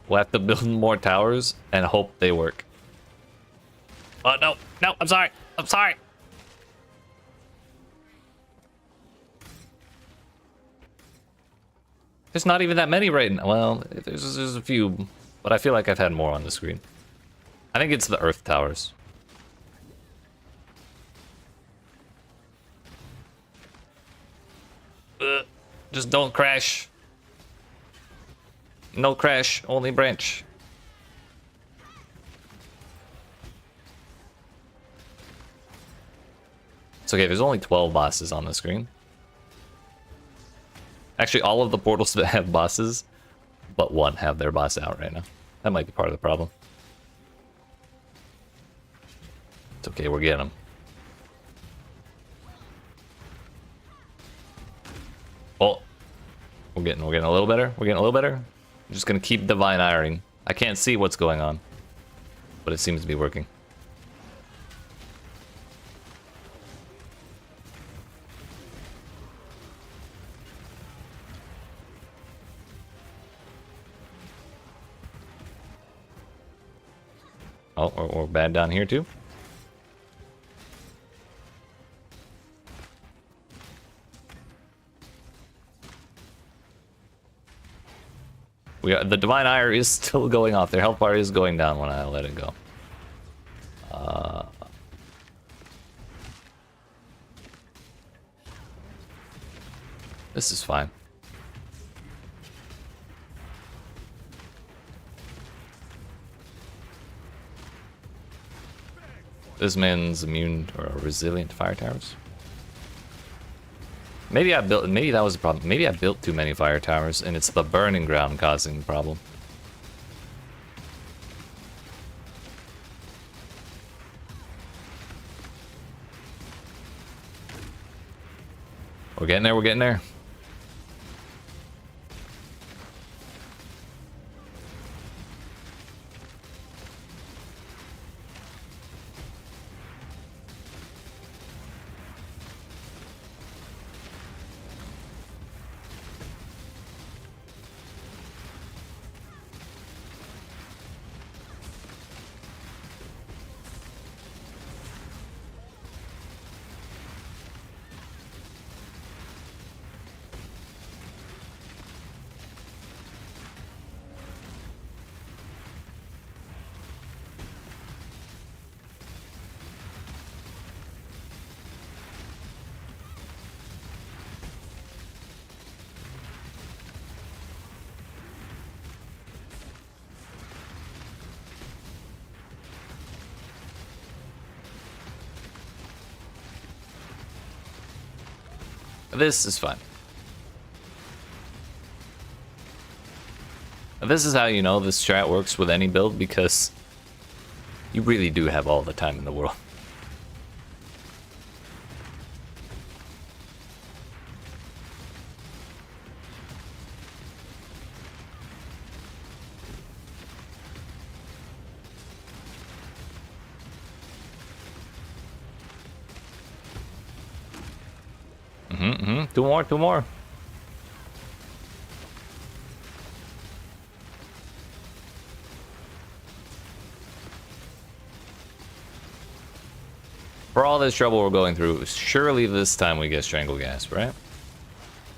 We'll have to build more towers and hope they work. Oh, no, no, I'm sorry. I'm sorry. There's not even that many right now. Well, there's a few, but I feel like I've had more on the screen. I think it's the Earth Towers. Just don't crash. No crash, only branch. It's okay, there's only 12 bosses on the screen. Actually, all of the portals that have bosses, but one have their boss out right now. That might be part of the problem. It's okay, we're getting them. Oh, we're getting a little better. We're getting a little better. I'm just gonna keep divine ironing. I can't see what's going on, but it seems to be working. Oh, we're bad down here too. The divine ire is still going off. Their health bar is going down when I let it go. This is fine. This man's immune or resilient to fire towers. Maybe that was the problem. Maybe I built too many fire towers and it's the burning ground causing the problem. We're getting there, we're getting there. This is fun. This is how you know this strat works with any build, because you really do have all the time in the world. Two more. For all this trouble we're going through, surely this time we get Strangle Gasp, right?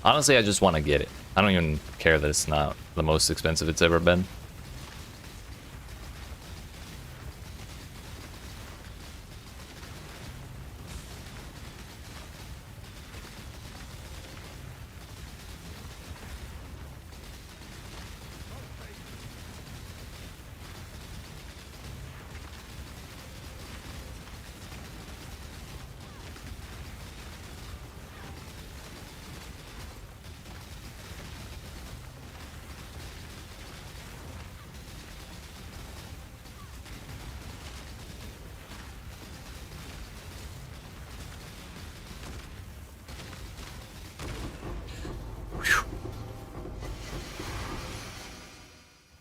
Honestly, I just want to get it. I don't even care that it's not the most expensive it's ever been.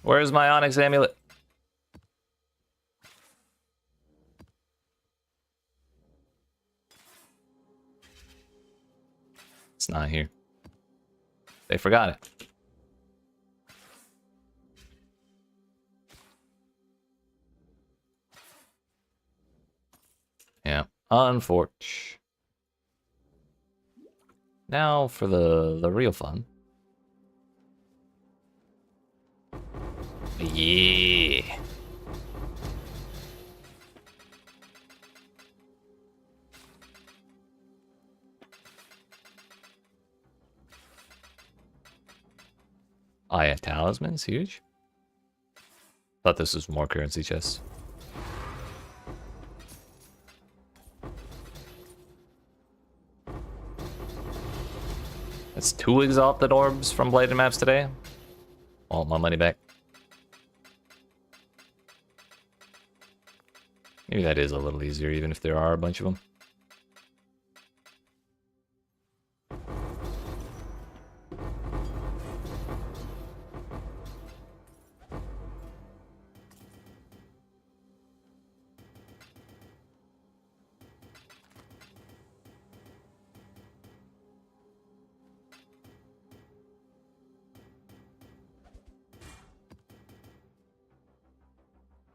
Where's my Onyx Amulet? It's not here. They forgot it. Yeah, unfortunate. Now for the real fun. Yeah. Aya Talisman's huge. Thought this was more currency chests. That's 2 Exalted Orbs from Blighted maps today. I want my money back. Maybe that is a little easier, even if there are a bunch of them.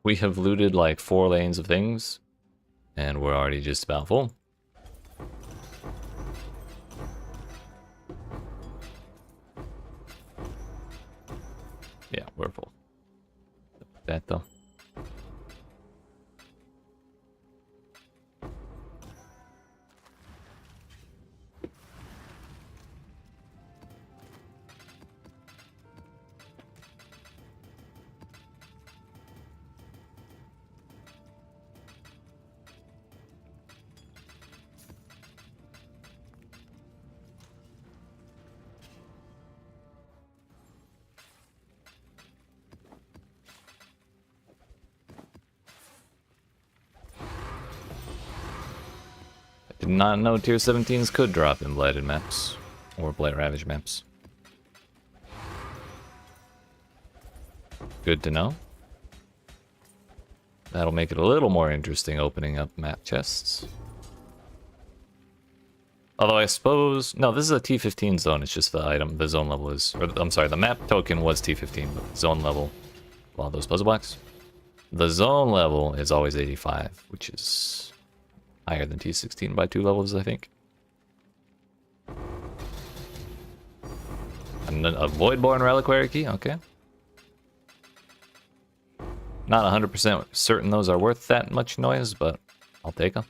We have looted like 4 lanes of things, and we're already just about full. Yeah, we're full. That though. Did not know tier 17s could drop in Blighted maps or Blight Ravage maps. Good to know. That'll make it a little more interesting opening up map chests. Although I suppose... No, this is a T15 zone, it's just the item, the zone level is... Or, I'm sorry, the map token was T15, but the zone level... Well, those puzzle blocks. The zone level is always 85, which is... higher than T16 by 2 levels, I think. And a Voidborn Reliquary Key, okay. Not 100% certain those are worth that much noise, but I'll take them.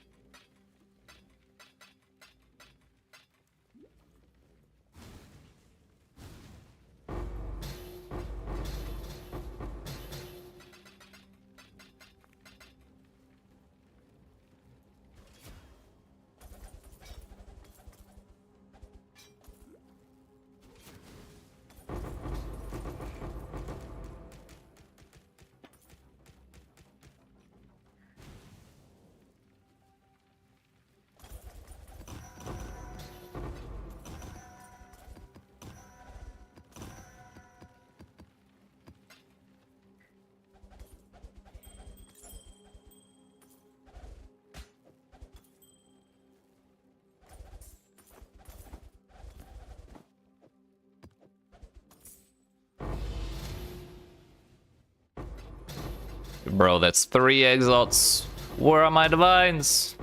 Bro, that's 3 exalts. Where are my divines?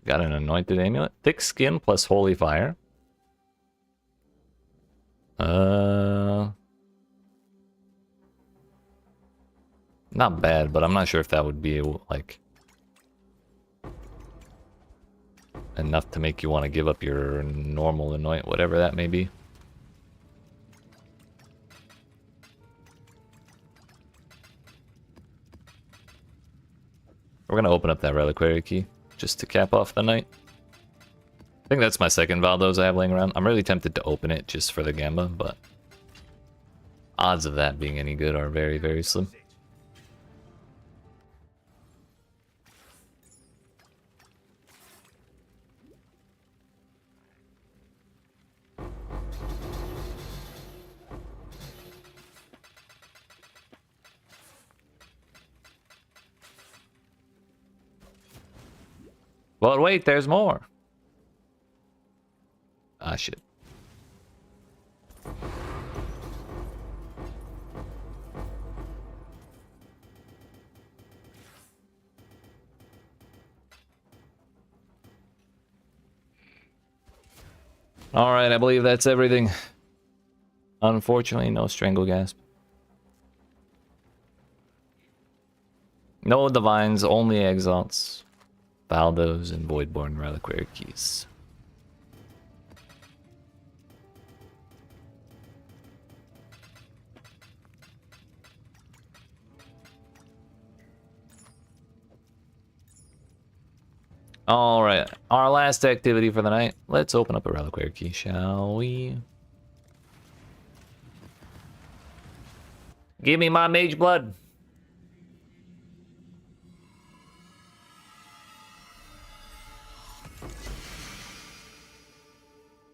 Got an anointed amulet. Thick skin plus holy fire. Not bad, but I'm not sure if that would be like enough to make you want to give up your normal anoint, whatever that may be. We're gonna open up that reliquary key just to cap off the night. I think that's my second Valdos I have laying around. I'm really tempted to open it just for the Gamba, but odds of that being any good are very, very slim. But wait, there's more. Ah, shit. Alright, I believe that's everything. Unfortunately, no strangle gasp. No divines, only exalts. Valdos and Voidborn Reliquary Keys. All right, our last activity for the night. Let's open up a reliquary key, shall we? Give me my mage blood.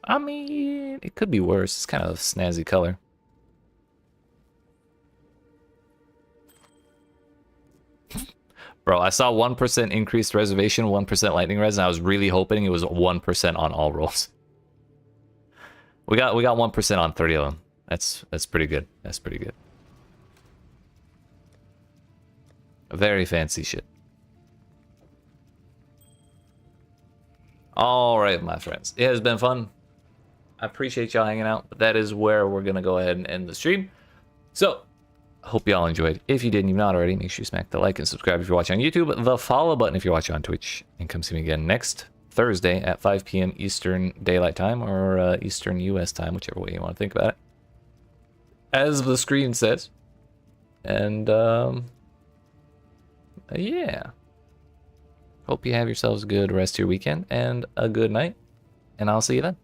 I mean, it could be worse. It's kind of a snazzy color. Bro, I saw 1% increased reservation, 1% lightning res, and I was really hoping it was 1% on all rolls. We got 1% on 30 of them. That's pretty good. That's pretty good. Very fancy shit. All right, my friends. It has been fun. I appreciate y'all hanging out, but that is where we're going to go ahead and end the stream. So, hope y'all enjoyed. If you didn't, you've not already, make sure you smack the like and subscribe if you're watching on YouTube, the follow button if you're watching on Twitch, and come see me again next Thursday at 5 p.m. Eastern Daylight Time, or Eastern US Time, whichever way you want to think about it, as the screen says. And, yeah. Hope you have yourselves a good rest of your weekend and a good night, and I'll see you then.